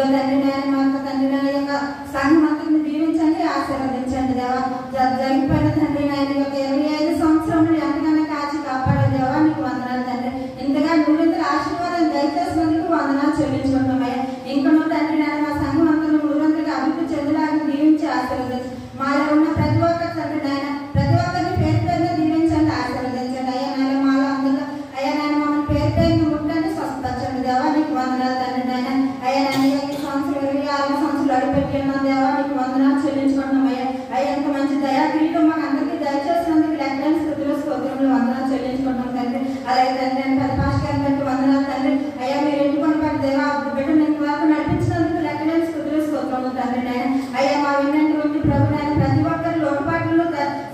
ఇదిగో తండ్రి నాయన మా యొక్క తండ్రి నాయన యొక్క సంఘం అంతటిని దీవించండి, ఆశీర్వదించండి దేవా. జరిగిపోయిన తండ్రి నాయన యొక్క 25 సంవత్సరంలో ఎంతగానో కాచి కాపాడే దేవా నీకు వందనాలు తండ్రి. ఇంతగా నూరింతల ఆశీర్వాదం దయచేసినందుకు వందనాలు చెల్లించుకుంటున్నామయ్యా. ఇంకా నువ్వు తండ్రి నాయన మా సంఘం అంతా నూరంతగా అభివృద్ధి చెందడానికి దీవించి ఆశీర్వదించు. మాలో ఉన్న ప్రతి ఒక్కరి తండ్రి నాయన ప్రతి ఒక్కరిని పేరు పేరున దీవించండి, ఆశీర్వదించండి అయ్యా నాయన. మాలో అందరూ అయ్యా నాయన మమ్మల్ని పేరు పేరుని ముట్టండి, స్వస్థపరచండి దేవా నీకు వందనాలు తండ్రి నాయన. అయ్యా నాయన ఈ సంవత్సరం 26 సంవత్సరాలు అడుగుపెట్టి ఉన్నాం దేవా నీకు వందనాలు చెల్లించుకుంటున్నాం అయ్యా. అయ్యా ఎంత మంచి దయా కిరీటం మాకు అందరికీ దయచేసినందుకు లెక్కలేని స్థుతులు స్తోత్రములు వందనాలు చెల్లించుకుంటున్నాం తండ్రి. అలాగే తండ్రి నేను పెద్ద పాస్టర్ గారిని బట్టి వందనాలు తండ్రి. అయ్యా మీరు ఎన్నుకొని పడి దేవా బిడ్డను ఇంత వరకు నడిపించినందుకు లెక్కలేని స్థుతులు స్తోత్రములు తండ్రి నాయన. అయ్యా మా విన్నటువంటి ప్రభు నాయన ప్రతి ఒక్కరి లోటుపాట్లను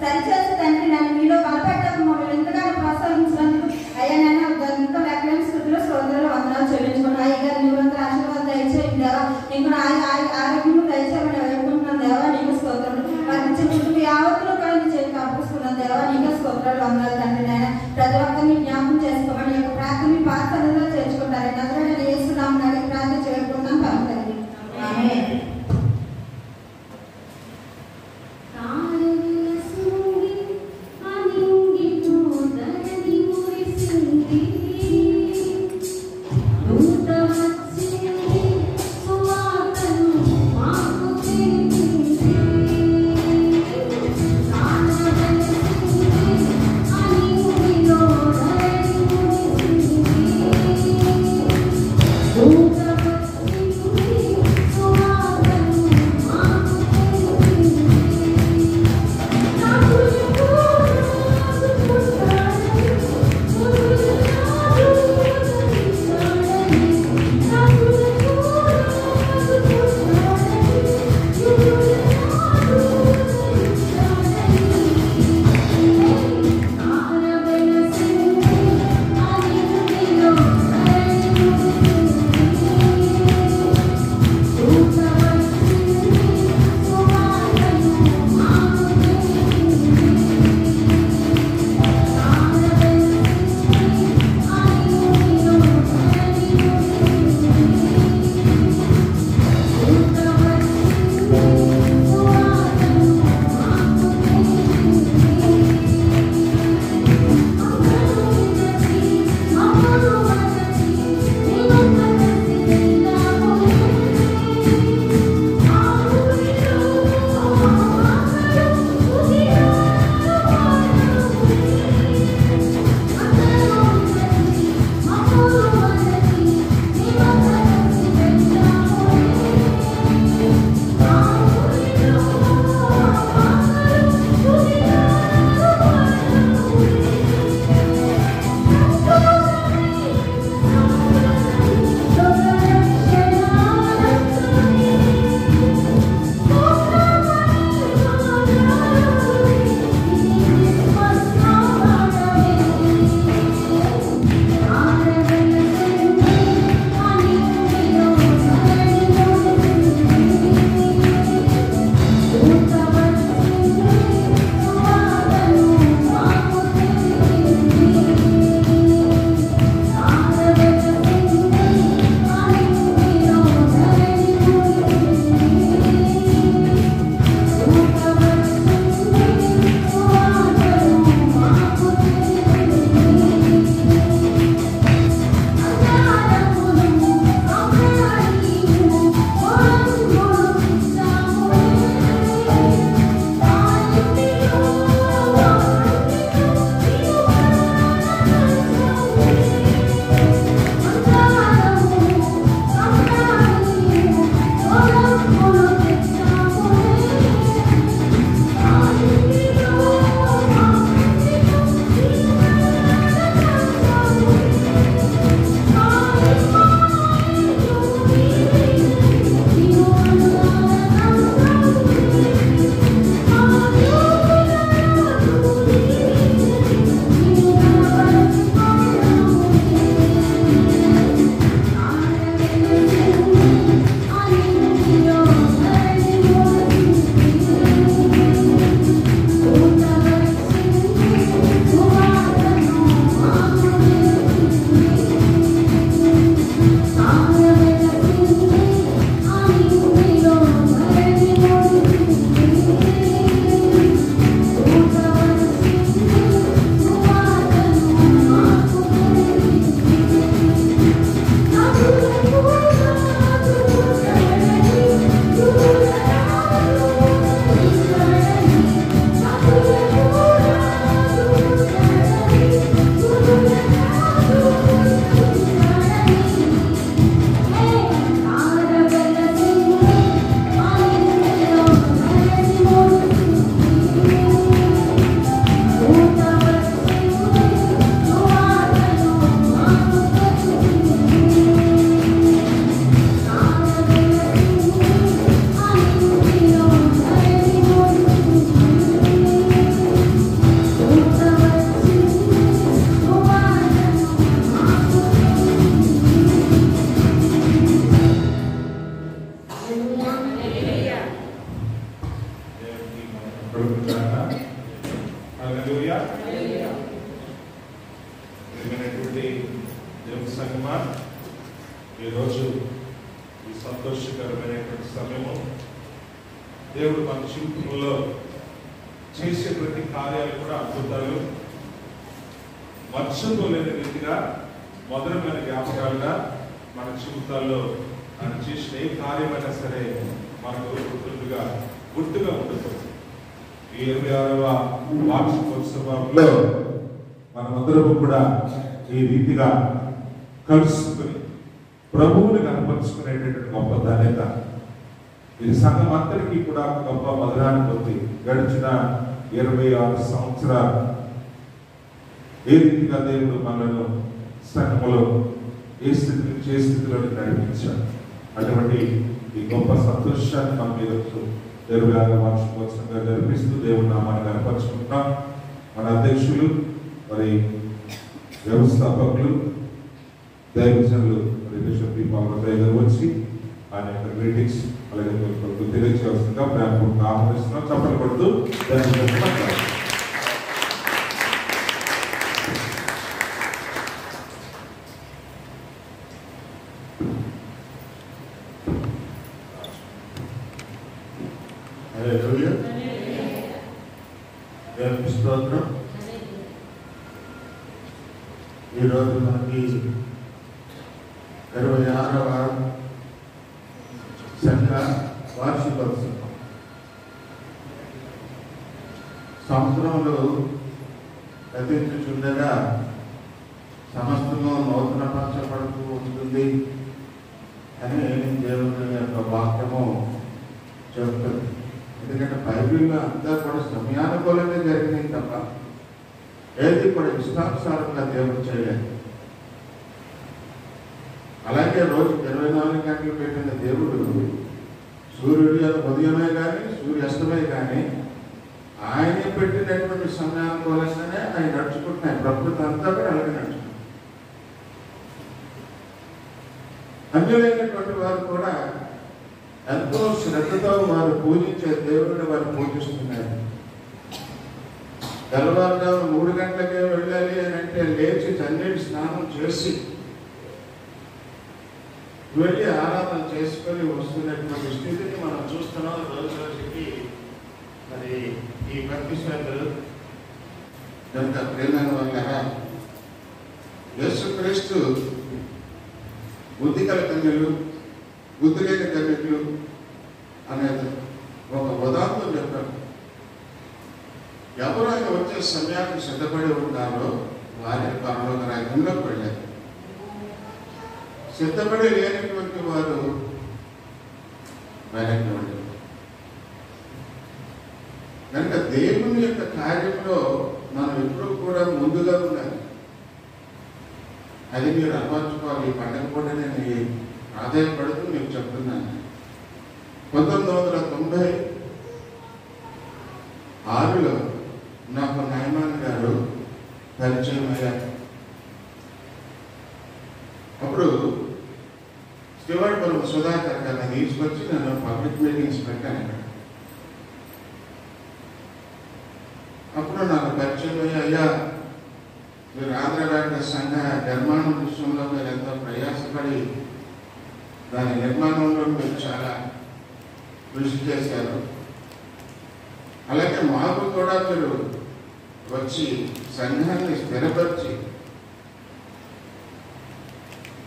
సరిచేసి తండ్రి నన్ను మీలో బలపెట్టకు మమ్మల్ని ఎంతగానో ప్రోత్సహించినందుకు అయ్యా నాయన ఇంకా లెక్కలేని స్థుతులు స్తోత్రాలు వందనాలు చెల్లించుకున్నాం. అయ్య గారు నీవంతా ఆశీర్వాదం దయచేయండి దేవా. ఇంకా ఆరోగ్యం దయచేయమని వేడుకుంటున్నాను దేవా నీకు స్తోత్రములు. వారి చిన్న యావత్తులో కూడా నీ చేతికి అర్పిస్తున్నాను దేవా నీకు స్తోత్రాలు వందనాలు తండ్రి నాయన. ప్రతి ఒక్కరిని జ్ఞాపకం చేసుకోమని యొక్క ప్రార్థన పాత్రలో చేర్చుకుంటారు. నజరేయుడైన యేసు నామమున అడిగి ప్రార్థన చేసుకుంటున్నాం పరమ తండ్రి. ఆమేన్. I'm సంతోషకరమైనటువంటి సమయము. దేవుడు మన జీవితంలో చేసే ప్రతి కార్యాలు కూడా అద్భుతాలు, మర్చిపోలేని రీతిగా మధురమైన జ్ఞాపకాలుగా మన జీవితాల్లో ఆయన చేసిన ఏ కార్యమైనా సరే మనకు గుర్తుగా ఉంటుంది. ఈ 26వ వార్షికోత్సవంలో మనమందరము కూడా ఈ రీతిగా కలుసుకుని ప్రభువుని కనపరుచుకునేటటువంటి గొప్ప ధన్యత ఇది సంఘం అందరికీ కూడా గొప్ప మధురాన్ని పొంది గడిచిన 26 సంవత్సరాలు ఏ రీతిగా దేవుడు మనను సంఘములో ఏ స్థితిలో నడిపించాడు. అటువంటి ఈ గొప్ప సంతోషాన్ని మన మీద 26వ వార్షికోత్సవంగా జరిపిస్తూ దేవుడు నామాన్ని కనపరుచుకుంటున్నాం. మన అధ్యక్షులు మరి వ్యవస్థాపకులు దైవజనులు మరి బిషప్ పి. పాల్గొనయ్య గారు వచ్చి ఆయన యొక్క గ్రీటింగ్స్ అలాగే తెలియజేయవలసిందిగా ప్రేమపూర్వకంగా ఆహ్వానిస్తున్నాం. చప్పట్లు కొడుతూ స్తోత్రం. ఈరోజు మనకి 26వ సంఘ వార్షికోత్సవం. సంవత్సరంలో గతించుచుండగా సమస్తము నూతనపరచబడుతూ ఉంటుంది అని దేవుని యొక్క వాక్యము చెబుతుంది. ఎందుకంటే బైబిల్లో అంతా కూడా సమయానుకూలంగా జరిగింది తప్ప ఏది కూడా ఇష్టానుసారంగా దేవుడు చేయలేదు. అలాగే రోజుకి 24 గంటలు పెట్టిన దేవుడు సూర్యుడు ఉదయమే కానీ సూర్యాస్తమే కానీ ఆయన పెట్టినటువంటి సమయానుకూలంగానే ఆయన నడుచుకుంటున్నాయి. ప్రకృతి అంతా కూడా అలాగే నడుచుకుంటారు. అన్యులైనటువంటి వారు కూడా ఎంతో శ్రద్ధతో వారు పూజించే దేవుడిని వారు పూజిస్తున్నారు. తెల్లవారుజాము 3 గంటలకే వెళ్ళాలి అని అంటే లేచి చన్నీటి స్నానం చేసి వెళ్ళి ఆరాధన చేసుకొని వస్తున్నటువంటి స్థితిని మనం చూస్తున్నాం. రోజు రోజుకి మరి ఈ భక్తి శ్రద్ధలు కనుక ప్రేరణ వల్ల యేసుక్రీస్తు బుద్ధిగల కన్యలు బుద్ధి లేని కన్యకులు అనేది ఒక ఉదాహరణ చెప్పారు. ఎవరైనా వచ్చే సమయానికి సిద్ధపడి ఉంటారో వారి పరలోక రాజ్యంలోకి వెళ్ళారు. సిద్ధపడి లేనటువంటి వారు వెనక్కి వెళ్ళారు. కనుక దేవుని యొక్క కార్యంలో మనం ఎప్పుడూ కూడా ముందుగా ఉండాలి. అది మీరు అలవర్చుకోవాలి. ఈ పండుగ కూడా నేను ఆదాయపడుతూ మీకు చెప్తున్నాను. 1996లో నాకు నయమాన్ గారు పరిచయం అయ్యారు. అప్పుడు శివాడిపురం సుధాకర్ గారిని తీసుకొచ్చి నేను పబ్లిక్ మీటింగ్స్ పెట్టాను. అప్పుడు నాకు పరిచయం అయ్యా, మీరు ఆంధ్రవేద సంఘ నిర్మాణం విషయంలో మీరు ఎంతో ప్రయాసపడి దాని నిర్మాణంలో మీరు చాలా కృషి చేశారు. అలాగే మాకు కూడా మీరు వచ్చి సంఘాన్ని స్థిరపరిచి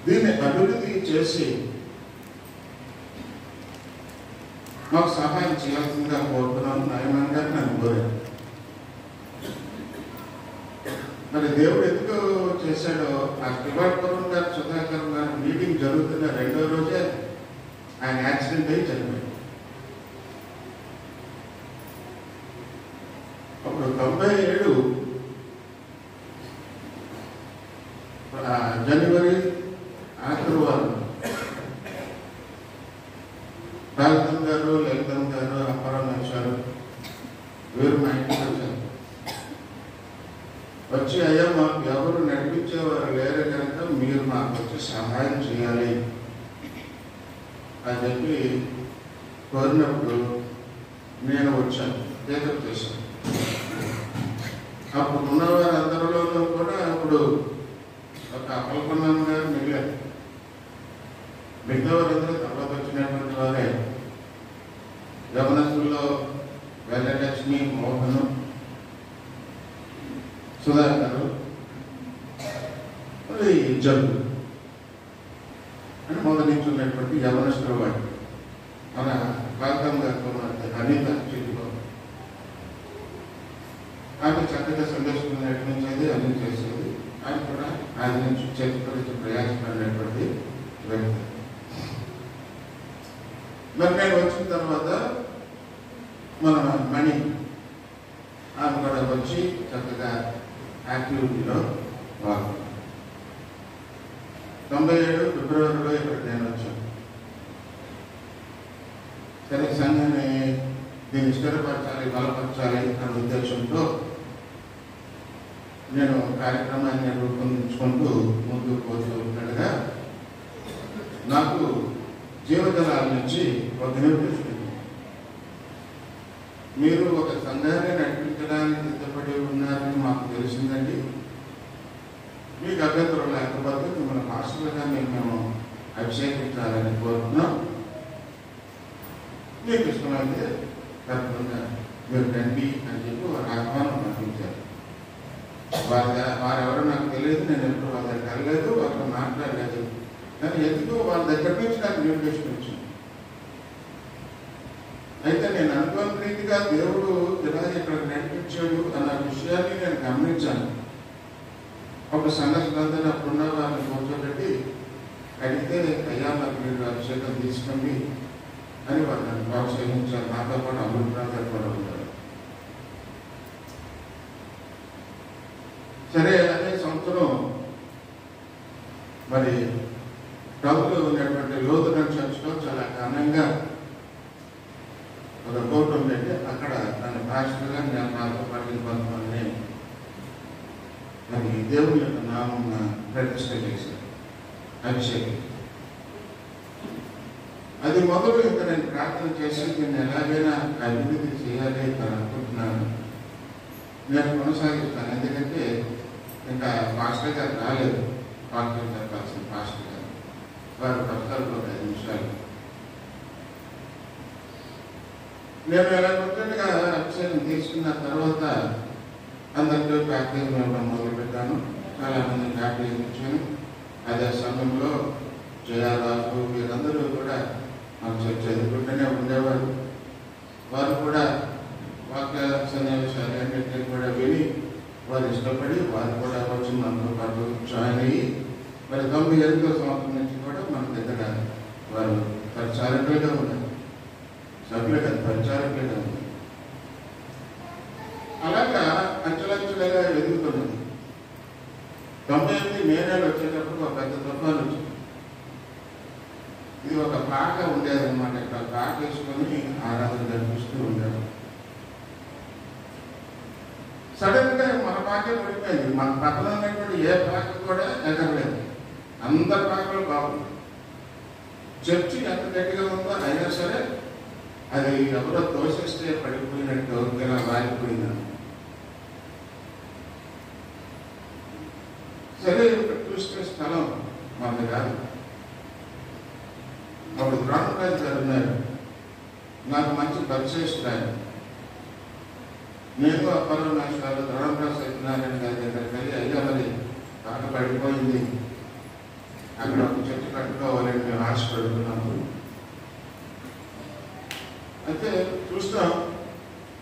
దీన్ని అభివృద్ధి చేసి మాకు సహాయం చేయాల్సిందిగా కోరుతున్నాను. నయమాన్ గారు నన్ను కోరారు. మరి దేవుడు ఎందుకు చేశాడో ఆ శివాడిపురం గారు సుధాకర్ గారు మీటింగ్ జరుగుతున్న 2వ రోజే ఆయన యాక్సిడెంట్ అయ్యి చనిపోయాడు. అప్పుడు 97 జనవరి ఆఖరు వారు రాజన్ గారు, లలితం గారు, అపరమేశ్వరు వీరు మా ఇంటికి వచ్చారు. వచ్చి అయ్యా మాకు ఎవరు నడిపించేవారు లేరు కనుక మీరు మాకు వచ్చి సహాయం చేయాలి అని చెప్పి కోరినప్పుడు నేను వచ్చాను, టేకప్ చేశాను. అప్పుడు ఉన్నవారు అందరిలోనూ కూడా అప్పుడు ఒక అప్పలకొండమ్మ గారు మిగిలారు. మిగతా వారందరూ తర్వాత వచ్చినటువంటి వారే. యవనస్తుల్లో వేదలక్ష్మి, మోహను, సుధాకరు, జగ్గు అని మొదటి నుంచి ఉన్నటువంటి యవనస్తుల వాటి మన భాగంగా అనిత చెట్టుకో ఆమె చక్కగా సందేశం నడిపించేది, అన్ని చేసేది. ఆయన కూడా ఆయన నుంచి చేతికి ప్రయాసపడినటువంటి వ్యక్తి. మరి నేను వచ్చిన తర్వాత మన మణి ఆమె కూడా వచ్చి చక్కగా యాక్టివిటీలో భాగం. 97 ఫిబ్రవరిలో ఇక్కడ నేను వచ్చాను. సరే, సంఘాన్ని దీన్ని స్థిరపరచాలి, బలపరచాలి అనే ఉద్దేశంతో నేను కార్యక్రమాన్ని రూపొందించుకుంటూ ముందుకు పోతూ ఉన్నట్టుగా నాకు జీవజలాల నుంచి ఒక నిర్దేశం. మీరు ఒక సంఘాన్ని నడిపించడానికి సిద్ధపడి ఉన్నారని మాకు తెలిసిందండి. మీకు అభ్యంతరం లేకపోతే మిమ్మల్ని మాస్టర్గా మేము అభిషేకించాలని కోరుతున్నాం. మీకు ఇష్టమైతే తప్పకుండా మీరు రండి అని చెప్పి వారు ఆహ్వానం పంపించారు. వారెవరో నాకు తెలియదు, నేను ఎప్పుడు వాళ్ళ దగ్గర వెళ్ళలేదు, వాళ్ళతో మాట్లాడలేదు. కానీ ఎందుకు వాళ్ళ దగ్గర నుంచి నాకు ఇన్విటేషన్ వచ్చింది. అయితే నేను అనుకున్న రీతిగా దేవుడు ఇలా ఇక్కడ నడిపించాడు అన్న విషయాన్ని నేను గమనించాను. ఒక సంఘటన అప్పుడున్న వారిని కూర్చోబెట్టి అడిగితే అయ్యా నాకు మీరు అభిషేకం తీసుకోండి అని వాళ్ళు నన్ను ప్రోత్సహించారు. నాతో పాటు అభిప్రాయాలు కూడా ఉంటారు. సరే, అదే సంవత్సరం మరి ప్రభుత్వ ఉన్నటువంటి లోతుగన్ చర్చ్లో చాలా ఘనంగా ఒక కోర్టు ఉందంటే అక్కడ నన్ను పాస్టర్గా నేను నాతో పాటు పంపమని మరి దేవుని యొక్క నామం ప్రతిష్ట చేశారు, అభిషేకం. అది మొదలు ఇంకా నేను ప్రార్థన చేసి దీన్ని ఎలాగైనా అభివృద్ధి చేయాలి అని అనుకుంటున్నాను. నేను కొనసాగిస్తాను. ఎందుకంటే ఇంకా పాస్టర్ గారు రాలేదు, పాస్టర్ చెప్పాల్సిన పాస్టర్ గారు. వారు ప్రస్తుతాలు 5 నిమిషాలు. నేను ఎలా కొత్తగా అభిషేకం తీసుకున్న తర్వాత అందరితో బ్యాప్టిజం ఇవ్వడం మొదలుపెట్టాను. చాలామంది బ్యాప్టిజం ఇచ్చాను. అదే సమయంలో జయారాజు వీరందరూ కూడా మాకు చదువుకుంటూనే ఉండేవారు. వారు కూడా వాక్య సన్నివేశాలు అన్నింటినీ కూడా విని వారు ఇష్టపడి వారు కూడా వచ్చి మనతో పాటు జాయిన్ అయ్యి మరి 98వ సంవత్సరం నుంచి కూడా మన దగ్గర వారు పరిచారకులుగా ఉన్నారు. సభ్యులు కాదు, పరిచారకులుగా ఉన్నారు. అలాగా అంచెలంచెలుగా ఎదుగుతున్నది. 98 మే నెల వచ్చేటప్పుడు ఒక పెద్ద తుఫాను వచ్చింది. ఇది ఒక పాక ఉండేదన్నమాట. ఇక్కడ పాక వేసుకొని ఆరాధన జరిపిస్తూ ఉండేది. సడన్ గా మన పాకే పడిపోయింది. మన పక్కన ఉన్నటువంటి ఏ పాక కూడా ఎగరలేదు. అందరి పాకలు బాగుంది. చర్చి ఎంత గట్టిగా ఉందో అయినా సరే అది ఎవరో తోసేస్తే పడిపోయినట్టు ఇలా వాలిపోయింది. సరే, చూస్తే స్థలం మనది కాదు. అప్పుడు ద్రోణరాజు గారు ఉన్నారు. నాకు మంచి పరిచయిస్తారు. నేను అపరమేశ్వరాలు ద్రోణరాజు సత్యనారాయణ గారి దగ్గరికి వెళ్ళి అయ్యా మరి పాక పడిపోయింది, అక్కడ ఒక చెట్టు కట్టుకోవాలని మేము ఆశపడుతున్నాము. అయితే చూస్తాం.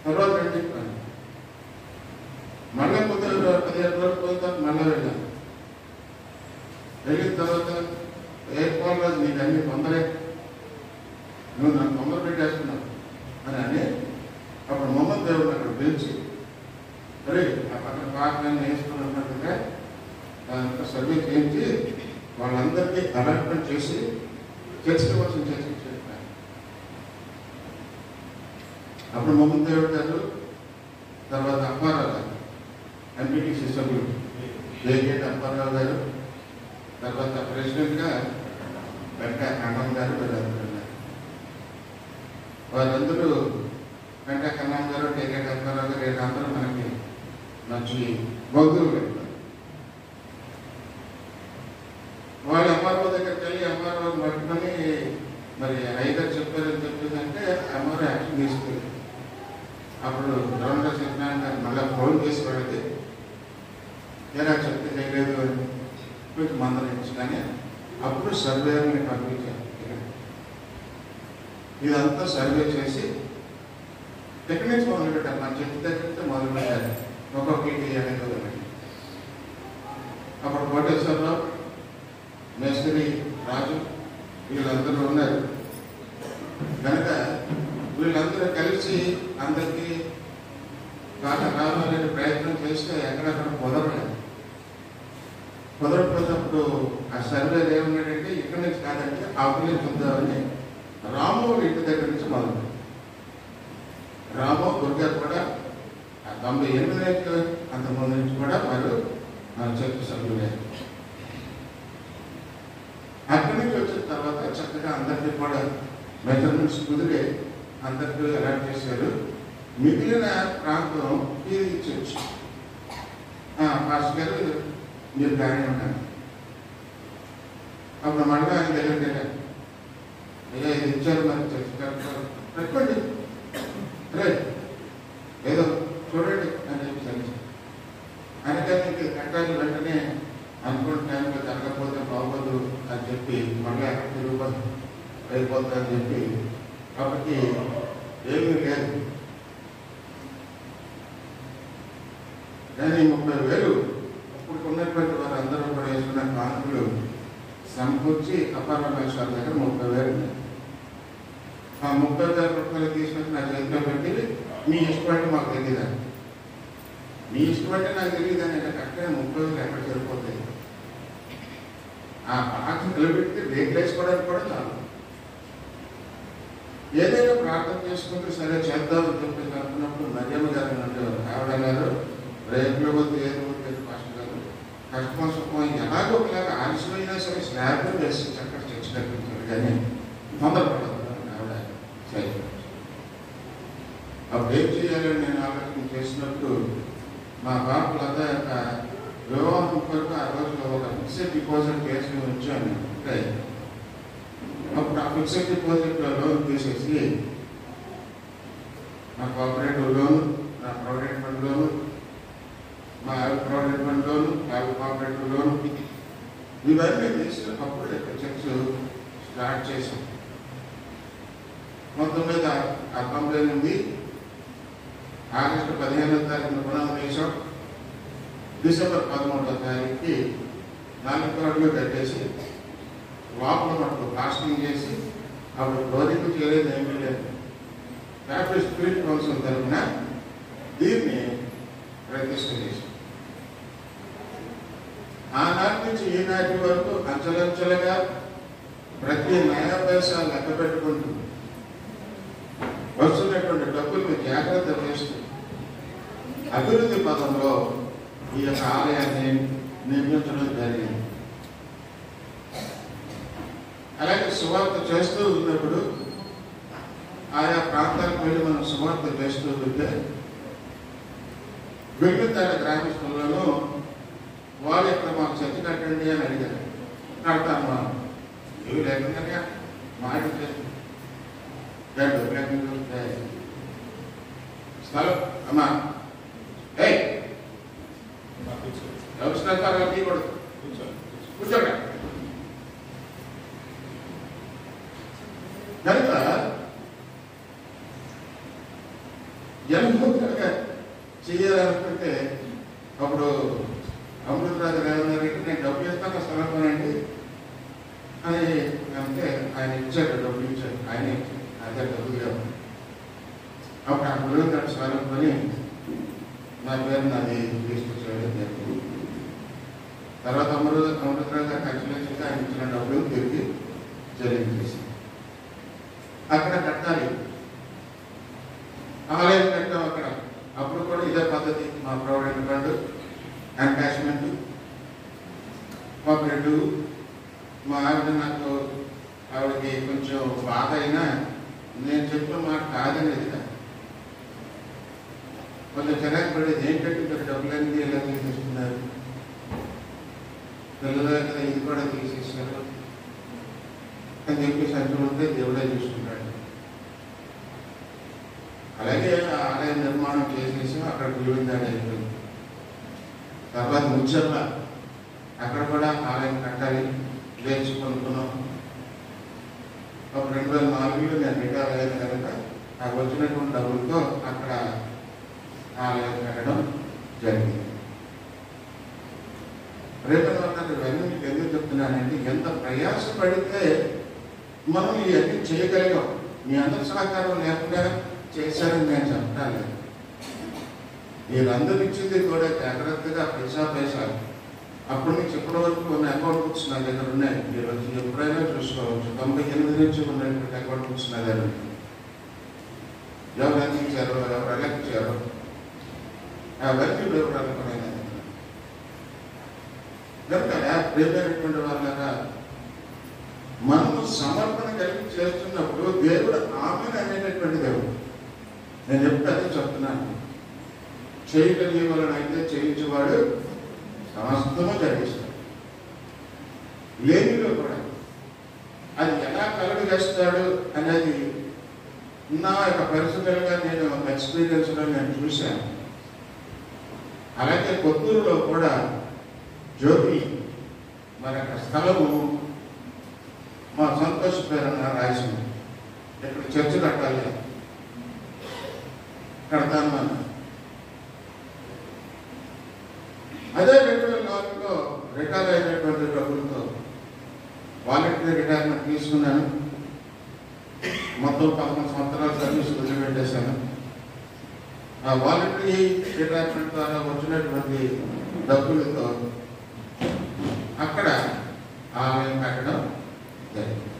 తర్వాత రండి మళ్ళీ 15 రోజులు పోయిన తర్వాత మళ్ళీ వెళ్ళాం. వెళ్ళిన తర్వాత ఏర్పాటు నీకు అన్ని తొందరే, నువ్వు నన్ను తొందర పెట్టేస్తున్నావు అని అప్పుడు మొహమ్మద్ దేవుడు అక్కడ పిలిచి సరే ఆ పక్కన పాకని వేసుకున్నట్టుగా సర్వే చేయించి వాళ్ళందరికీ అలాట్మెంట్ చేసి చర్చకి వచ్చిన చర్చకి చెప్పారు. అప్పుడు మొహమ్మద్ దేవుడు గారు, తర్వాత అప్పారావు గారు, ఎంపీటీసీ సభ్యులు జేగేట్ అప్పారావు గారు, తర్వాత ప్రెసిడెంట్గా వెంకట కన్నం గారు వీళ్ళందరూ ఉన్నారు. వాళ్ళందరూ వెంకట కన్నం గారు, జేగేట్ అప్పారావు గారు వీళ్ళందరూ మనకి మంచి బౌద్ధులు పెట్టారు. వాళ్ళ అమ్మారావు దగ్గరికి వెళ్ళి అమ్మారావు పట్టుకొని మరి ఐదర్ చెప్పారని చెప్పిందంటే అమ్మవారు యాక్షన్ తీసుకుంది. అప్పుడు గవర్నర్ సత్యనారాయణ గారు మళ్ళీ ఫోన్ చేసి వాళ్ళకి ఎలా చెప్తే చేయలేదు అని కొంచెం మందలించి, కానీ అప్పుడు సర్వేని పంపించారు. ఇదంతా సర్వే చేసి ఎక్కడి నుంచి మొదలు పెట్టారు, మన చెప్తే మొదలు పెట్టారు. ఒక్కొక్కరికి అనేది అప్పుడు కోటేశ్వరరావు, మేస్త్రి రాజు వీళ్ళందరూ ఉన్నారు కనుక వీళ్ళందరూ కలిసి అందరికీ బాగా రావాలనే ప్రయత్నం చేస్తే ఎక్కడెక్కడ కుదరకపోయినప్పుడు ఆ సర్వే ఏమన్నాడంటే ఇక్కడి నుంచి కాదంటే ఆవులే చూద్దామని రాము ఇంటి దగ్గర నుంచి మొదలు. రాము దుర్గా కూడా 98 నుంచి అంతకుముందు నుంచి కూడా వారు చర్చ సభ్యులే. అక్కడి నుంచి వచ్చిన తర్వాత చక్కగా అందరికీ కూడా మెజర్మెంట్స్ కుదిరే అందరికీ అలాట్ చేశారు. మిగిలిన ప్రాంతం ఇది ఇచ్చొచ్చు. పాస్టర్ గారు మీరు కానీ ఉన్నాను. అప్పుడు మళ్ళీ ఆయన దగ్గరికి అయ్యా ఇది ఇచ్చారు, మరి చర్చ పెట్టుకోండి, రే ఏదో చూడండి అని చెప్పి అందుకని కట్టాలి వెంటనే అనుకున్న టైంలో జరగకపోతే బాగోదు అని చెప్పి మళ్ళీ అక్కడ తిరుగుబాటు అయిపోతుందని చెప్పి కాబట్టి ఏమీ లేదు. కానీ 30,000 ఇప్పుడు ఉన్నటువంటి వారందరూ కూడా వేసుకున్న కానుకలు సమకూర్చి అపారమేశ్వర దగ్గర 30,000. ఆ 30,000 రూపాయలు తీసుకొచ్చి నా చేతిలో పెట్టి మీ ఇష్టపడి మాకు తెలియదని, మీ ఇష్టపడి నాకు తెలియదని కరెక్ట్గా 30,000 ఎక్కడ సరిపోతాయి. ఆ బాక్స్ నిలబెట్టి రేట్లు వేసుకోవడానికి కూడా చాలు. ఏదైనా ప్రార్థన చేసుకుంటే సరే చేద్దామని చెప్పేసి అనుకున్నప్పుడు నజమ్మ గారు ఉండేవారు. ఆవిడ గారు రేపులో వద్దు ఏదో వద్దు పాస్టర్ గారు కష్టమో సుఖమో ఎలాగో ఒకలాగా ఆలస్యమైనా సరే స్లాబ్లో వేసి చక్కగా చర్చ కల్పించారు, కానీ తొందరపడదు ఆవిడ సరే. అప్పుడు ఏం చేయాలని నేను ఆలోచన చేసినప్పుడు మా బాబులంతా యొక్క వివాహం కొరకు ఆ రోజులో ఒక ఫిక్స్డ్ డిపాజిట్ చేసి వచ్చాను. అంటే అప్పుడు ఆ ఫిక్స్డ్ డిపాజిట్లో లోన్ తీసేసి నా కోఆపరేటివ్ లోను, నా ప్రావిడెంట్ ఫండ్ లోను, మా ప్రావిడెంట్ ఫండ్ లోను, నా కోఆపరేటివ్ లోను ఇవన్నీ తీసి అప్పుడు చర్చ స్టార్ట్ చేశాం. మొత్తం మీద ఆ కంప్లైంట్ ఉంది. ఆగస్టు 15వ తారీఖున పునాది వేసాం. డిసెంబర్ 13వ తారీఖుకి 4 అడుగులు కట్టేసి లోపల మటుకు ప్లాస్టింగ్ చేసి అప్పుడు క్లోజింగ్ చేయలేదు, ఏమీ లేదు. క్యాపిటల్ స్పిరిట్ కౌన్సిల్ తరఫున దీన్ని ప్రతిష్ట చేసి ఆనాటి నుంచి ఈనాటి వరకు అంచెలంచెలుగా ప్రతి నయా పైసా లెక్క పెట్టుకుంటూ వస్తున్నటువంటి డబ్బుల్ని జాగ్రత్త చేస్తూ అభివృద్ధి పదంలో ఈ యొక్క ఆలయాన్ని నిర్మించడం జరిగింది. అలాగే సువార్త చేస్తూ ఉన్నప్పుడు ఆయా ప్రాంతాలకు వెళ్ళి మనం సువార్త చేస్తూ ఉంటే వెల్లుతాడ గ్రామస్తులను వాళ్ళు ఇక్కడ మాకు చర్చ కట్టండి అని అడిగారు. కడతాను మనం ఏవి లేకుండా మాట స్థలం అమ్మా ఎవరు తీయకూడదు, కూర్చోండి. కనుక కనుక చేయాలనుకుంటే అప్పుడు అమృతరాజు రేవన్నారెడ్డి నేను డబ్బు ఇస్తాను స్థలం కొనండి అని అంటే ఆయన ఇచ్చాడు, డబ్బులు ఇచ్చాడు, ఆయన అదే డబ్బులు కాదు. అప్పుడు ఆ గురువు స్థలం కొని నా పేరు నాది తీసుకొచ్చాడు. తర్వాత అమృతరాజు గారు ఖర్చులేసి ఆయన ఇచ్చిన డబ్బులు తిరిగి చెల్లించేసి అక్కడ కట్టాలి, ఆలయం కట్టాం అక్కడ. అప్పుడు కూడా ఇదే పద్ధతి. మా ప్రావిడెంట్ ఫండ్, ఎన్కాష్మెంట్, కోఆపరేటివ్. మా ఆవిడ నాకు ఆవిడకి కొంచెం బాధ అయినా నేను చెప్పిన మాట కాదనేది కాదు. కొంచెం చిరాకు పడేది ఏంటంటే మీరు డబ్బులన్నీ ఎలా తీసేస్తున్నారు, పిల్లల కదా ఇది కూడా తీసేసారు అని చెప్పి సంచులు ఉంటే దేవుడే చూసుకుంటాడు. అలాగే ఆలయ నిర్మాణం చేసేసి అక్కడ జీవించాడు అయిపోయింది. తర్వాత ముచ్చర్ల అక్కడ కూడా ఆలయం కట్టాలి లేచి కొనుక్కున్నాం. ఒక 2004లో నేను రిటైర్ అయ్యాను కనుక నాకు వచ్చినటువంటి డబ్బులతో అక్కడ ఆలయం కట్టడం జరిగింది. రేపు ఇవన్నీ మీకు ఎందుకు చెప్తున్నానంటే, ఎంత ప్రయాసపడితే మనం ఇవన్నీ చేయగలిగాం. మీ అందరి సహకారం లేకుండా చేశారని నేను చెప్తాను. మీరందరూ ఇచ్చింది కూడా జాగ్రత్తగా పైసా అప్పటి నుంచి ఇప్పటి వరకు ఉన్న అకౌంట్ బుక్స్ నా దగ్గర ఉన్నాయి. మీరు వచ్చి ఎప్పుడైనా చూసుకోవచ్చు. 98 నుంచి ఉన్నటువంటి అకౌంట్ బుక్స్ నా దగ్గర ఉన్నాయి. ఎవరు అందించారో, ఎవరు ఎలక్టించారో అవన్నీ వివరాలు కూడా కనుక ప్రేమైనటువంటి వాళ్ళగా మనము సమర్పణ కలిగి చేస్తున్నప్పుడు దేవుడు ఆమె అనేటటువంటి దేవుడు. నేను చెప్తున్నాను, చేయగలిగే వాళ్ళనైతే చేయించేవాడు సమస్తము జరిగిస్తాడు. లేనిలో కూడా అది ఎలా కలుగు చేస్తాడు అనేది నా యొక్క పర్సనల్గా నేను ఎక్స్పీరియన్స్లో నేను చూశాను. అలాగే కొత్తూరులో కూడా జ్యోతి మరి అక్కడ స్థలము మా సంతోష్ పేరన్న రాసింది. ఇక్కడ చర్చ కట్టాలి, కడతాను అన్న. అదే 2004లో రిటైర్ అయినటువంటి డబ్బులతో వాలంటరీ రిటైర్మెంట్ తీసుకున్నాను. మొత్తం 11 సంవత్సరాల సర్వీస్ వదిలిపెట్టేశాను. ఆ వాలంటరీ రిటైర్మెంట్ ద్వారా వచ్చినటువంటి డబ్బులతో అక్కడ ఆలయం కట్టడం జరిగింది.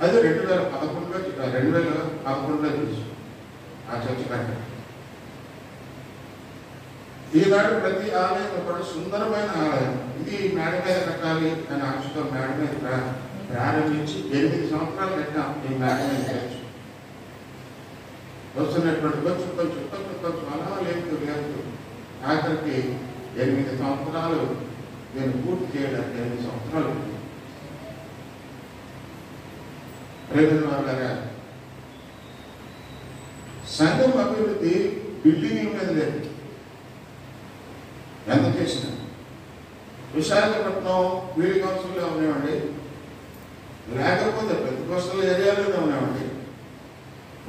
అది 2011లో చూసి ఆ చర్చ కట్టడం. ఈనాడు ప్రతి ఆలయం కూడా సుందరమైన ఆలయం. ఇది మేడ మీద కట్టాలి అని ఆశతో మేడ మీద ప్రారంభించి 8 సంవత్సరాలు కట్టాం. ఈ మేడ మీద చర్చ వస్తున్నటువంటి కొంచెం అలా లేదు ఆఖరికి 8 సంవత్సరాలు నేను పూర్తి చేయడానికి 8 సంవత్సరాలు. ప్రేమ సంఘం అభివృద్ధి బిల్డింగ్ మీద లేదు. ఎంత చేసిన విశాఖపట్నం వీడి కౌన్సిల్లో ఉన్నామండి, లేకపోతే ప్రతి కోస్టల్ ఏరియాలోనే ఉన్నామండి.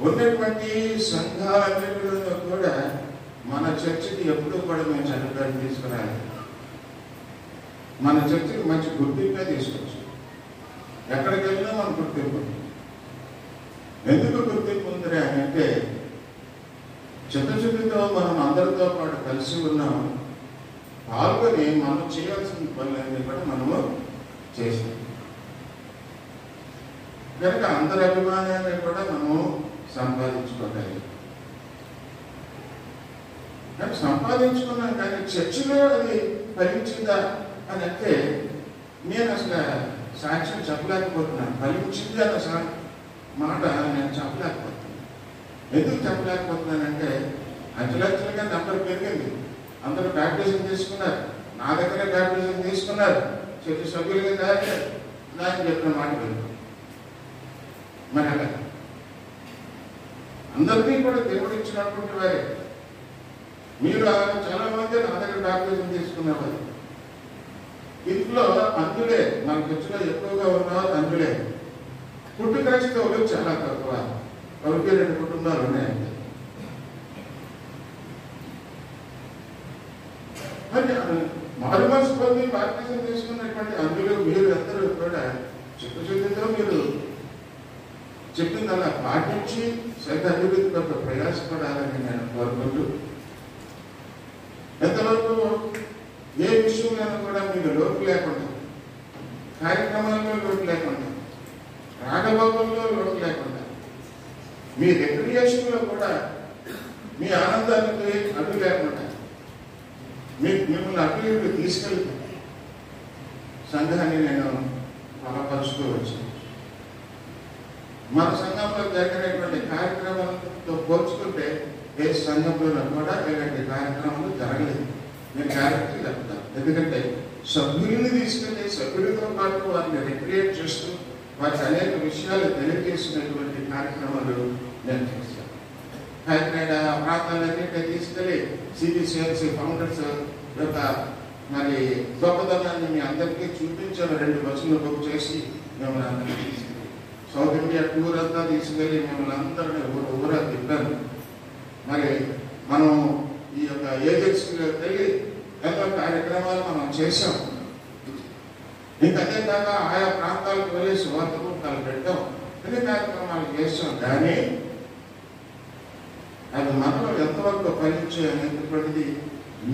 ఉన్నటువంటి సంఘాలన్నింటిలో కూడా మన చర్చికి ఎప్పుడూ కూడా మేము చనిపోయి తీసుకురాలి. మన చర్చికి మంచి గుర్తింపే తీసుకోవచ్చు. ఎక్కడికి వెళ్ళినా మన గుర్తింపు. ఎందుకు గుర్తింపు ఉంది అని అంటే, చిత్తశుద్ధితో మనం అందరితో పాటు కలిసి ఉన్నాం, పాల్గొని మనం చేయాల్సిన పనులన్నీ కూడా మనము చేసాం కనుక అందరి అభిమానాన్ని కూడా మనము సంపాదించుకోగలిగాం. కానీ సంపాదించుకున్నాం, కానీ చర్చిలో అది ఫలించిందా అని అంటే నేను అసలు సాక్ష్యం చెప్పలేకపోతున్నాను. ఫలించింది అన్న మాట నేను చెప్పలేకపోతున్నాను. ఎందుకు చెప్పలేకపోతున్నానంటే, అంచెలంచెలుగా నెంబర్ పెరిగింది. అందరూ బ్యాప్టిజం తీసుకున్నారు, నా దగ్గర బ్యాప్టిజం తీసుకున్నారు, చర్చ సభ్యులుగా తయారు నాకు చెప్పిన మాట పెరిగింది. మరి అలా అందరినీ కూడా దేవుడు ఇచ్చినటువంటి వారే. మీరు చాలా మంది నా దగ్గర బ్యాప్టిజం తీసుకునేవారు. ఇంట్లో అందులే మన చర్చలో ఎక్కువగా ఉన్నవారు అందులే. పుట్టు క్రైస్తవులు చాలా తక్కువ, 1-2 కుటుంబాలు ఉన్నాయండి. మరి మారు మనసు పొంది బాప్టిజం తీసుకున్నటువంటి అందులో మీరు అందరూ కూడా చిత్తశుద్ధితో మీరు చెప్పిందల్లా పాటించి సైత అభివృద్ధి కొరకు ప్రయాసపడాలని నేను కోరుకుంటూ, ఎంతవరకు ఏ విషయంలో కూడా మీకు లోటు లేకుండా, కార్యక్రమాల్లో లోటు లేకుండా, రాగభోగంలో లోటు లేకుండా, మీ రిక్రియేషన్లో కూడా మీ ఆనందానికి అడ్డు లేకుండా మిమ్మల్ని అభివృద్ధి తీసుకెళ్తే సంఘాన్ని నేను బలపరుచుకోవచ్చు. మన సంఘంలో జరిగినటువంటి కార్యక్రమాలతో పోల్చుకుంటే ఏ సంఘంలో కూడా ఇలాంటి కార్యక్రమాలు జరగలేదు. నేను గ్యారెంటీ చెప్తాను. ఎందుకంటే సభ్యుల్ని తీసుకెళ్లి సభ్యులతో పాటు వారిని రిక్రియేట్ చేస్తూ వారికి అనేక విషయాలు తెలియజేసినటువంటి కార్యక్రమాలు నేను చేశాను. కాకినాడ ప్రాంతాలన్నింటినీ తీసుకెళ్లి సిబిసిఎల్సి ఫౌండర్స్ యొక్క మరి గొప్పదనాన్ని మీ అందరికీ చూపించాను. 2 బస్సులు బుక్ చేసి మిమ్మల్ని అందరినీ తీసుకెళ్ళి సౌత్ ఇండియా టూర్ అంతా తీసుకెళ్ళి మిమ్మల్ని అందరినీ ఊరా తిప్పాను. మరి మనం ఈ యొక్క ఏజెన్సీలో వెళ్ళి ఎన్నో కార్యక్రమాలు మనం చేశాం. ఇంకా అదే కాక ఆయా ప్రాంతాలకు వెళ్ళి సువార్త కూటాలు పెట్టాం, ఎన్ని కార్యక్రమాలు చేశాం. కానీ అది మనలో ఎంతవరకు ఫలించేటువంటిది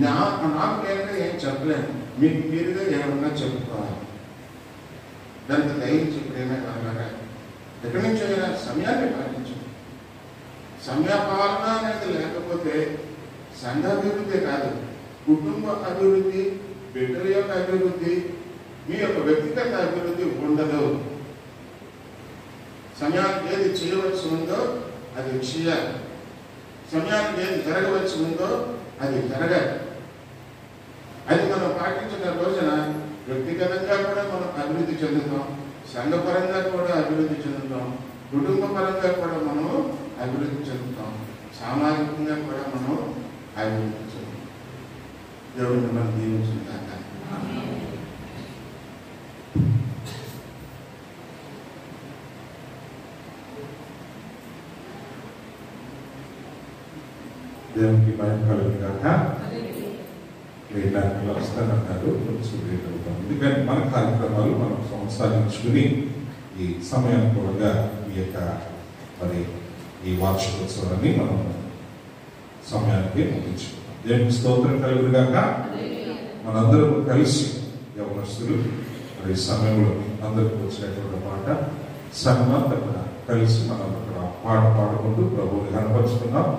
నాకు నేనుగా ఏం చెప్పలేను. మీకు మీరుగా ఏమన్నా చెప్పుకోవాలి. దానికి దయించి ప్రేమే కాగా ఎక్కడి నుంచి అయినా సమయాన్ని పాటించు. సమయపాలన అనేది లేకపోతే సంఘాభివృద్ధి కాదు, కుటుంబ అభివృద్ధి, బిడ్డల యొక్క అభివృద్ధి, మీ యొక్క వ్యక్తిగత అభివృద్ధి ఉండదు. సమయానికి ఏది చేయవలసి ఉందో అది చేయాలి, సమయానికి ఏది జరగవలసి ఉందో అది జరగాలి. అది మనం పాటించిన రోజున వ్యక్తిగతంగా కూడా మనం అభివృద్ధి చెందుతాం, సంఘపరంగా కూడా అభివృద్ధి చెందుతాం, కుటుంబ పరంగా కూడా మనం అభివృద్ధి చెందుతాం, సామాజికంగా కూడా మనం అభివృద్ధి చెందుతాం. దేవుడిని మనం దీవించుకుంటాం. దేవునికి భయం కలుగుగాక. లేటాకులు వస్తానన్నారు, ఎందుకని మన కార్యక్రమాలు మనం కొనసాగించుకుని ఈ సమయానుకూలంగా ఈ యొక్క మరి ఈ వార్షికోత్సవాన్ని మనం సమయానికి ముగించుకుంటాం. దేవునికి స్తోత్రం కలుగుగాక. మనందరం కలిసి యవనస్తులు మరి సమయంలో అందరికి వచ్చినటువంటి మాట సంగమంతా కూడా కలిసి మనం అక్కడ పాట పాడుకుంటూ ప్రభువుని కనపరుచుకున్నాం.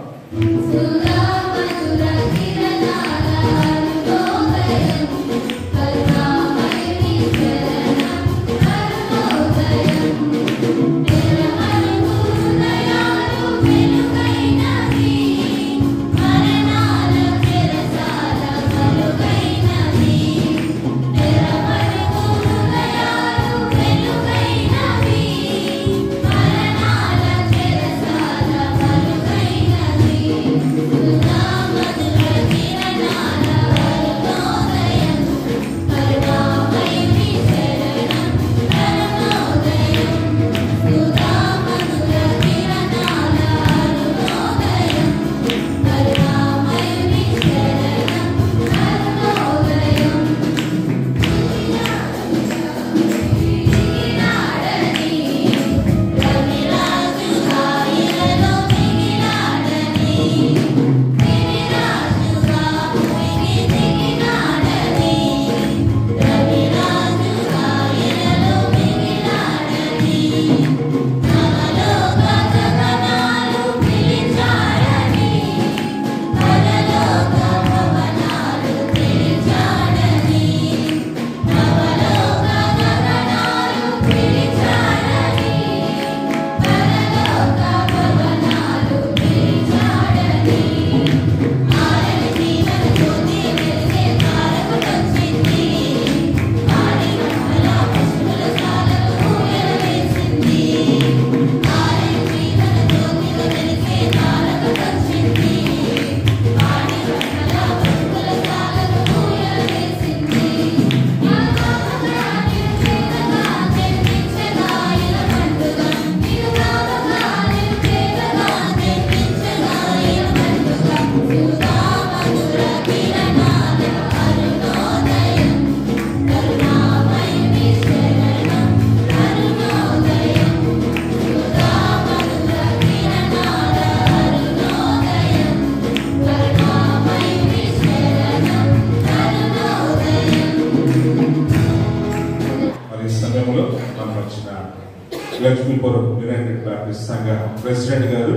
లక్ష్మీపురం యునైటెడ్ బాప్టిస్ట్ సంఘ ప్రెసిడెంట్ గారు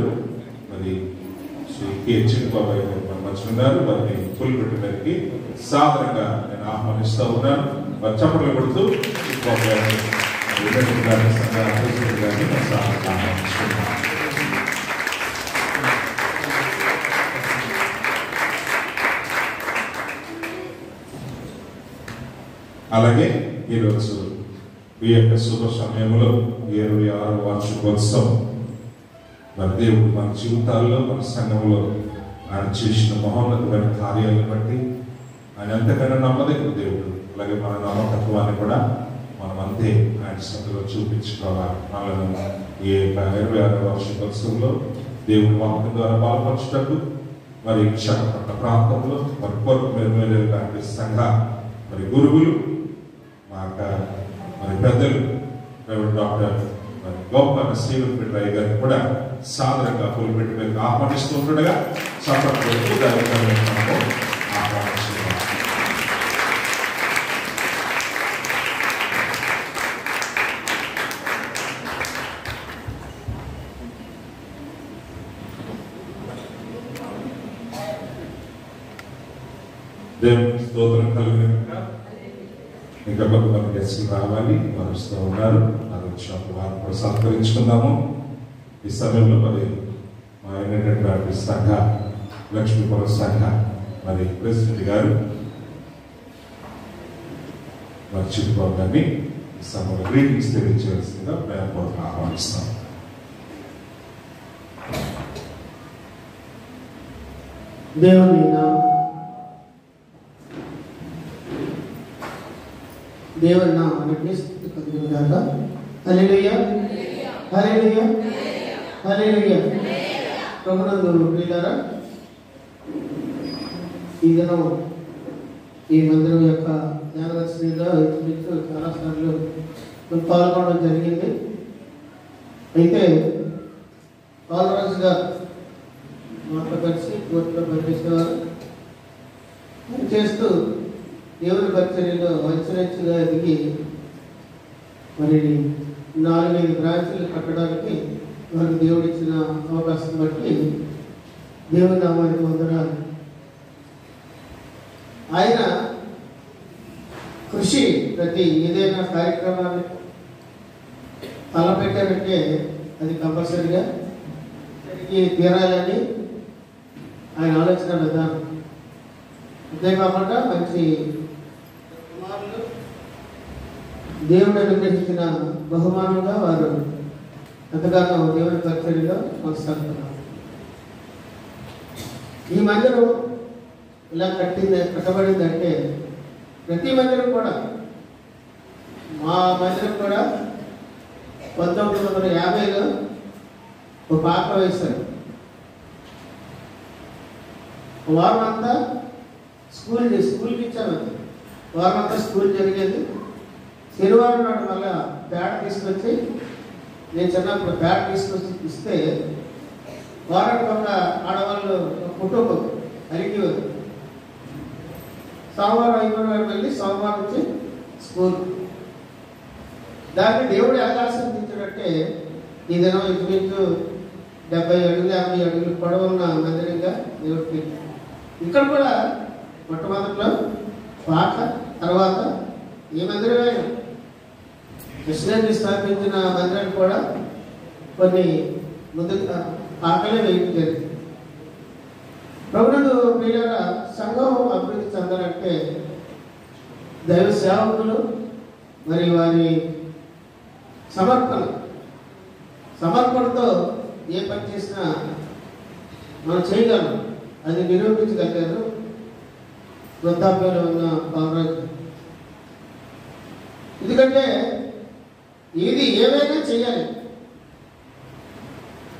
మరి శ్రీ కె చిన్నబాబాయ్ గారు పంపించున్నారు. వారిని పులిపెట్టి గారికి సాధారణంగా నేను ఆహ్వానిస్తూ ఉన్నాను. వారు చప్పట్లు కొడుతూ యునైటెడ్ బాప్టిస్ట్ సంఘ ప్రెసిడెంట్ గారిని సాధారణంగా ఆహ్వానిస్తున్నాను. అలాగే ఈరోజు ఈ యొక్క శుభ సమయంలో 26వ వార్షికోత్సవం మరి దేవుడు మన జీవితాల్లో మన సంఘంలో ఆయన చేసిన మహోన్నతమైన కార్యాలను బట్టి ఆయన ఎంతకైనా నమ్మదగిన దేవుడు. అలాగే మన నమ్మకత్వాన్ని కూడా మనం అంతే ఆయన సన్నిధిలో చూపించుకోవాలి. మనల్ని ఈ 26వ వార్షికోత్సవంలో దేవుని వాక్యం ద్వారా పాల్పరచుటకు మరి విశాఖపట్నం ప్రాంతంలో మరి కొరకు మెరుగైనటువంటి సంఘ మరి గురువులు మా మరి పెద్దలు డాక్టర్ మరి గోపాల శ్రీవన్ పిట్రాయి గారిని కూడా సాదరంగా పులిపెట్టి మీద ఆహ్వానిస్తూ ఉంటుండగా సంపర్కులకు ఆహ్వానిస్తున్నాం. దేవుని స్తోత్రం కలిగిన ఇంకా కొంతమంది గెస్టులు రావాలి, వరుస్తూ ఉన్నారు. అది వచ్చినప్పుడు వారిని కూడా సత్కరించుకుందాము. ఈ సమయంలో మరి మా అయినటువంటి సంఘ లక్ష్మీపురం సంఘ మరి ప్రెసిడెంట్ గారు మరి చిరుబాబు గారిని ఈ సమయంలో గ్రీటింగ్స్ తెలియజేయాల్సిందిగా ప్రేమపూర్వకంగా ఆహ్వానిస్తాం. దేవుని నామానికి స్తుతి కలుగునుగాక. హల్లెలూయా హల్లెలూయా హల్లెలూయా. ప్రభునందు ప్రియులారా, ఈ దినం ఈ మందిరం యొక్క యానివర్సరీలో ఇంచుమించు చాలా సార్లు పాల్గొనడం జరిగింది. అయితే పాలరాజుగా మాతో కలిసి కోర్టులో పనిచేసేవారు. చేస్తూ దేవుని పరిచర్యలో అంచెలంచెలుగా ఎదిగి మరి 4-5 బ్రాంచులు కట్టడానికి వారికి దేవుడు ఇచ్చిన అవకాశం బట్టి దేవుని నామానికి వందనాలు. ఆయన కృషి ప్రతి ఏదైనా కార్యక్రమాన్ని తలపెట్టారంటే అది కంపల్సరిగా తీరాలని ఆయన ఆలోచన విధానం. అంతేకాకుండా మంచి కుమారులు దేవుడు అనుగ్రహించిన బహుమానంగా వారు ఎంతగానో దేవుని పరిచర్యలో కొనసాగుతున్నారు. ఈ మందిరం ఇలా కట్టబడిందంటే ప్రతి మందిరం కూడా, మా మందిరం కూడా 1950లో ఒక పాక వేశారు. వారం అంతా స్కూల్కి ఇచ్చామండి. వారం అంతా స్కూల్ జరిగేది. శనివారం నాడు మళ్ళీ ప్యాడ్ తీసుకొచ్చి, నేను చిన్నప్పుడు ప్యాడ్ తీసుకొచ్చి ఇస్తే వారానికి ఒక ఆడవాళ్ళు కుటుంబం అరిగేవారు. సోమవారం అయిపోయిన వెళ్ళి సోమవారం వచ్చి స్కూల్. దాన్ని దేవుడు ఎలా ఆశీర్వదించాడంటే ఈ దినం ఇంచుమించు 70 అడుగులు 50 అడుగులు పొడవున్న మందిరంగా దేవుడికి. ఇక్కడ కూడా మొట్టమొదట్లో పాక, తర్వాత ఈ మందిరమే కృష్ణాన్ని స్థాపించిన మందిరాన్ని కూడా కొన్ని ముందు పాకలే వేయడం జరిగింది. ప్రభునందు ప్రియులారా, సంఘం అభివృద్ధి చెందాలంటే దైవ సేవకులు మరి వారి సమర్పణతో ఏ పని చేసినా మనం చేయగలం. అది నిరూపించగలిగారు వృద్ధాప్యంలో ఉన్న పాలరాజు. ఎందుకంటే ఇది ఏమైనా చేయాలి.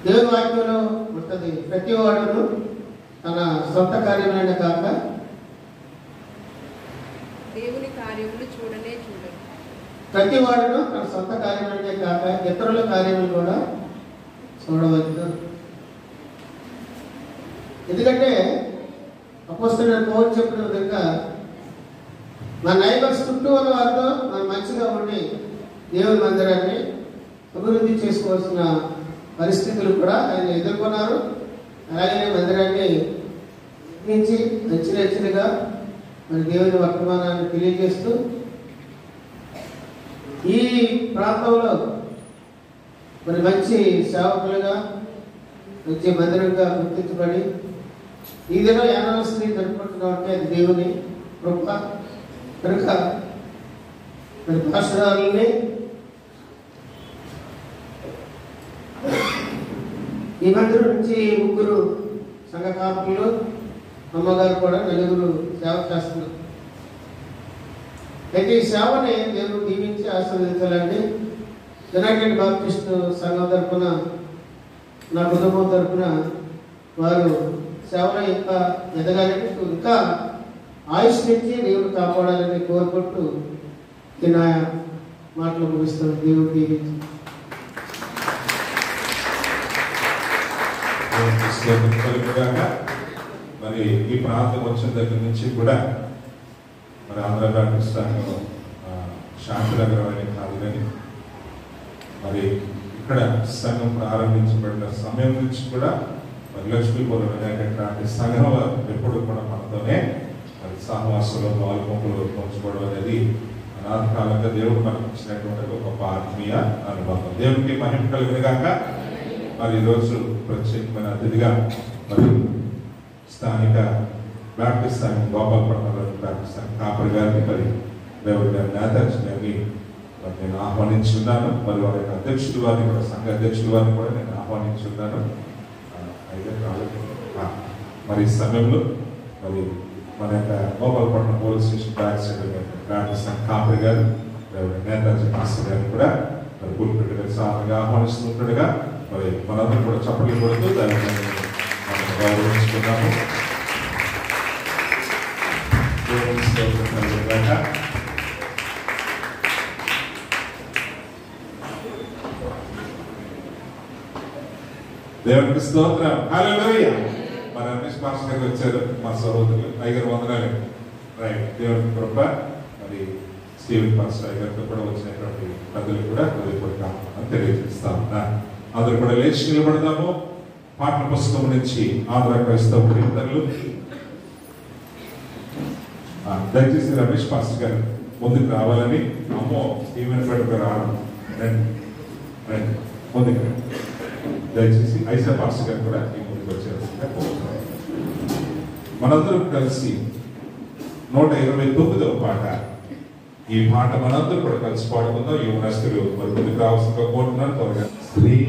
దేవుని వాక్యంలో ఉంటుంది, ప్రతి వాడును తన సొంత కార్యములైన కాక దేవుని కార్యములు చూడనే చూడరు. ప్రతి వాడును తన సొంత కార్యములనే కాక ఇతరుల కార్యములు కూడా చూడవచ్చు. ఎందుకంటే అపోస్తలుడైన పౌలు చెప్పిన విధంగా మన నైబర్స్ చుట్టూ ఉన్న వారితో మనం మంచిగా ఉండి దేవుని మందిరాన్ని అభివృద్ధి చేసుకోవాల్సిన పరిస్థితులు కూడా ఆయన ఎదుర్కొన్నారు. అలాగే మందిరాన్ని నిర్మించి అంచెలంచెలుగా మన దేవుని వర్తమానాన్ని తెలియజేస్తూ ఈ ప్రాంతంలో మరి మంచి సేవకులుగా, మంచి మందిరంగా గుర్తించబడి ఈ దినం యానివర్సరీ జరుపుకుంటున్నాం అంటే అది దేవుని కృప. కనుక మరి పాస్టర్ని ఈ మందిరం నుంచి 3 సంఘ కాపులు, అమ్మగారు కూడా 4 సేవ చేస్తున్నారు. అయితే ఈ సేవని దేవుడు దీవించి ఆశీర్వదించాలండి. యునైటెడ్ బాప్టిస్ట్ సంఘం తరఫున, నా కుటుంబం తరఫున వారు సేవలో ఇంకా ఎదగాలని, ఇంకా ఆయుష్నిచ్చి దేవుడు కాపాడాలని కోరుకుంటూ నా మాటలు ముగిస్తాను. దేవుడు దీవించి. మరి ఈ ప్రాంతం వచ్చిన దగ్గర నుంచి కూడా మరి ఆంధ్ర బాప్టిస్ట్ సంఘం శాంతినగరమైన కాదు, కానీ మరి ఇక్కడ సంఘం ప్రారంభించబడిన సమయం నుంచి కూడా మరి లక్ష్మీపురం అనేటువంటి సంఘం ఎప్పుడు కూడా మనతోనే మరి సహవాసంలో పాల్గొంపులు పంచుకోవడం అనేది అనాథకాలంగా దేవుడు మనకు ఇచ్చినటువంటి ఒక గొప్ప ఆత్మీయ అనుభవం. దేవునికి మహిమ కలిగిన గాక. మరి ఈరోజు ప్రత్యేకమైన అతిథిగా మరి స్థానిక బాప్టిస్ట్ సంఘం గోపాలపట్నంలో బాప్టిస్ట్ సంఘం కాపరి గారిని, మరి దేవుడి గారి నేతాజీ గారిని మరి నేను ఆహ్వానించున్నాను. మరి వారి యొక్క అధ్యక్షుడు వారిని కూడా, సంఘ అధ్యక్షుడు వారిని కూడా నేను ఆహ్వానించున్నాను. అయితే మరి ఈ సమయంలో మరి మన యొక్క Gopalapatnam police station back side Baptist సంఘ కాపరి గారు, దేవుడి నేతాజీ మాస్టర్ గారిని కూడా మరి పులిపెట్టి గారి సాధనగా ఆహ్వానిస్తుండగా మరి మనందరం కూడా చప్పట్లు కొడుతూ దాన్ని మనం గౌరవించుకున్నాము. దేవునికి స్తోత్రం. హల్లెలూయా. మన రమేష్ మాస్టర్ గారు వచ్చారు, మా సహోదరులు. అయ్యగారు వందనాలు. రైట్. దేవునికి కృప. మరి స్టీవెన్ పాస్టర్ గారితో కూడా వచ్చినటువంటి పెద్దలు కూడా హృదయపూర్వకంగా తెలియజేస్తా ఉన్నా. అందరూ కూడా లేచి నిలబడదాము. పాఠ్య పుస్తకం నుంచి ఆంధ్ర క్రైస్తవ ప్రేమితలు దయచేసి రమేష్ పాస్టర్ గారు ముందుకు రావాలని. అమ్మో స్టీవెన్ పెట్టుకు రావడం రండి ముందుకు దయచేసి ఐసా పాస్టర్ గారు కూడా ఈ ముందుకు వచ్చేసిందిగా కోరుతున్నాను. మనందరం కలిసి 129వ పాట, ఈ పాట మనందరూ కూడా కలిసి పాడుకుందాం. యువనస్తులు మరి ముందుకు రావాల్సిందిగా కోరుతున్నాను. త్వరగా Oh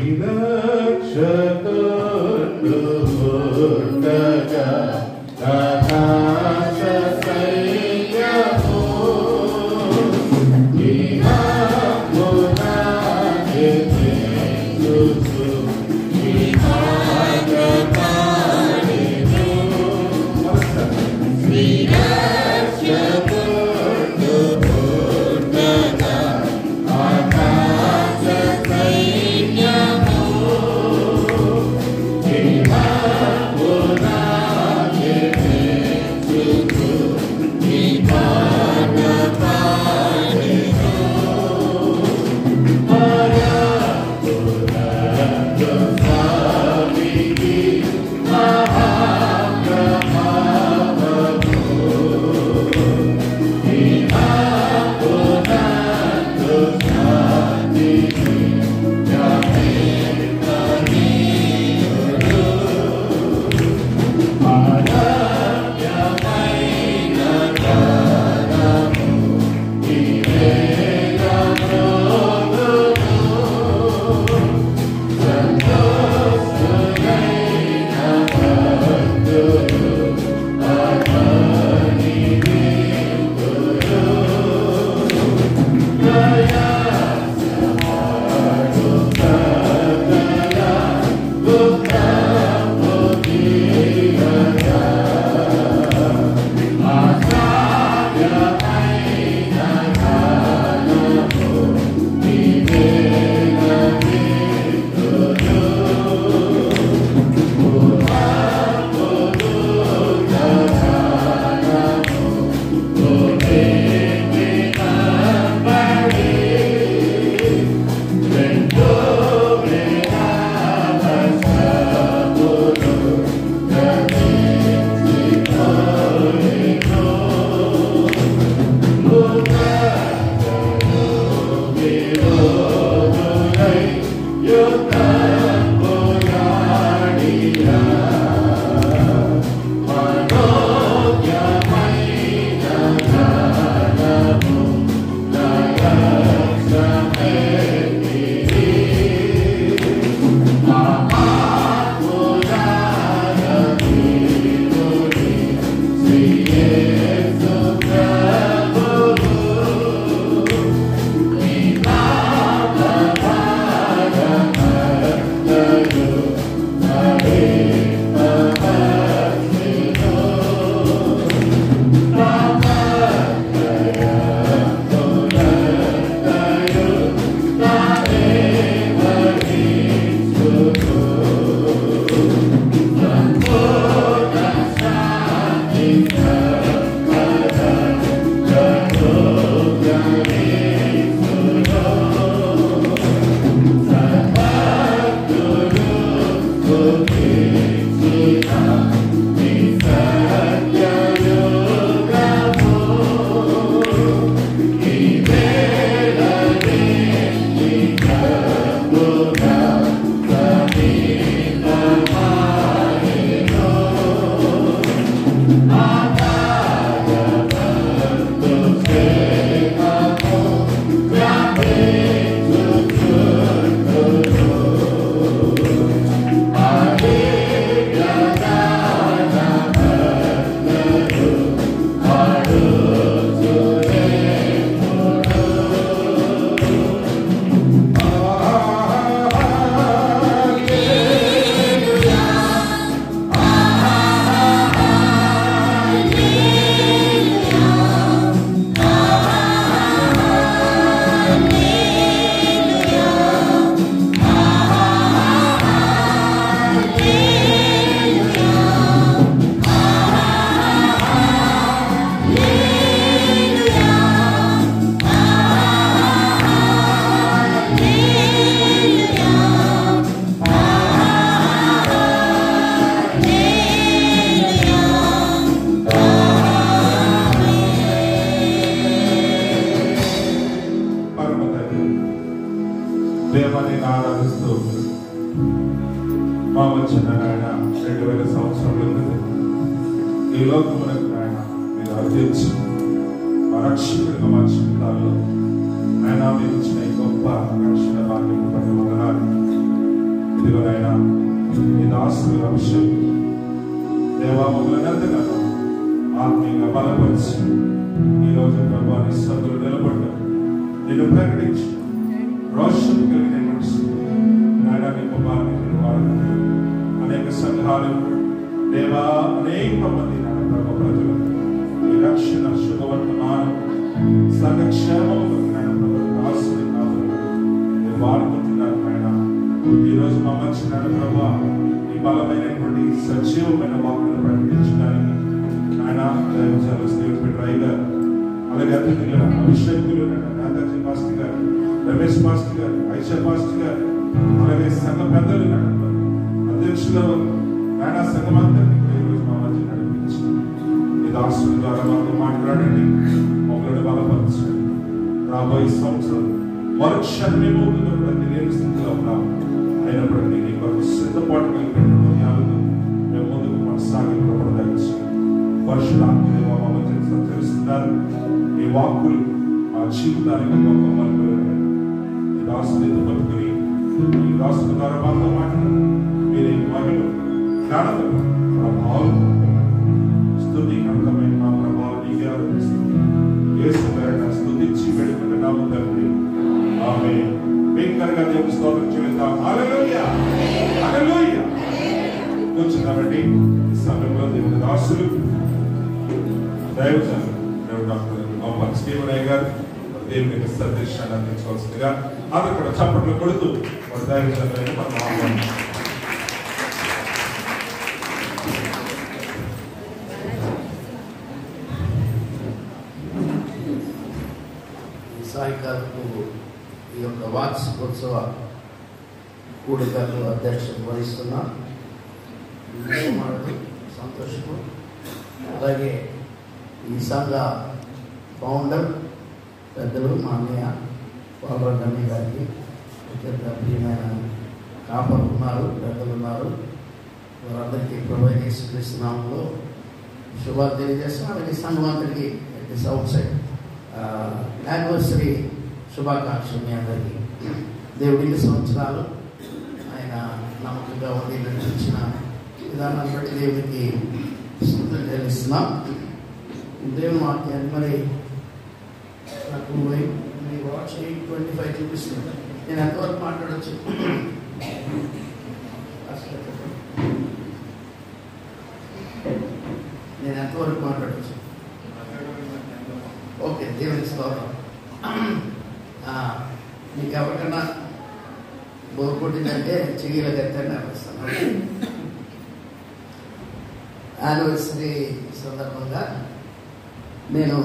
మా మధ్యన నాయన 2000 సంవత్సరాల క్రితం ఈ లోకమునకు నాయన మీరు అర్పించి మా రక్షకుడిగా మా జీవితాల్లో ఆయన మీరు ఇచ్చిన ఈ గొప్ప రక్షణ భాగ్యం పట్ల వందనాలు. ఇదిగో నాయన ఈ దాసుల అంశం దేవా మమ్మల్ని ఎంతగానో ఆత్మీయంగా బలపరిచి ఈరోజు ప్రభు నీ సభలు నిలబడ్డారు. నేను ప్రకటించి రోషం కలిగినటువంటి నాయన నీ కుమారుని మీరు వాడుతున్నారు. అనేక సంఘాలు దేవా అనేక మంది నాయన ప్రభు ప్రజలు ఈ రక్షణ శుభవర్తమానం సంఘక్షేమం నాయన ప్రభు ఆశ్రయ కావాలి మీరు వాడుకుంటున్నారు. నాయన ఈరోజు మా మంచి నాయన ప్రభు ఈ బలమైనటువంటి సజీవమైన వాక్కులను ప్రకటించడానికి ఆయన స్నేహితుడు రాయ్ గారు, అలాగే అతిథులు అభిషేకులు నాగార్జీ పాస్టర్ గారు, రమేష్ పాస్టర్ గారు, ఐషా పాస్టర్ గారు, అలాగే సంఘ పెద్దలు అధ్యక్షుల నాయన సంఘమందరినీ ఈరోజు మా మధ్య నడిపించి ఈ దాసుల ద్వారా మాతో మాట్లాడండి, మమ్మల్ని బలపరచండి. రాబోయే సంవత్సరం మరుక్షణమేమో కూడా తెలియని స్థితిలో ఉన్నాం. అయినప్పటికీ నీ కొరకు సిద్ధపాటు కలిగినటువంటి ఆలోచన మేము ముందుకు కొనసాగి ప్రబడదాచి పరిశుద్ధాత్మదేవ మా మధ్య సంచరిస్తున్నారు. ఈ వాక్కులు మా జీవితానికి గొప్ప మలుపులు. ఈ దాసుని పట్టుకుని ఈ దాసుల ద్వారా మాతో మాట్లాడారు. మీరే మహిళలు జ్ఞానతలు ప్రభావం స్తుతి కనకమైన మా ప్రభావం నీకే ఆరోపిస్తుంది. యేసు పేరిట స్తుతించి వేడుకుంటున్నాము తండ్రి, ఆమేన్. భయంకరంగా దేవుని స్తోత్రం చెల్లిద్దాం. హల్లెలూయా, హల్లెలూయా. కూర్చున్నామండి. ఈ సమయంలో దేవుని దాసులు దైవజనులు డాక్టర్ మొహమ్మద్ స్టీవెన్ అయ్య గారు దేవుని యొక్క సందేశాన్ని అందించవలసిందిగా అందరూ కూడా చప్పట్లు కొడుతూ వారి దైవజనులైన మనం ఆహ్వానం. సాయంకాలపు ఈ యొక్క వార్షికోత్సవ కూడికలు అధ్యక్షత వహిస్తున్నాం. సంతోషము. అలాగే ఈ సంఘ ఫౌండర్ పెద్దలు మా అన్నయ్య పాల్గొని గారికి అత్యంత ప్రియమైన కాపలు ఉన్నారు, పెద్దలు ఉన్నారు. వారందరికీ ప్రభు యేసుక్రీస్తునామములో శుభాలు తెలియజేస్తున్నాం. అలాగే సంఘమందరికీ దిస్ అవుట్ సైడ్ యానివర్సరీ శుభాకాంక్షలు మీ అందరికీ. దేవుడికి సంవత్సరాలు ఆయన నమ్మకంగా ఉండి నడిపించిన విధానాన్ని బట్టి దేవుడికి స్తుతులు చెల్లిస్తున్నాం. దేవుని వాక్యాన్ని మరి నాకు మీ వాచ్ 8:25 చూపిస్తుంది. నేను ఎంతవరకు మాట్లాడచ్చు? నేను ఎంతవరకు మాట్లాడచ్చు? ఓకే, దేవుని స్తోత్రం. మీకు ఎవరికన్నా బోర్ కొట్టిందంటే చెయ్యిల గట్టని అనిపిస్తాను. యానివర్సరీ సందర్భంగా నేను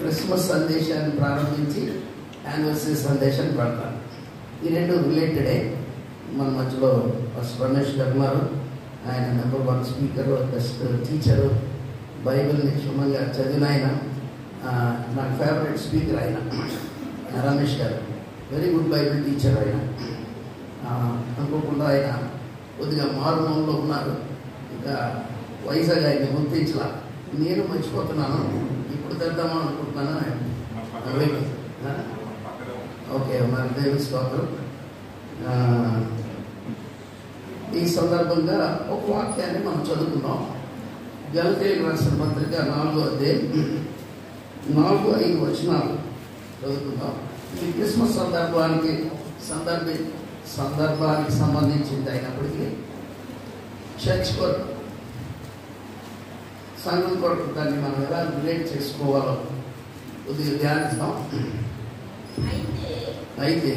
క్రిస్మస్ సందేశాన్ని ప్రారంభించి యానివర్సరీ సందేశాన్ని పెడతాను. ఈ రెండు రిలేటెడే. మన మధ్యలో ఫస్ట్ రమేష్ గారు ఉన్నారు. ఆయన నెంబర్ 1 స్పీకరు, బెస్ట్ టీచరు, బైబిల్ని క్షుణ్ణంగా చదివిన ఆయన. నాకు ఫేవరెట్ స్పీకర్ ఆయన రమేష్ గారు. వెరీ గుడ్ బైబిల్ టీచర్ ఆయన. అనుకోకుండా ఆయన కొద్దిగా మారుమూలలో ఉన్నారు. ఇంకా వైజాగ్ ఆయన గుర్తించలా. నేను మర్చిపోతున్నాను, ఇప్పుడు తెద్దామని అనుకుంటున్నాను. ఓకే, మరి దేవుని స్తోత్రం. ఈ సందర్భంగా ఒక వాక్యాన్ని మనం చదువుకున్నాం. గలతీయులకు రాసిన పత్రిక 4వ అధ్యాయం 4-5 వచనాలు చదువుకుందాం. ఇది క్రిస్మస్ సందర్భానికి సంబంధించింది అయినప్పటికీ చర్చ్ కొరకు, సంఘం కొరకు దాన్ని మనం ఎలా రిలేట్ చేసుకోవాలో కొద్దిగా ధ్యానిస్తాం. అయితే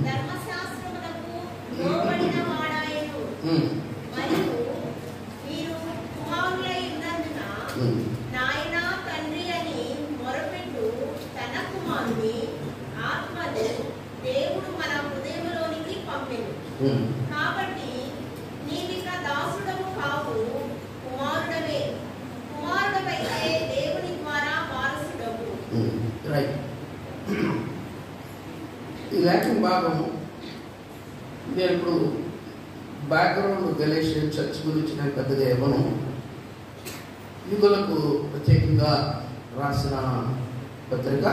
ధర్మశాస్త్రములకు లోబడిన వాడాయను మరియు మీరు కుమారులై ఉన్నందున నాయనా తండ్రి అని మొరపెట్టు తన కుమారుని ఆత్మను దేవుడు మన హృదయ కాబట్టి నీవిక దాసుడము కావు, కుమారుడవే. కుమారుడవైతే దేవుని ద్వారా వారసుడవు. రైట్. ఈ లేఖన భాగము నేను ఇప్పుడు బ్యాక్గ్రౌండ్ గలేషియన్ చర్చ్ గురించి నేను పెద్దగా ఇవ్వను. యూదులకు ప్రత్యేకంగా రాసిన పత్రిక.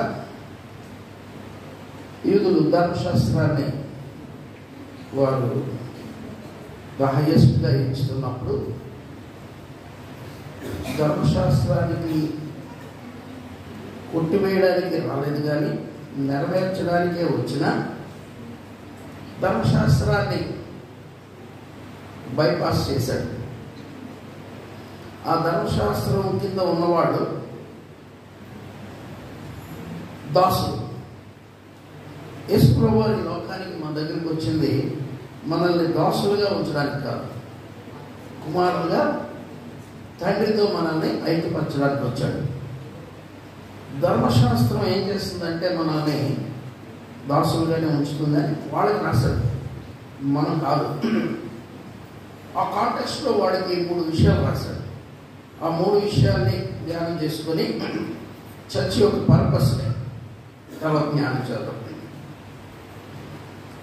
యూదులు ధర్మశాస్త్రాన్ని వారు ద హైయెస్ట్గా ఎంచుతున్నప్పుడు ధర్మశాస్త్రానికి కొట్టివేయడానికి రాలేదు, కానీ నెరవేర్చడానికే వచ్చిన ధర్మశాస్త్రాన్ని బైపాస్ చేశాడు. ఆ ధర్మశాస్త్రం కింద ఉన్నవాడు దాసుడు. యేసు ప్రభువు ఈ లోకానికి మన దగ్గరికి వచ్చింది మనల్ని దాసులుగా ఉంచడానికి కాదు, కుమారులుగా తండ్రితో మనల్ని ఐక్యపరచడానికి వచ్చాడు. ధర్మశాస్త్రం ఏం చేస్తుందంటే మనల్ని దాసులుగానే ఉంచుతుందని వాళ్ళకి రాశాడు, మనం కాదు. ఆ కాంటెక్స్ట్లో వాడికి 3 విషయాలు రాశాడు. ఆ 3 విషయాల్ని ధ్యానం చేసుకొని చర్చ్ యొక్క పర్పస్ని తర్వాత జ్ఞానం చేద్దాం.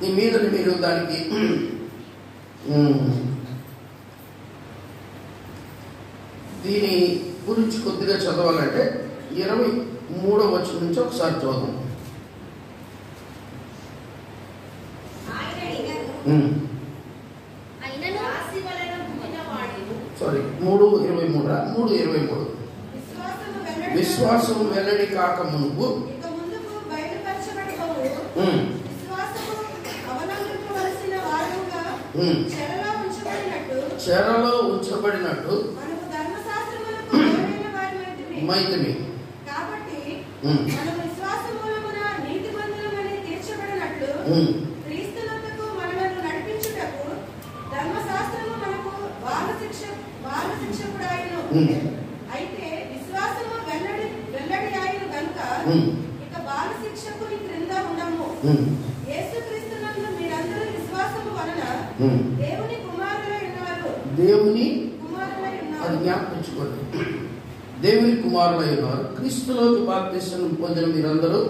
ఈ మీద మీరు దానికి దీని గురించి కొద్దిగా చదవాలంటే 23వ వచనం నుంచి ఒకసారి చదువు. సారీ 3:23 విశ్వాసం వెల్లడి కాక మునుపు చెరలో ఉంచబడినట్టు మైతిమి. అయితే విశ్వాసము వెల్లడి ఆయన గనుక ఇక బాల శిక్షకుని క్రింద ఉండము. యేసుక్రీస్తునందు మీరందరూ విశ్వాసము వలన దేవుని కుమారులై ఉన్నారు. దేవుని అది జ్ఞాపకించుకోండి. దేవుని కుమారులై ఉన్నారు. క్రీస్తులోకి బాప్తిస్మం పొందిన మీరందరూ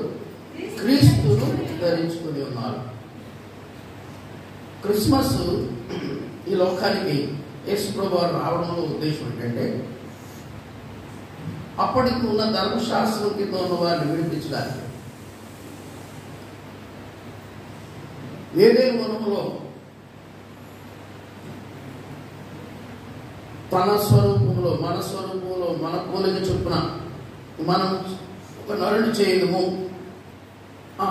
క్రీస్తును ధరించుకొని ఉన్నారు. క్రిస్మస్ ఈ లోకానికి యేసు ప్రభువు రావడంలో ఉద్దేశం ఏంటంటే అప్పటికి ఉన్న ధర్మశాస్త్రం కింద ఉన్న వారిని విడిపించడానికి. ఏదేను వనములో తన స్వరూపంలో మన స్వరూపంలో మన పోలిక చొప్పున మనం ఒక నరుడు చేయడము.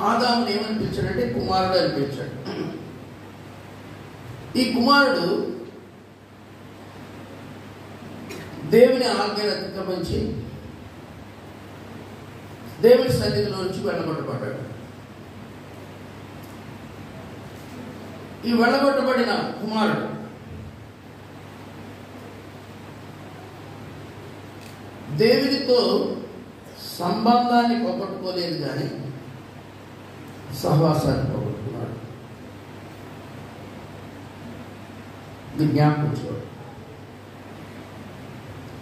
ఆదాముని ఏమనిపించాడంటే కుమారుడు అనిపించాడు. ఈ కుమారుడు దేవుని ఆజ్ఞను అతిక్రమించి దేవుని సన్నిధిలో నుంచి వెళ్ళగొట్టబడ్డాడు. ఈ వెళ్ళగొట్టబడిన కుమారుడు దేవునితో సంబంధాన్ని పోగొట్టుకోలేదు, కానీ సహవాసాన్ని పోగొట్టుకున్నాడు. జ్ఞాపకించుకోడు.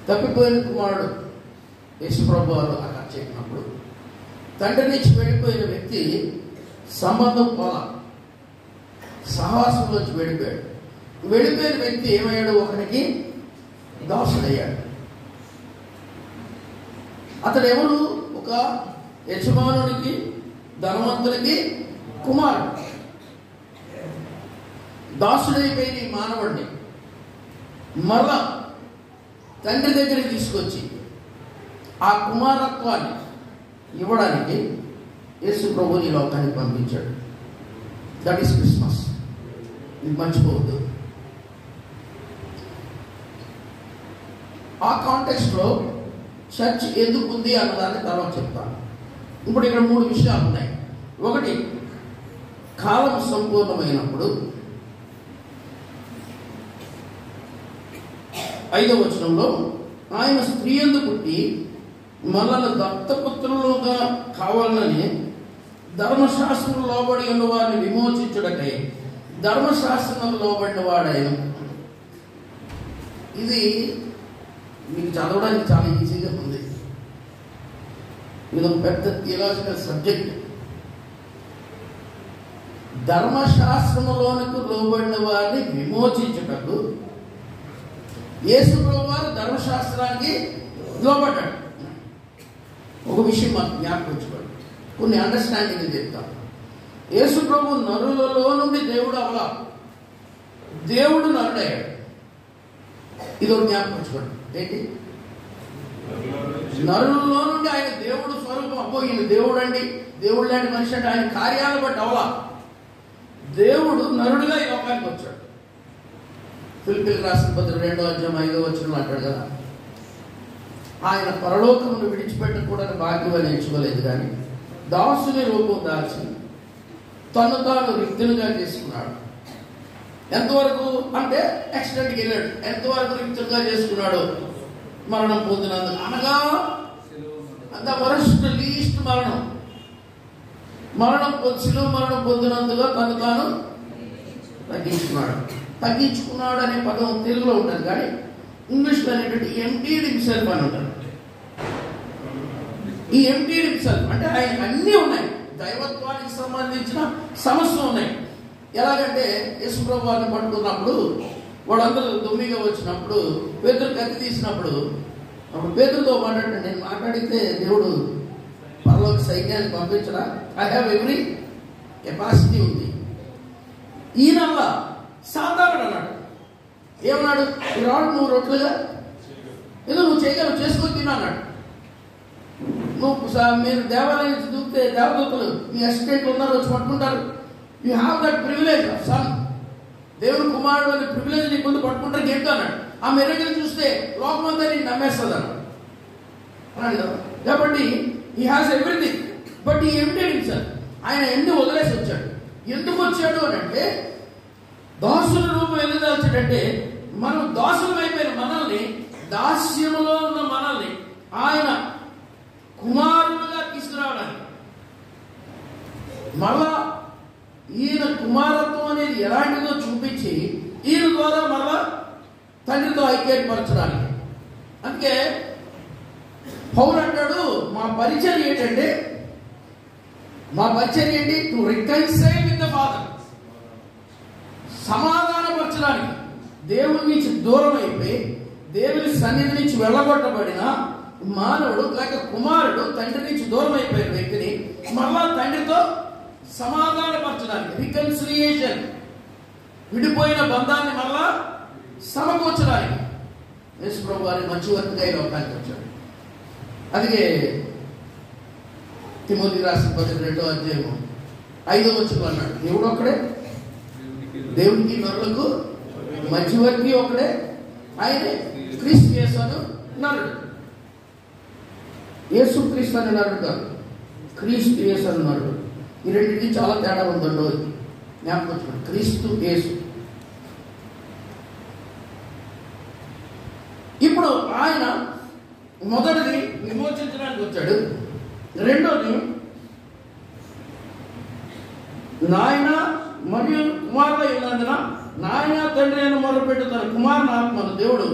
తప్పిపోయిన కుమారుడు యేసు ప్రభువు అలా చెప్పినప్పుడు తండ్రి నుంచి వెళ్ళిపోయిన వ్యక్తి సంబంధం పోలా, సహవాసంలోంచి వెళ్ళిపోయాడు. వెళ్ళిపోయిన వ్యక్తి ఏమయ్యాడు? ఒకరికి దాసుడయ్యాడు. అతడు ఎవరు? ఒక యజమానునికి, ధనవంతునికి కుమారుడు. దాసుడైపోయిన ఈ మానవుడిని మరలా తండ్రి దగ్గరికి తీసుకొచ్చి ఆ కుమారత్వాన్ని ఇవ్వడానికి యేసు ప్రభువుని లోకానికి పంపించాడు. That is Christmas. ఇది మర్చిపోవద్దు. ఆ కాంటెక్స్ట్లో చర్చ్ ఎందుకు ఉంది అన్నదాన్ని తర్వాత చెప్తాను. ఇప్పుడు ఇక్కడ 3 విషయాలు ఉన్నాయి. ఒకటి, కాలం సంపూర్ణమైనప్పుడు 5వ వచనంలో ఆయన స్త్రీ యందు పుట్టి మనల్ని దత్తపుత్రులుగా కావాలని ధర్మశాస్త్రం లోబడి ఉన్న వారిని విమోచించుటకై ధర్మశాస్త్రంలో లోబడిన వాడైన. ఇది మీకు చదవడానికి చాలా ఈజీగా ఉంది. ఇది ఒక పెద్ద థియలాజికల్ సబ్జెక్ట్. ధర్మశాస్త్రములోనికి లోబడిన వారిని విమోచించుటకు యేసు ప్రభువు వారు ధర్మశాస్త్రానికి లోబడ్డాడు. ఒక విషయం మాకు జ్ఞాపకం ఉంచుకోండి, కొన్ని అండర్స్టాండింగ్ చెప్తాం. యేసు ప్రభు నరులలో నుండి దేవుడు అవలా, దేవుడు నరుడయ్యాడు. ఇదో జ్ఞాపకం ఉంచుకోండి. ఏంటి? నరులలో నుండి ఆయన దేవుడు స్వరూపం. అబ్బో ఈయన దేవుడు అండి, దేవుడు లాంటి మనిషి అంటే ఆయన కార్యాలను బట్టి అవలా. దేవుడు నరుడుగా ఈ లోకానికి వచ్చాడు. ఫిలిప్పీయులకు రాసిన పత్రిక 2వ అధ్యాయం 5వ వచనంలో అంటాడు కదా, ఆయన పరలోకమును విడిచిపెట్టకూడని భాగ్యం ఎంచుకోలేదు, కానీ దాసుని రూపం దాల్చి తను తాను రిక్తునిగా చేసుకున్నాడు. ఎంతవరకు అంటే ఎక్స్టెంట్కి వెళ్ళాడు. ఎంతవరకు రిక్తునిగా చేసుకున్నాడు? మరణం పొందినందుకు, అనగా అంత వరస్ట్ లీస్ట్ మరణం శిలువ మరణం పొందినందుగా తను తాను తగ్గించుకున్నాడు. తగ్గించుకున్నాడు అనే పదం తెలుగులో ఉంటుంది, కానీ ఇంగ్లీష్లో అనేటువంటి ఎంప్టీడ్ హిమ్సెల్ఫ్ అని ఉంటుంది. ఈ ఎంప్టీడ్ హిమ్సెల్ఫ్ అంటే ఆయన అన్నీ ఉన్నాయి, దైవత్వానికి సంబంధించిన సమస్యలు ఉన్నాయి. ఎలాగంటే యేసు ప్రభు వారిని పట్టుకున్నప్పుడు వాళ్ళందరూ దొమ్మిగా వచ్చినప్పుడు పేతురు కత్తి తీసినప్పుడు అప్పుడు పేతురుతో మాట్లాడండి, నేను మాట్లాడితే దేవుడు పరలోక సైన్యాన్ని పంపించడా? ఐ హ్యావ్ ఎవ్రీ కెపాసిటీ ఉంది. ఈయనల్లా సాధారణ అన్నాడు. ఏమన్నాడు? ఈ రాడు నువ్వు రొట్టెలుగా ఏదో నువ్వు చేయగలవు, చేసుకొని తిన్నా అన్నాడు. నువ్వు మీరు దేవాలయం చూస్తే దేవదూతలు మీ అసిస్టెంట్లు ఉన్నారు, వచ్చి పట్టుకుంటారు. You have that privilege of son. దేవుడు కుమారుడు అనే ప్రివిలేజ్ నీ ముందు పట్టుకుంటారు గెంటు అన్నాడు. ఆ మెరుగులు చూస్తే లోకమంతా నేను నమ్మేస్తుంది అన్నాడు కదా. కాబట్టి హీ హాజ్ ఎవ్రీథింగ్, బట్ ఈ ఎంప్టీడ్ సార్. ఆయన ఎందుకు వదిలేసి వచ్చాడు? ఎందుకు వచ్చాడు అని అంటే, దాసుల రూపం ఎందుకు వచ్చాడంటే, మనం దాసులం అయిపోయిన మనల్ని, దాస్యములో ఉన్న మనల్ని ఆయన కుమారులుగా తీసుకురావడానికి. మళ్ళా ఈయన కుమారత్వం అనేది ఎలాంటిదో చూపించి ఈయన ద్వారా మళ్ళా తండ్రితో ఐక్యపరచడానికి. అందుకే పౌలు అంటాడు, మా పరిచయం ఏంటంటే, మా పరిచయం ఏంటి? To reconcile with the father. సమాధానపరచడానికి. దేవుని నుంచి దూరం అయిపోయి దేవుని సన్నిధి నుంచి వెళ్ళగొట్టబడిన మానవుడు లేక కుమారుడు తండ్రి నుంచి దూరం అయిపోయిన వ్యక్తిని మళ్ళా తండ్రితో సమాధానపరచడానికి, రికన్సిలియేషన్, విడిపోయిన బంధాన్ని మళ్ళా సమకూర్చడానికి యేసు ప్రభు వారి మధ్యవర్తిగా ఈ లోకానికి వచ్చాడు. అందుకే తిమోతికి రాసిన పత్రిక 2వ అధ్యాయం 5వ వచనం అన్నాడు, దేవుడు ఒక్కడే, దేవునికి నరులకు మధ్యవర్తి ఒకడే, ఆయనే క్రీస్తు యేసు అను నరుడు. యేసు క్రీస్తు అనే నరుడు కాదు, క్రీస్తు యేసు అను నరుడు. ఈ రెండింటికి చాలా తేడా ఉందండో జ్ఞాపకం. క్రీస్తు యేసు. ఇప్పుడు ఆయన మొదటిది విమోచించడానికి వచ్చాడు. రెండోది నాయన మరియు కుమారుడు ఉన్నందున నాయన తండ్రి అని మొదలుపెట్టి తన కుమారుని ఆత్మను దేవుడు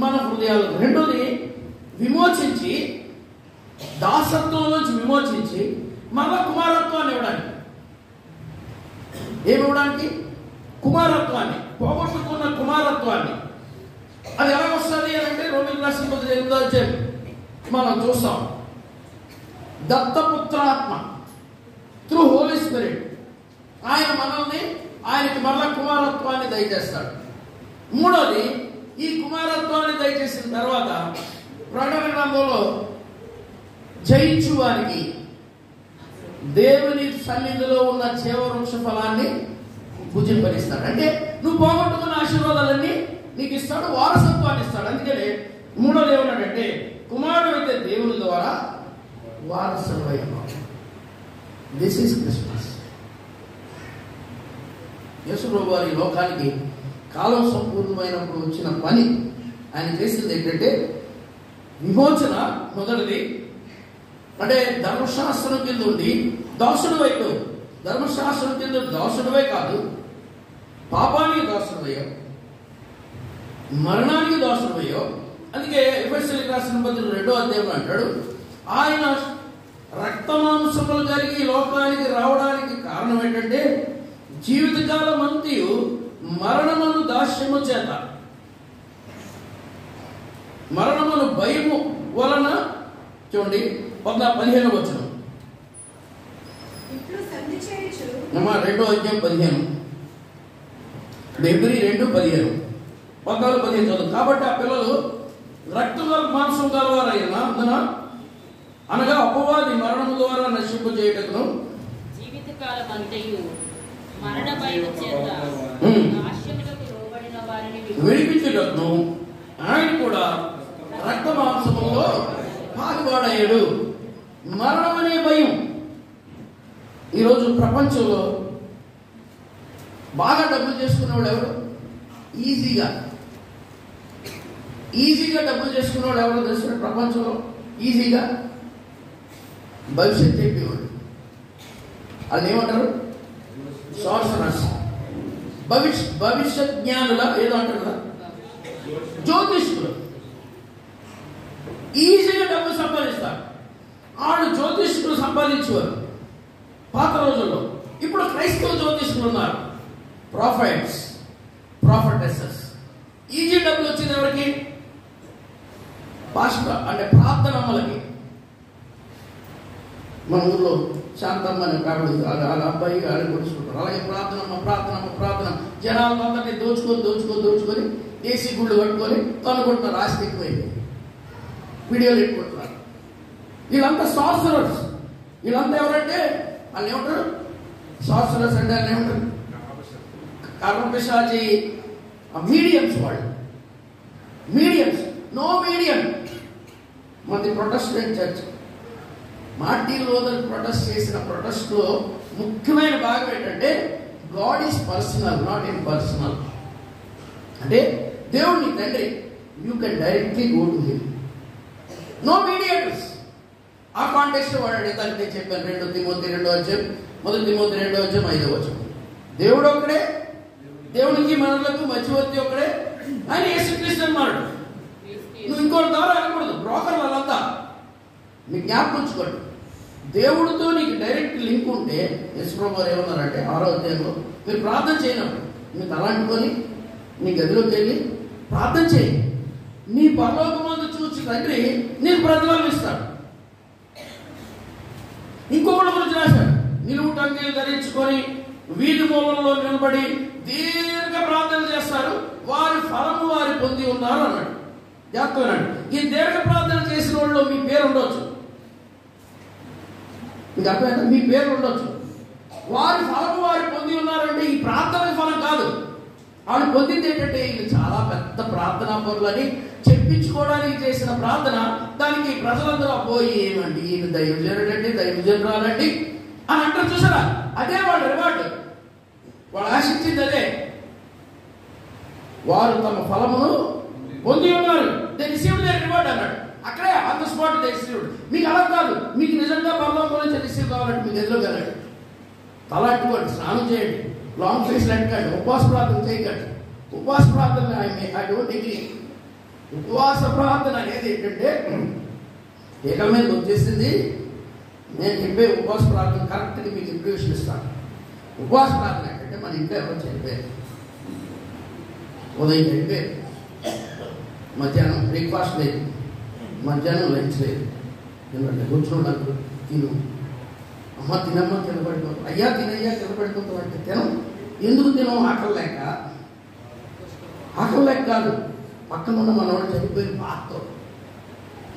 మన హృదయాలు. రెండోది విమోచించి, దాసత్వం నుంచి విమోచించి మళ్ళా కుమారత్వాన్ని ఇవ్వడానికి. ఏమి ఇవ్వడానికి? కుమారత్వాన్ని, పోగొట్టుకున్న కుమారత్వాన్ని. అది ఎలా వస్తుంది అని అంటే రోమిలకు రాసిన పత్రిక 8వ అధ్యాయం మనం చూస్తాం. దత్తపుత్రాత్మ త్రూ హోలీ స్పిరిట్ ఆయన మనల్ని, ఆయనకి మళ్ళా కుమారత్వాన్ని దయచేస్తాడు. మూడోది, ఈ కుమారత్వాన్ని దయచేసిన తర్వాత ప్రకటన గ్రంథంలో జయించు వారికి దేవుని సన్నిధిలో ఉన్న జీవవృక్ష ఫలాన్ని భుజింపనిస్తాడు. అంటే నువ్వు పోగొట్టుకున్న ఆశీర్వాదాలన్నీ నీకు ఇస్తాడు, వారసత్వాన్ని ఇస్తాడు. అందుకనే మూడోది ఏమన్నాడంటే, కుమారుడు అయితే దేవుని ద్వారా వారసులై ఉన్నాం. This is Christmas. యేసు ప్రభు వారి లోకానికి కాలం సంపూర్ణమైనప్పుడు వచ్చిన పని ఆయన చేసింది ఏంటంటే విమోచన. మొదటిది అంటే ధర్మశాస్త్రం కింద ఉండి దాసుడు అయిపోయావు. ధర్మశాస్త్రం కింద దాసుడువే కాదు, పాపానికి దాసుడయ్యో, మరణానికి దాసుడయ్యో. అందుకే ఎఫెసీయులకు రాసిన పత్రిక 2వ అధ్యాయంలో అంటాడు, ఆయన రక్తమాంసములు కలిగి లోకానికి రావడానికి కారణం ఏంటంటే జీవితకాలం అంతయు మరణమును దాస్యము చేత, మరణమును భయము వలన, చూడండి 15వ వచనం, 2వ అధ్యాయం 15, ఫిబ్రవరి 2:15, 14-15 చదువు. కాబట్టి ఆ పిల్లలు రక్త మాంసం గలవారైన అనగా అపవాది మరణము ద్వారా నశింపు చేయటకును జీవితకాలం అంతయు మరణ భయము చేత నాశనములకు లోబడిన వారిని విడిపించుటకును ఆయన కూడా రక్త మాంసములో పాలువాడయ్యాడు. మరణం అనే భయం ఈరోజు ప్రపంచంలో బాగా డబ్బులు చేసుకునేవాడు ఎవరు? ఈజీగా డబ్బులు చేసుకునేవాడు ఎవరు తెలుసు ప్రపంచంలో? ఈజీగా భవిష్యత్ చెప్పేవాడు. అది ఏమంటారు? సార్సరర్స్. భవిష్యత్ జ్ఞానుల ఏదో అంటారు కదా, జ్యోతిష్కులు. ఈజీగా డబ్బులు సంపాదిస్తారు. వాళ్ళు జ్యోతిష్కులు సంపాదించేవారు పాత రోజుల్లో. ఇప్పుడు క్రైస్తవ జ్యోతిష్కులు ఉన్నారు, ప్రాఫిట్స్, ప్రాఫిటెసెస్. ఈజీ డబ్బులు వచ్చింది ఎవరికి? పాస్టర్ అంటే ప్రార్థనమ్మలకి. మన ఊళ్ళో శాంతమ్మ అని కాదు, వాళ్ళ అబ్బాయి ఆడ కొడుచుకుంటారు. అలాగే ప్రార్థన జనాలు అందరినీ దోచుకొని ఏసీ గుళ్ళు కట్టుకొని తనుకుంటున్నారు. ఆస్తి ఎక్కువైంది, వీడియోలు ఎక్కుంటున్నారు. వీళ్ళంతా సార్సరర్స్. వీళ్ళంతా ఎవరంటే వాళ్ళు ఏమంటారు? సార్సరర్స్ అంటే వాళ్ళు ఏమంటారు? కర్మపిశాచి మీడియమ్స్. వాళ్ళు మీడియమ్స్. No medium. మనది Protestant church. Martin Luther protest చేసిన ప్రొటెస్ట్ లో ముఖ్యమైన భాగం ఏంటంటే God is personal, not impersonal. అంటే దేవుని తండ్రి, you can directly go to him, no mediators. ఆ కాంటెక్స్ట్ వాడండి. దానికి నేను చెప్పాను 2 తిమోతి 2వ అధ్యాయం, 1 తిమోతి 2వ అధ్యాయం 5వ వచనం. దేవుడు ఒకడే, దేవునికి మనలకు మధ్యవర్తి ఒకడే, ఆయన యేసుక్రీస్తు అన్నాడు. నువ్వు ఇంకోటి ద్వారా అనకూడదు. బ్రోకర్ వాళ్ళంతా మీకు జ్ఞాపకం ఉంచుకోండి. దేవుడితో నీకు డైరెక్ట్ లింక్ ఉంటే యేసుప్రభు వారు ఏమన్నారంటే 6వ అధ్యాయంలో, మీరు ప్రార్థన చేయనప్పుడు మీరు తలాంటుకొని నీ గదిలోకి వెళ్ళి ప్రార్థన చేయి, నీ పరలోకమందు చూసి తండ్రి నీకు ప్రతిఫలం ఇస్తాడు. ఇంకొకటి గురించి రాశాడు, నిలువు టంకీలు ధరించుకొని వీధి మూలంలో నిలబడి దీర్ఘ ప్రార్థన చేస్తారు, వారి ఫలము వారి పొంది ఉన్నారు అన్నాడు. జాగ్రత్తన్నాడు. ఈ దీర్ఘ ప్రార్థన చేసిన వాళ్ళు మీ పేరు ఉండొచ్చు, మీకు అర్థమైనా? మీ పేరు ఉండొచ్చు. వారి ఫలము వారి పొంది ఉన్నారంటే ఈ ప్రార్థన ఫలం కాదు. వాళ్ళు పొందింది ఏంటంటే ఇది చాలా పెద్ద ప్రార్థనా పరులని చెప్పించుకోవడానికి చేసిన ప్రార్థన. దానికి ప్రజలందరూ పోయి ఏమండి ఈయన దైవజనుడండి, దైవజనురాలండి అని అంటారు. చూసారా? అదే వాళ్ళ రివార్డు. వాళ్ళు ఆశించింది అదే. వారు తమ ఫలమును పొంది ఉన్నారు. దే రిసీవ్డ్ దేర్ రివార్డ్ అన్నాడు. అక్కడే on the spot they received. మీకు అలా కాదు, మీకు నిజంగా పరలోకం నుంచి రిసీవ్ కావాలంటే మీకు ఎదురు కదండి, తలాట్టుకోండి, స్నానం చేయండి, లాంగ్ ఫేస్ లెట్టండి, ఉపవాస ప్రార్థన చేయకండి. ఉపవాస ప్రార్థన ఐ డోంట్ అగ్రీ. ఉపవాస ప్రార్థన అనేది ఏంటంటే ఏకల మీద వచ్చేసింది. నేను చెప్పే ఉపవాస ప్రార్థన కరెక్ట్గా మీకు ఇంప్రెషన్ ఇస్తాను. ఉపవాస ప్రార్థన ఏంటంటే మన ఇంట్లో ఎవరు చనిపోయారు, ఉదయం చనిపోయారు, మధ్యాహ్నం బ్రేక్ఫాస్ట్ లేదు, మధ్యాహ్నం లంచ్ లేదు, ఎందుకంటే కూర్చోడానికి తిను, అమ్మ తినమ్మ కింద పడిపోతాం, అయ్యా తినయ్యా కింద పడిపోతాం అంటే తినం. ఎందుకు తినం? ఆకలి లేక కాదు, పక్కన ఉన్న మనవాడు చనిపోయిన పాత్ర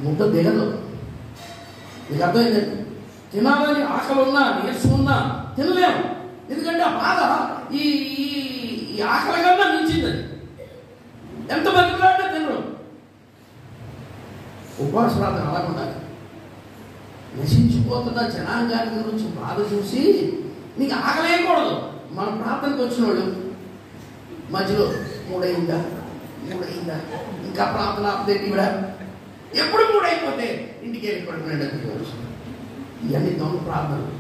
ముద్ద దిగదు. మీకు అర్థమైందండి? తినాలని ఆకలి ఉన్నా నీరసం ఉన్నా తినలేము. ఎందుకంటే ఆ బాధ ఈ ఆకలి కన్నా మించింది. ఎంత బతికిలాంటే తినరు. ఉపవాస ప్రార్థన అలా ఉండాలి. నశించిపోతున్న జనాంగాన్ని గురించి బాధ చూసి నీకు ఆగలేయకూడదు. మన ప్రార్థనకు వచ్చిన వాళ్ళు మధ్యలో మూడైందా ఇంకా ప్రార్థన ఆపదేంటి కూడా ఎప్పుడు మూడైపోతే ఇంటికి వెళ్ళిపోతున్నాడు. ఇవన్నీ దొంగ ప్రార్థనలు.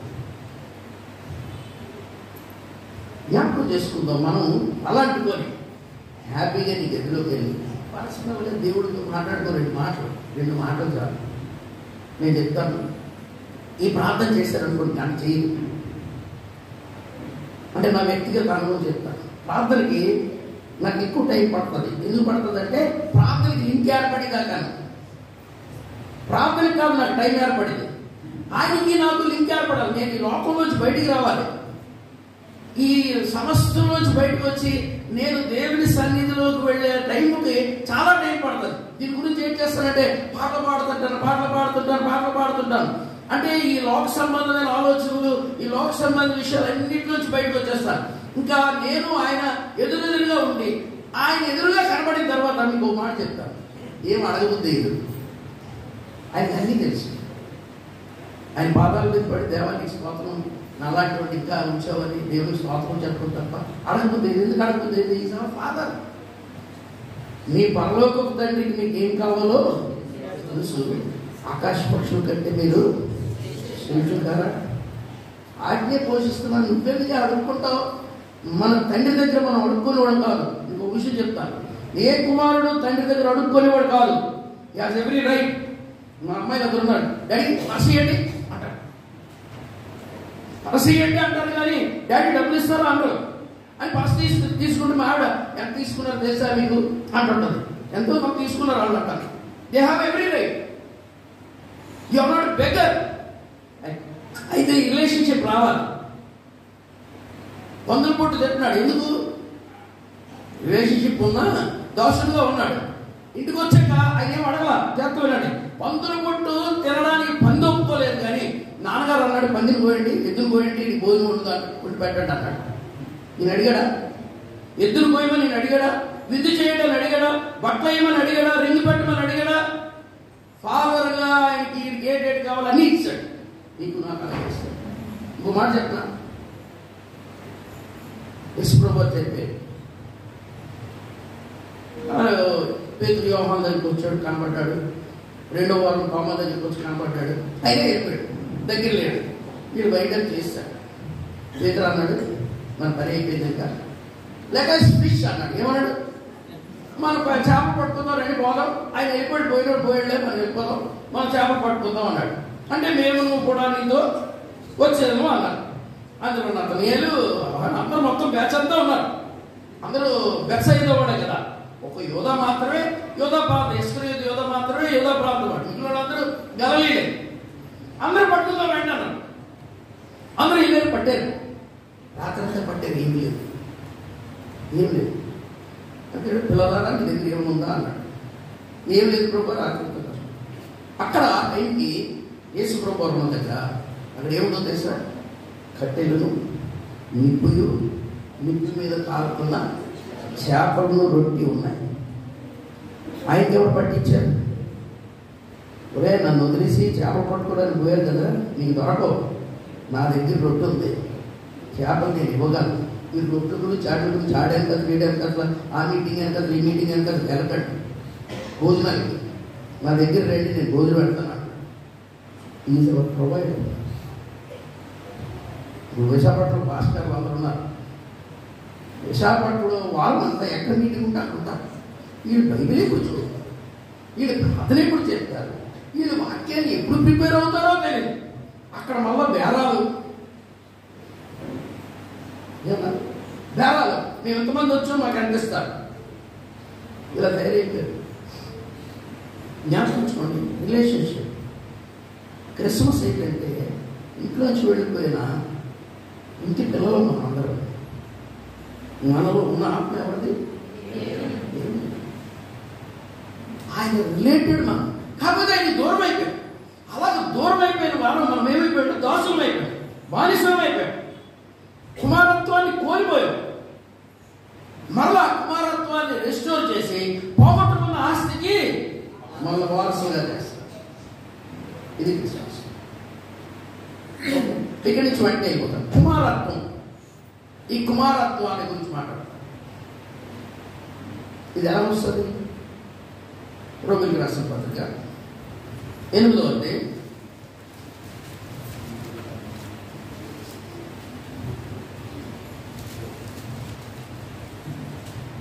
జ్ఞాపకం చేసుకుందాం. మనం అలాంటికొని హ్యాపీగా నీ గదిలోకి వెళ్ళి పర్సనల్గా దేవుడితో మాట్లాడుకో. రెండు మాటలు చాలు. నేను చెప్తాను, ఈ ప్రార్థన చేశారనుకోండి, కానీ చేయదు అంటే నా వ్యక్తిగత అనుభవం చెప్తాను. ప్రార్థనకి నాకు ఎక్కువ టైం పడుతుంది. ఎందుకు పడుతుంది అంటే ప్రార్థనకి లింక్ ఏర్పడిగా కానీ ప్రార్థనకి కాదు నాకు టైం ఏర్పడింది. ఆయనకి నాకు లింక్ ఏర్పడాలి. నేను ఈ లోకంలోంచి బయటికి రావాలి. ఈ సమస్యలోంచి బయటకు వచ్చి నేను దేవుని సన్నిధిలోకి వెళ్ళే టైంకి చాలా టైం పడుతుంది. దీని గురించి ఏం చేస్తానంటే పాటలు పాడుతుంటాను. అంటే ఈ లోక సంబంధమైన ఆలోచనలు, ఈ లోక సంబంధ విషయాలు అన్నింటిలోంచి బయటకు వచ్చేస్తాను. ఇంకా నేను ఆయన ఎదురుగా ఉండి ఆయన ఎదురుగా కనబడిన తర్వాత మీకు ఒక మాట చెప్తాను. ఏం అడగబుద్ది ఆయనకి అన్నీ తెలుసు. ఆయన పాదాల మీద పడి దేవానికి స్తోత్రం, అలాంటి ఇంకా ఉంచావని దేవునికి స్తోత్రం చెప్పడం తప్ప అడగబుద్ది. ఎందుకు అడగబుద్ది? Is our father. మీ పరలోకపు తండ్రికి మీకు ఏం కావాలో తెలుసు. ఆకాశ పక్షుల కంటే మీరు శ్రేష్ఠుంటారా? ఆజ్ఞ పోషిస్తున్నాను. నువ్వెందుకు అడుక్కుంటావు? మన తండ్రి దగ్గర మనం అడుక్కునేవాడు కాదు. ఇంకో విషయం చెప్తాను, ఏ కుమారుడు తండ్రి దగ్గర అడుక్కునేవాడు కాదు. As every right. మా అమ్మాయి దగ్గర ఉన్నాడు, డాడీ పరసీయండి అంటాడు. పరసీయండి అంటారు కానీ డాడీ డబ్బులు ఇస్తారా అంటారు. అని పర్స్ తీసుకుంటే మా ఆవిడ ఎంత తీసుకున్నారు తెలుసా మీకు అంటుంటుంది. ఎంతో కొంత తీసుకున్నారు వాళ్ళు అంటారు. They have every right. You are not beggar. అయితే ఈ రిలేషన్షిప్ రావాలి. వందల పొట్టు తింటున్నాడు. ఎందుకు? రిలేషన్షిప్ ఉన్నా దోషంగా ఉన్నాడు. ఇంటికి వచ్చాక ఆయన ఏం అడగల, చేస్తా వెళ్ళండి. పందుల పొట్టు తినడానికి పంది ఒప్పుకోలేదు కానీ నాన్నగారు అన్నాడు పందిని పోయండి, ఎద్దులు పోయండి, నీ భోజనం వండుకొని పెట్టండి అన్నాడు. నేను అడిగాడా? ఎద్దులు పోయమని నేను అడిగాడా? విద్య చేయమని అడిగాడా? బట్టలు వేయమని అడిగాడా? రింగు పెట్టమని అడిగాడా? ఫాదర్గా ఆయనకి ఏ డేట్ కావాలో అన్నీ ఇచ్చాడు. నీకు నాకు అలాగే ఇస్తాడు. ఇంకో మాట చెప్పనా? యశ్ప్రభు చెప్పాడు, పేతురు యోహాను దగ్గరికి వచ్చాడు, కనబడ్డాడు. రెండో వారం తోమా దగ్గరికి వచ్చి కనబడ్డాడు. అయినా వెళ్ళిపోయాడు, దగ్గర లేడు. వీడు బయట చేస్తాడు. పేతురు అన్నాడు, మన పని అయిపోయింది ఇంకా లేక ఫిష్ అన్నాడు. ఏమన్నాడు? మనం చేప పట్టుకుందాం రండి పోదాం. ఆయన వెళ్ళిపోయాడు, పోయాడులే మనం వెళ్ళిపోదాం, మనం చేప పట్టుకుందాం అన్నాడు. అంటే మేము నువ్వు కూడా నీతో వచ్చేదేమో అన్నారు. అందులో నతనీయులు అందరూ మొత్తం బ్యాచ్ అంతా ఉన్నారు. అందరూ బెత్సయిదా వాడే కదా. ఒక యోధా మాత్రమే యోధా ప్రాంతం, ఇస్కరియోతు యోధా మాత్రమే యోధా ప్రాంతం వాడు. ఇంట్లో అందరూ గలలీలే. అందరూ పట్టుకుందాం రండి అన్నారు. అందరూ ఇల్లు పట్టారు. రాత్రంతా పట్టారు. ఏం లేదు అంటే పిల్లలారా నీ దగ్గర ఏముందా అన్నాడు. ఏం లేదు ప్రభు రాత్రి. అక్కడ టైంకి యేసు ప్రభు ఉన్న దగ్గర అక్కడ ఏముందో తెలుసా? కట్టెలను, నిప్పు మీద కాలుతున్న చేపలను, రొట్టి ఉన్నాయి. ఆయనకి ఎవరు పట్టించారు? ఒరే నన్ను వదిలేసి చేప పట్టుకోవడానికి పోయారు కదా, నీకు దొరకవు. నా దగ్గర రొట్టె ఉంది, చేపలు నేను ఇవ్వగలను. మీరు రొట్టెలు చాటులు చాడాను కదా, వేయడానికి కదా, ఆ మీటింగ్ అని కదా, ఈ మీటింగ్ అని కదా వెళ్ళకండి భోజనానికి. నా దగ్గర రండి, నేను భోజనం పెడతాను. Is our provider. ఇప్పుడు విశాఖపట్నం పాస్టర్లు అందరూ ఉన్నారు. విశాఖపట్నంలో వాళ్ళంతా ఎక్కడ మీటింగ్ ఉంటే అక్కడ ఉంటారు. వీళ్ళు బైబిలే కూర్చోరు, వీళ్ళు ప్రార్థన ఎప్పుడు చెప్తారు, వీళ్ళు వాక్యాన్ని ఎప్పుడు ప్రిపేర్ అవుతారో తెలియదు. అక్కడ మళ్ళా బేరాలు మేము ఎంతమంది వచ్చామో మాకు అనిపిస్తారు. ఇలా తయారైపోయారు. జ్ఞాపకించుకోండి, రిలేషన్షిప్. క్రిస్మస్ ఏంటంటే ఇంట్లోంచి వెళ్ళిపోయిన ఇంటి పిల్లలు మనం అందరం. మనలో ఉన్న ఆత్మ ఎవరిది? ఆయన రిలేటెడ్ మనం. కాకపోతే ఆయన దూరం అయిపోయాడు. అలాగే దూరం అయిపోయిన వారం మనం ఏమైపోయాడు? దాసులం అయిపోయాడు, బానిసం అయిపోయాడు, కుమారత్వాన్ని కోల్పోయాం. మరలా కుమారత్వాన్ని రెస్టోర్ చేసి పోగొట్టుకున్న ఆస్తికి మళ్ళీ వారసులుగా చేస్తారు. ఇది క్రిస్మస్. ఇక్కడి నుంచి వెంటనే అయిపోతాం. కుమారత్వం, ఈ కుమారత్వాన్ని గురించి మాట్లాడతాం. ఇది ఎలా వస్తుంది? రోమిలికి రాసిన పత్రిక 8వ అధ్యాయం 8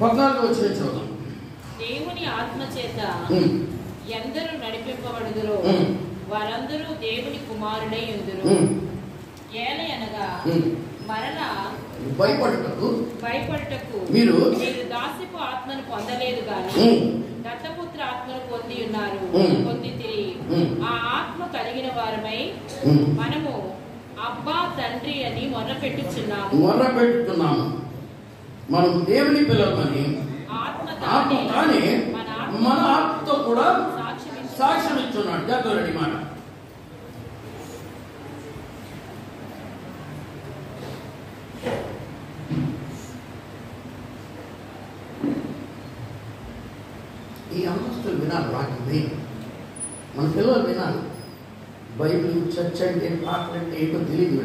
14 వచ్చిన చూద్దాం. దేవుని ఆత్మ చేత ఎందరూ నడిపింపబడుదురో వారందరూ దేవుని కుమారుడై ఉందురు. ఏలయనగా మరలా భయపడుటకు మీరు దాస్యపు ఆత్మను పొందలేదు గాని దత్తపుత్ర ఆత్మను పొంది ఉన్నారు. పొందితిరి. ఆ ఆత్మ కలిగిన వారమై మనము అబ్బా తండ్రి అని మొర్రపెట్టుచున్నాము. మనం దేవుని పిల్లలని ఆత్మ తానే మన ఆత్మతో కూడా సాక్ష్యం ఇస్తున్నాడు. జాతోరెడ్డి మాట. ఈ అంశస్తులు వినాలి. వాటిని విని మన పిల్లలు వినాలి. బైబిల్, చర్చ్ అంటే, పాటలు అంటే ఏంటో తెలియదు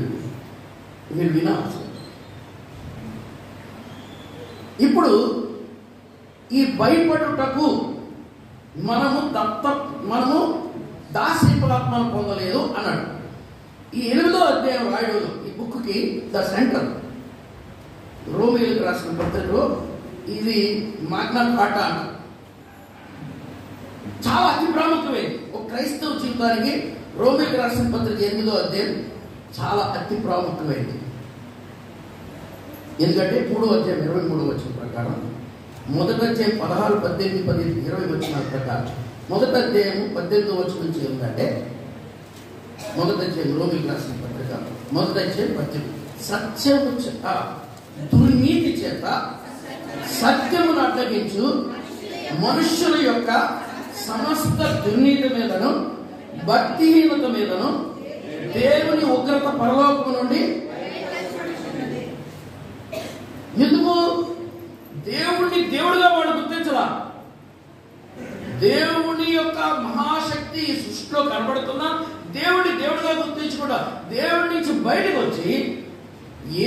వీళ్ళు వినాలి. ఇప్పుడు ఈ భయపడుటకు మనము దాస్యపాత్మను పొందలేదు అన్నాడు. ఈ 8వ అధ్యాయం రాయడంలో ఈ బుక్కి ద సెంటర్ రోమిలకు రాసిన పత్రికలో ఇది మాగ్నా కార్టా అన్నారు. చాలా అతి ప్రాముఖ్యమైనది. ఒక క్రైస్తవ జీవితానికి రోమిలకు రాసిన పత్రిక 8వ అధ్యాయం చాలా అతి ప్రాముఖ్యమైనది. ఎందుకంటే 3వ అధ్యాయం 23వ వచనం ప్రకారం, మొదటి అధ్యాయం 16, 18, 15, 20 వచనాల ప్రకారం, మొదటి అధ్యాయం 18వ వచనం నుంచి ఏంటంటే, మొదటి అధ్యాయం రోమిలకు రాసిన పత్రిక మొదటి అధ్యాయం 18, సత్యము చేత దుర్నీతి చేత సత్యమును అడ్డగించు మనుష్యుల యొక్క సమస్త దుర్నీతి మీదను భక్తిహీనత మీదను దేవుని ఉగ్రత పరలోకము నుండి. ఎందుకు దేవుణ్ణి దేవుడిగా వాడు గుర్తించలా? దేవుని యొక్క మహాశక్తి ఈ సృష్టిలో కనబడుతున్నా దేవుడిని దేవుడిగా గుర్తించకుండా దేవుడి నుంచి బయటకు వచ్చి,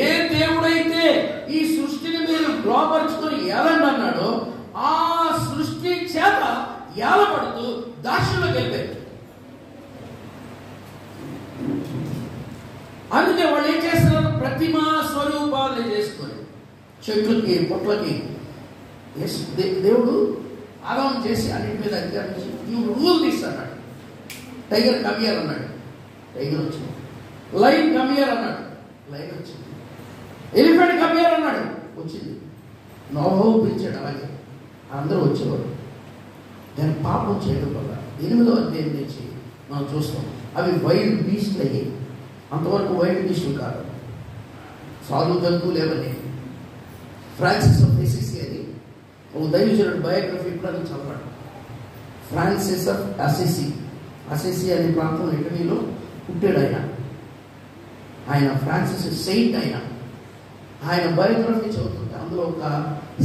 ఏ దేవుడైతే ఈ సృష్టిని మీరు లోపరుచుకొని ఏలండి అన్నాడో ఆ సృష్టి చేత ఏలబడుతూ దాక్షులకు వెళ్ళిపోయారు. అందుకే వాళ్ళు ఏం చేస్తున్నారు? ప్రతిమా స్వరూపాలు చేసుకొని చెట్లకి, పొట్లకి దేవుడు ఆదాం చేసి అన్నింటి మీద అధికారం చేసి నువ్వు రూల్ తీస్తాడు. టైగర్ కమియర్ అన్నాడు, టైగర్ వచ్చింది. లైన్ కమియర్ అన్నాడు, లైన్ వచ్చింది. ఎలిఫెంట్ కమియర్ అన్నాడు, వచ్చింది. నోహో పిలిచాడు, అలాగే అందరూ వచ్చేవాడు. దాని పాపం చేయడం వల్ల 8వ అధ్యాయం నుంచి మనం చూస్తాం అవి వైల్డ్ బీస్ట్లు అయ్యి. అంతవరకు వైల్డ్ బీస్టులు కాదు, సాధు జంతువులు ఏమని. ఫ్రాన్సిస్ ఆఫ్ అసిసి అని ఒక దైవజనుడు బయోగ్రఫీ ఇప్పుడు చదవడం. ఫ్రాన్సిస్ ఆఫ్ అసిసి అనే ప్రాంతంలో ఇటలీలో పుట్టాడు ఆయన ఫ్రాన్సిస్ సెయింట్. ఆయన బయోగ్రఫీ చదువుతుంటే అందులో ఒక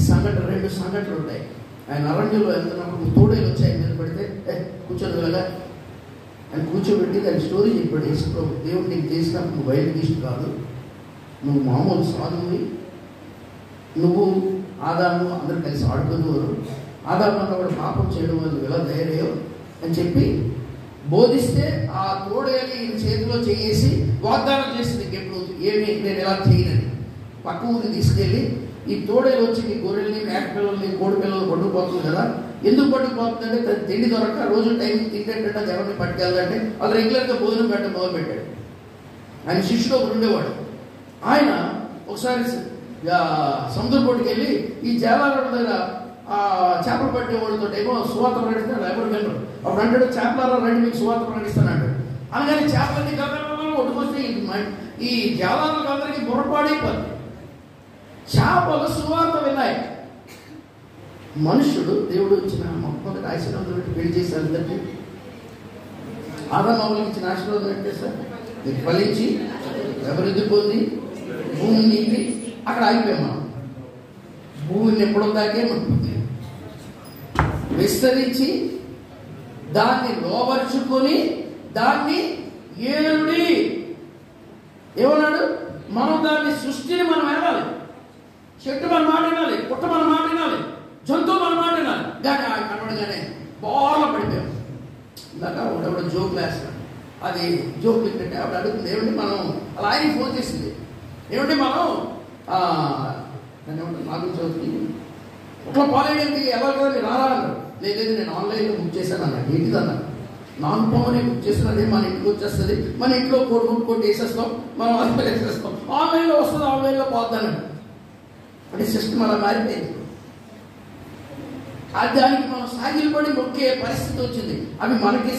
సంఘటన, 2 సంఘటనలు ఉంటాయి. ఆయన అరణ్యంలో వెళ్తున్నప్పుడు తోడేలు వచ్చి ఆయన మీద పడితే కూర్చొని వెళ్ళగా ఆయన కూర్చోబెట్టి దాని స్టోరీ చెప్పాడు. యేసుప్రభు, దేవుడు నీకు చేసినప్పుడు నువ్వు వైల్డ్ బీస్ట్ కాదు, నువ్వు మామూలు సాధువుని. నువ్వు ఆదాము అందరూ కలిసి ఆడుకునేవారు. ఆదాము అన్నవాడు పాపం చేయడం వల్ల ఎలా తయారయ్యో అని చెప్పి బోధిస్తే ఆ తోడేలు ఈయన చేతిలో చేసి వాగ్దానం చేసింది, ఎప్పుడు ఏమి నేను ఎలా చేయనని. పక్క ఊరికి తీసుకెళ్ళి ఈ తోడేలు వచ్చి నీ గొర్రెల్ని, మేక పిల్లల్ని, కోడి పిల్లలు పట్టుకుపోతుంది కదా. ఎందుకు పట్టుకుపోతుందంటే తిండి దొరక రోజు టైం తింటేట ఎవరిని పట్టుకెళ్ళాలంటే వాళ్ళు రెగ్యులర్గా భోజనం పెట్టడం మొదలుపెట్టాడు. ఆయన శిష్యుడు ఒకడు ఉండేవాడు. ఆయన ఒకసారి సముద్రపోటుకి వెళ్ళి ఈ జలాల దగ్గర చేపలు పట్టే వాళ్ళతో ఏమో సువార్త ప్రకటిస్తాడు. ఎవరు వెళ్ళరు. అప్పుడు అంటాడు, చేపలారా రండి మీకు సువార్త ప్రకటిస్తాను అంటాడు. అలాగే చేపలన్నీ గబగబా ఒడ్డుకొస్తే ఈ జలాలకు అందరికీ బుర్రపాడైపోతుంది. చేపలు సువార్త విన్నాయి. మనుషుడు దేవుడు ఇచ్చిన మొట్టమొదటి ఆశీర్వాదం పెట్టి పెళ్లి చేశారు. అందరికీ ఆదామవులకు ఇచ్చిన ఆశీర్వాదం ఏంటే సార్? మీరు ఫలించి అభివృద్ధి పొంది భూమిని నింపి. అక్కడ ఆగిపోయాం మనం. భూమిని ఎప్పుడో దాకే విస్తరించి దాన్ని లోపరుచుకొని దాన్ని ఏలుడి. ఏమన్నాడు? మనం దాన్ని సృష్టిని మనం ఏలాలి. చెట్టు మన మాట వినాలి, పుట్ట మన మాట వినాలి, జంతువు మన మాట వినాలి. కానీ ఆ కనబడగానే బాగా పడిపోయాం. ఇందాక ఎవడో జోకులు వేస్తాడు. అది జోకులు ఏంటంటే ఆవిడ అడుగుతుంది, ఏమంటే మనం అలా ఆయన ఫోన్ చేసింది, ఏమంటే మనం దాన్ని ఏమంటే నాలుగు చదువుతుంది అట్లా పాలేయండి ఎలాగో మీరు రారా అన్నారు. లేదు నేను ఆన్లైన్లో బుక్ చేశాను అన్నాడు. ఏంటిదన్నా నాన్ పవన్ బుక్ చేస్తున్నది మన ఇంటికి వచ్చేస్తుంది, మన ఇంట్లో కొట్టి వేసేస్తాం, మనం ఆన్లైన్ వేసేస్తాం, ఆన్లైన్లో వస్తుంది ఆన్లైన్లో పోతాను అంటే సిస్టమ్ అలా మారిపోయింది. దానికి మనం సాగిలపడి మొక్కే పరిస్థితి వచ్చింది. అవి మనకి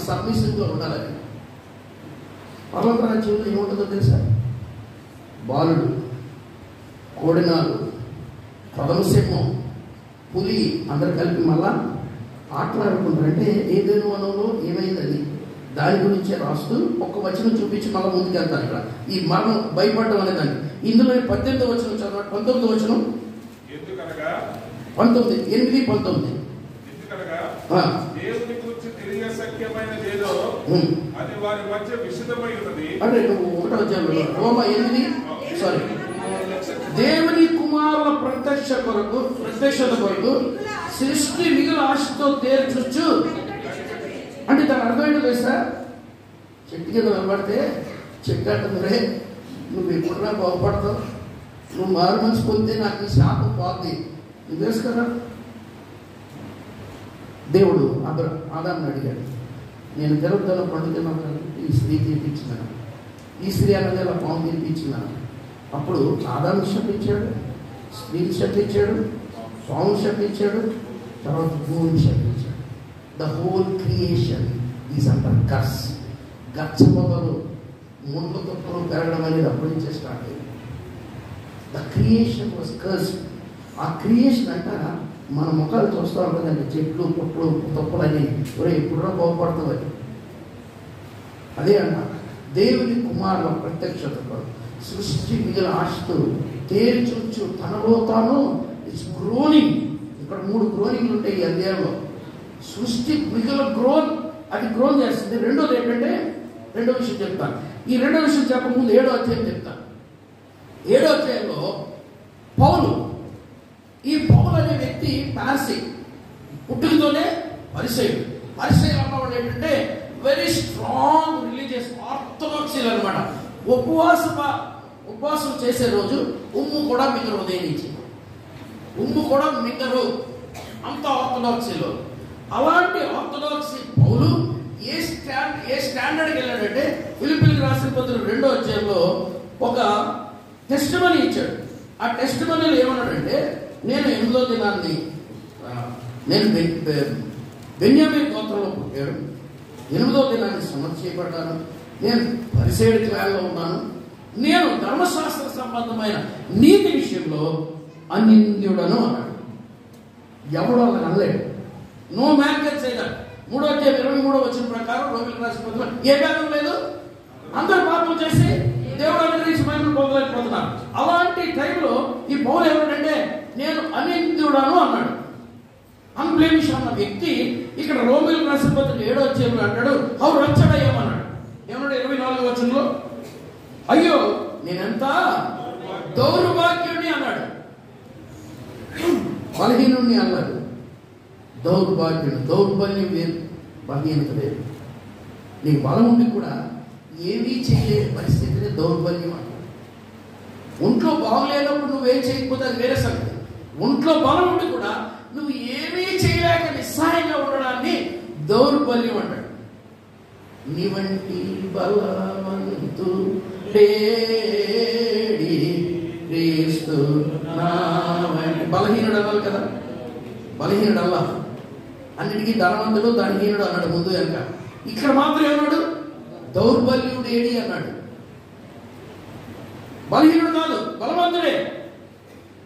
సబ్మిషన్గా ఉండాలి. పర్వత రాజ్యంలో ఏముంటుందో తెలుసా? బాలుడు, కోడినాలు, పదమసింహం, పులి అందరు కలిపి మళ్ళా ఆటలాడుకుంటారు. అంటే ఏదైనా వనంలో ఏమైందని దాని గురించే రాస్తూ ఒక్క వచనం చూపించి మళ్ళీ ముందుకు వెళ్తాను. ఇక్కడ ఈ మరణం భయపడడం అనే దాన్ని ఇందులో 18వ వచనం చదవండి. 19వ వచనం 8:19 దేవుని గురించి తెలియశక్యమైనదేదో అది వారి మధ్య విశదమై ఉన్నది. అంటే ఒకటో అధ్యాయంలో రోమ 8 దేవుని కుమారుల ప్రత్యక్షత కొరకు సృష్టి మిగులు ఆశతో తేల్చొచ్చు. అంటే దాని అర్థం ఏంటో తెలుసా? చెట్టు కింద నిలబడితే చెట్టు అంటుందిరే నువ్వు ఎప్పుడున్నా బాగుపడతావు, నువ్వు మారు మనసు పొందితే నాకు ఈ శాపం పోద్ది, నువ్వు తెలుసు కదా. దేవుడు ఆదాముని అడిగాడు, నేను తిరుగుతున్న పండు తిన్నాను, ఈ స్త్రీ తినిపించినాను, ఈ స్త్రీ అన్నది అలా పాము తినిపించినాను. అప్పుడు ఆదాము శపించాడు, స్త్రీని శపించాడు, పాము శపించాడు, తర్వాత భూమిని శపించాడు. The whole creation is under curse. గచ్చ మొదలు ముండ్ల తొప్పులు పెరగడం అనేది అప్పటి నుంచే స్టార్ట్ అయింది. The creation was curse. ఆ క్రియేషన్ అంట మన ముఖాలు చూస్తూ ఉంటుందండి, చెట్లు పుట్లు తొప్పులని ఎప్పుడో బాగుపడుతుంది. అదే అంట దేవుని కుమారుల ప్రత్యక్షత సృష్టి మిగిలిన ఆశతో తేల్చొచ్చు తనలో తాను. It's groaning. ఇక్కడ 3 గ్రోనింగ్లు ఉంటాయి ఈ అధ్యాయంలో. సృష్టి మిగిలిన గ్రోన్, అది గ్రోన్ చేస్తుంది. రెండోది ఏంటంటే, రెండో విషయం చెప్తాను. ఈ రెండో విషయం చెప్పకముందు 7వ అధ్యాయం చెప్తాను. 7వ అధ్యాయంలో పౌలు, ఈ పౌలు అనే వ్యక్తి పారసీ, పుట్టుకతోనే పరిసయ్యుడు. పరిసయ్యులు అన్నవాడు ఏంటంటే వెరీ స్ట్రాంగ్ రిలీజియస్ ఆర్థడాక్సీలు అనమాట. ఉపవాసం చేసే రోజు ఉమ్ము కూడా మింగరు, ఉదయం నుంచి ఉమ్ము కూడా మింగరు, అంత ఆర్థడాక్సీలో. అలాంటి ఆర్థడాక్సీ పౌలు ఏ స్టాండర్డ్కి వెళ్ళాడంటే ఫిలిప్పీలకు రాసిన పత్రిక 2వ అధ్యాయంలో ఒక టెస్టిమనీ ఇచ్చాడు. ఆ టెస్టిమనీలో ఏమన్నాడంటే, నేను 8వ దినాన్ని నేను బెన్యామీన్ గోత్రంలో పుట్టాడు, 8వ దినాన్ని సమర్పణ చేయబడ్డాను, నేను పరిసయ్యుడి క్లాన్లో ఉన్నాను, నేను ధర్మశాస్త్ర సంబంధమైన నీతి విషయంలో అనింద్యుడను అన్నాడు. ఎవడో అలా అనలేడు. No man can say that. 3వ అధ్యాయం 23వ వచనం ప్రకారం రోమిలకు రాసిన పత్రికలో ఏ భేదం లేదు, అందరు పాపం చేసి దేవుడు అనుగ్రహించి మహిమను పొందలేకపోతున్నారు. అలాంటి టైంలో ఈ పౌలు ఏమంటే నేను అనింద్యుడను అన్నాడు. అన్బ్లెమిష్ అన్న వ్యక్తి ఇక్కడ రోమిలకు రాసిన పత్రిక 7వ అధ్యాయంలో అంటాడు, హౌ రచ్చడ ఏమన్నాడు. ఏమన్నాడు 24వ వచనంలో, అయ్యో నేనెంత దౌర్భాగ్యుడిని అన్నాడు. బలహీనుడిని అన్నాడు. దౌర్భాగ్యుడు, దౌర్బల్యం వేరు, బలహీనత వేరు. నీకు బలం ఉండి కూడా ఏమీ చేయలేని పరిస్థితిని దౌర్బల్యం అంటారు. ఒంట్లో బాగులేనప్పుడు నువ్వేం చేయకపోతే అది వేరే సంగతి. ఒంట్లో బలం ఉండి కూడా నువ్వు ఏమీ చేయలేక నిస్సహాయంగా ఉండడాన్ని దౌర్బల్యం అంటాడు. నీ వంటి బలహీనుడు అవ్వాలి కదా. బలహీనుడు అల్లా, అన్నిటికీ ధనవంతుడు ధనహీనుడు అన్నాడు ముందు వెనక. ఇక్కడ మాత్రం ఏమన్నాడు, దౌర్బల్యుడు ఏడి అన్నాడు. బలహీనుడు కాదు, బలవంతుడే,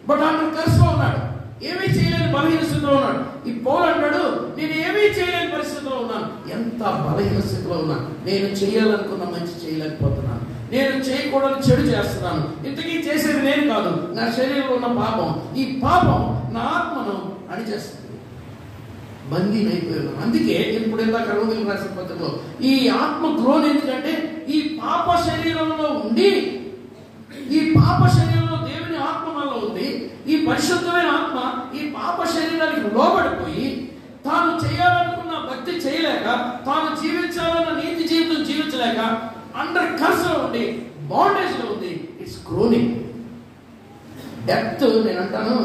బట్ అక్కడ కర్స్లో ఉన్నాడు, ఏమీ చేయలేని బలహీన స్థితిలో ఉన్నాడు. ఈ పౌలు అంటాడు, నేను ఏమీ చేయలేని పరిస్థితిలో ఉన్నాను. ఎంత బలహీన స్థితిలో ఉన్నాను, నేను చేయాలనుకున్న మంచి చేయలేకపోతున్నాను, నేను చేయకూడదు చెడు చేస్తున్నాను, ఇంతకీ చేసేది నేను కాదు, నా శరీరంలో ఉన్న పాపం, ఈ పాపం నా ఆత్మను అణిచేస్తుంది, బందీనైపోయాను. అందుకే ఇప్పుడు ఇందాక రోమిలకు రాసిన పత్రికలో ఈ ఆత్మ గ్రోన్ ఎందుకంటే ఈ పాప శరీరంలో ఉండి, ఈ పాప శరీరంలో దేవుని ఆత్మ మనలో ఉంది, ఈ పరిశుద్ధమైన ఆత్మ ఈ పాప శరీరానికి లోబడిపోయి తాను చేయాలనుకున్న భక్తి చేయలేక, తాను జీవించాలన్న నీతి జీవితం జీవించలేక అండర్ కర్స్ లో ఉండి, బాండేజ్ లో ఉంది. It's groaning. డెప్త్ నేను అంటాను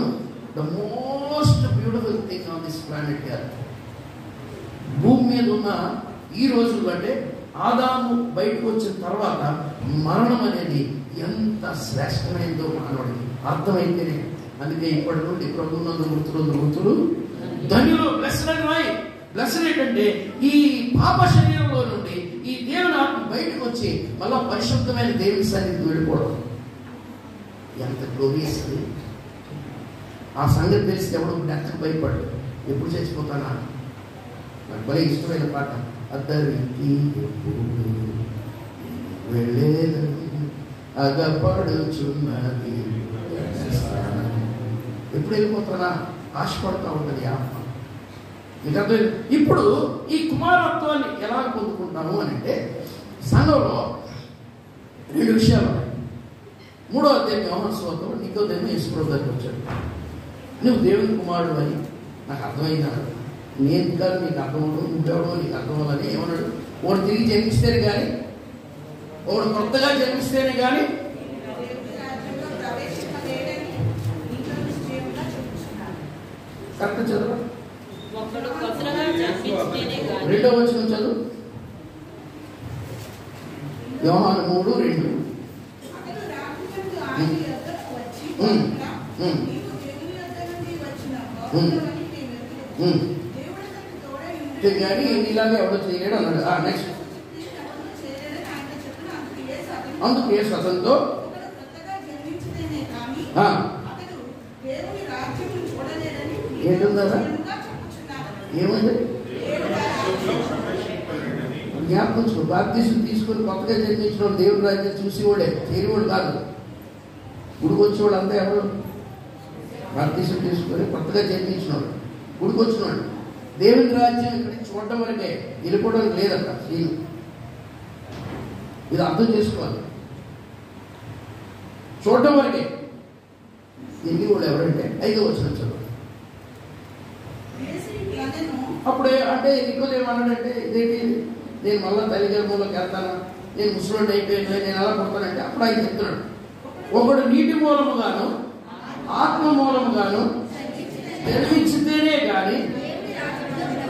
the most beautiful thing on this planet earth. భూమి మీద ఉన్న ఈ రోజుల్లో అంటే ఆదాము బయటకు వచ్చిన తర్వాత మరణం అనేది ఎంత శ్రేష్టమైందో మానవుడికి అర్థమైతేనే. అందుకే ఇప్పటి నుండి ప్రభునందు మృతులు ధన్యులు, బ్లెస్డ్ అండ్ రాయ్. బ్లెస్డ్ ఏంటంటే ఈ పాప శరీరంలో నుండి ఈ దేవుని ఆత్మ బయటకు వచ్చి మళ్ళా పరిశుద్ధమైన దేవుని సన్నిధికి వెళ్ళిపోవడం ఎంత గ్లోరియస్. ఆ సంగతి తెలిస్తే ఎవడు డెత్కి భయపడ్డు. ఎప్పుడు చచ్చిపోతానా? నాకు భలే ఇష్టమైన పాట. అద్దరికి వెళ్ళేదని అగపడుచున్నది, ఎప్పుడు వెళ్ళిపోతానా ఆశపడుతూ ఉంటుంది ఆత్మ. మీకు అర్థం. ఇప్పుడు ఈ కుమారత్వాన్ని ఎలా పొందుకుంటాము అని అంటే సంఘంలో 2 విషయాలు ఉన్నాయి. 3వ అధ్యాయం యోహాను సువార్తలో నికోదేము యేసుప్రభు దగ్గరికి వచ్చాడు. నువ్వు దేవుని కుమారుడు అని నాకు అర్థమైందా? నేను కాదు నీకు అర్థం ఉండవు, నువ్వెవడో నీకు అర్థం అవ్వాలని ఏమన్నాడు? వాడు తిరిగి జన్మిస్తేనే కానీ, వాడు కొత్తగా జన్మిస్తేనే కానీ కరెక్ట్ చదువు. ఒకడు కొత్తగా జన్మించితేనే గాని. 2వ వచనం చదువు. యోహాను 3:2. కానీ ఇలాగే ఎవడో చేయలేడు అన్నాడు. నెక్స్ట్ అందుకు యేసు అతనితో ఏంటుందా ఏమంది జ్ఞాపకం. బాప్తిసం తీసుకొని కొత్తగా జన్మించిన దేవుని రాజ్యం చూసేవాడే, చేరేవాడు కాదు. గుడికి వచ్చేవాడు అంతా ఎవరు? బాప్తిసం తీసుకొని కొత్తగా జన్మించినవాడు, గుడికి వచ్చినవాడు. దేవుని రాజ్యం ఇక్కడికి చూడటం వరకే, వెళ్ళిపోవడానికి లేదట సీను. ఇది అర్థం చేసుకోవాలి. చూడటం వరకే. తిరిగి వాడు ఎవరంటే 5వ వచనం చదువు. అప్పుడే అంటే ఏమన్నాడంటే ఇదేంటి, నేను మళ్ళా తల్లి గర్భంలోకి వెళ్తాను, నేను ముసలోడు అయిపోయాను, నేను ఎలా పుడతానంటే అప్పుడు ఆయన చెప్తున్నాడు, ఒకడు నీటి మూలముగాను ఆత్మ మూలముగాను జన్మించితేనే కానీ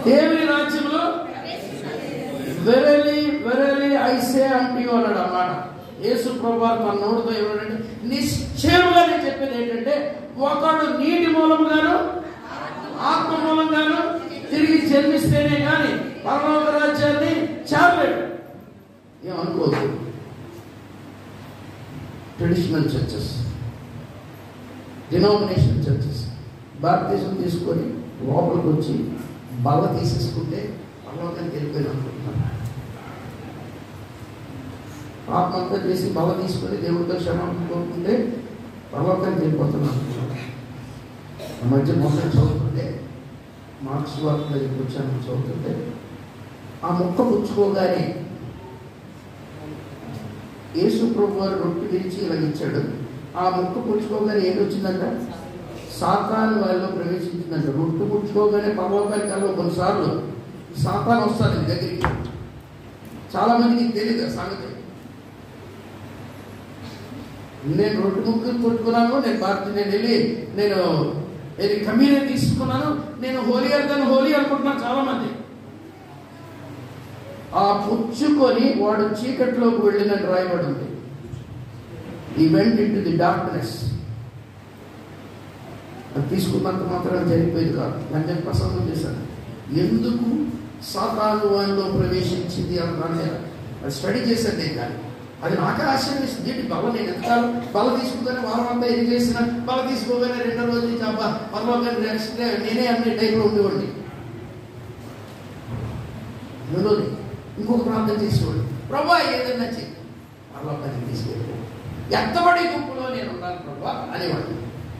దేవుని రాజ్యంలో వెరలి వెరలి ఐసే అంటూ అన్నాడు అన్నమాట. యేసు ప్రభువారు తన నోటితో ఏమన్నాడంటే నిశ్చయముగా నేను చెప్పేది ఏంటంటే ఒకడు నీటి మూలముగాను ఆత్మ మూలంగాను తిరిగి జన్మిస్తేనే కానీ పరలోక రాజ్యాన్ని చేరలేడు. ఏమనుకోదు. ట్రెడిషనల్ చర్చెస్, డినామినేషన్ చర్చెస్ భారతదేశం తీసుకొని లోపలికి వచ్చి బల్ల తీసేసుకుంటే పరలోకానికి వెళ్ళిపోయిన అనుకుంటున్నాను. పాపమంతా చేసి బల్ల తీసుకొని దేవుడితో క్షమాపణ కోరుకుంటే పరలోకానికి వెళ్ళిపోతున్నాను అనుకుంటున్నాను. ఆ మధ్య మొత్తం చదువుతుంటే మార్క్స్ వార్తలో వచ్చాను చదువుతుంటే ఆ మొక్క పుచ్చుకోగానే యేసు ప్రభు వారు రొట్టె విరిచి ఇలా ఇచ్చాడు. ఆ మొక్క పుచ్చుకోగానే ఏది వచ్చిందంట? సాతాను వారిలో ప్రవేశించిందంట. రొట్టె పుచ్చుకోగానే పరలోకానికి వెళ్ళవు. కొన్నిసార్లు సాతాను వస్తాడు నీ దగ్గరికి. చాలా మందికి తెలియదు ఆ సంగతి. నేను రొట్టె ముక్కలు కొట్టుకున్నాను, నేను వెళ్ళి నేను కమ్యూనియన్ తీసుకున్నాను, నేను హోలీ అవుతాను, హోలీ అనుకుంటున్నాను చాలా మంది. ఆ పుచ్చుకొని వాడు చీకట్లోకి వెళ్ళినట్టు రాయబడి ఉంది. ఈ వెంట్ ఇంటు ది డార్క్నెస్. అది తీసుకున్నంత మాత్రం జరిగిపోయింది కాదు. నేను ప్రసంగం చేశాను ఎందుకు సాతాను వారిలో ప్రవేశించింది అని అది స్టడీ చేశాను నేను. కానీ అది నాకే ఆశ్చర్యం ఇస్తుంది. ఏంటి బల్ల నేను ఎంతకాలం బల్ల తీసుకుంటానే వారం అంతా ఇది చేసిన బల్ల తీసుకోగానే 2వ రోజు నుంచి అబ్బా పర్వాలేదు నెక్స్ట్ నేనే అన్ని టైంలో ఉండేవాడిని. రెండోది ఇంకొక ప్రార్థన చేసేవాడు, ప్రభా ఏదన్నా చెయ్యి పర్లోకానికి తీసుకెళ్ళి ఎత్తబడి గుంపులో నేను ఉన్నాను ప్రభా అనేవాడు.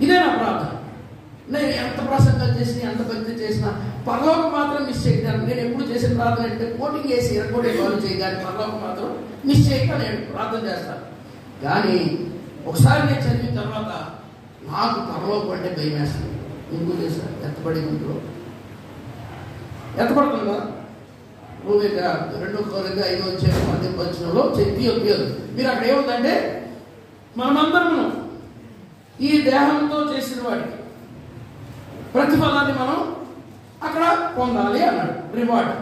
ఇదే నా ప్రార్థన. నేను ఎంత ప్రసంగాలు చేసినా ఎంత భక్తి చేసినా పరలోకం మాత్రం మిస్ చేయగలను. నేను ఎప్పుడు చేసిన ప్రార్థన అంటే కోటింగ్ వేసి ఎరకోటి కాల్ చేయగానే పరలోకం మాత్రం మిస్ చేయక నేను ప్రార్థన చేస్తాను. కానీ ఒకసారి నేను చదివిన తర్వాత నాకు పరలోకం అంటే భయం వేస్తుంది. ఎందుకు చేస్తాను? ఎత్తబడి గుంపులో ఎత్తపడుతుంది కదా. 2 కొరింథీ 5:10 చెప్పియదు. మీరు అక్కడ ఏముందంటే మనమందరము ఈ దేహంతో చేసిన వాడికి ప్రతిఫలాన్ని మనం అక్కడ పొందాలి అన్నాడు. రివార్డ్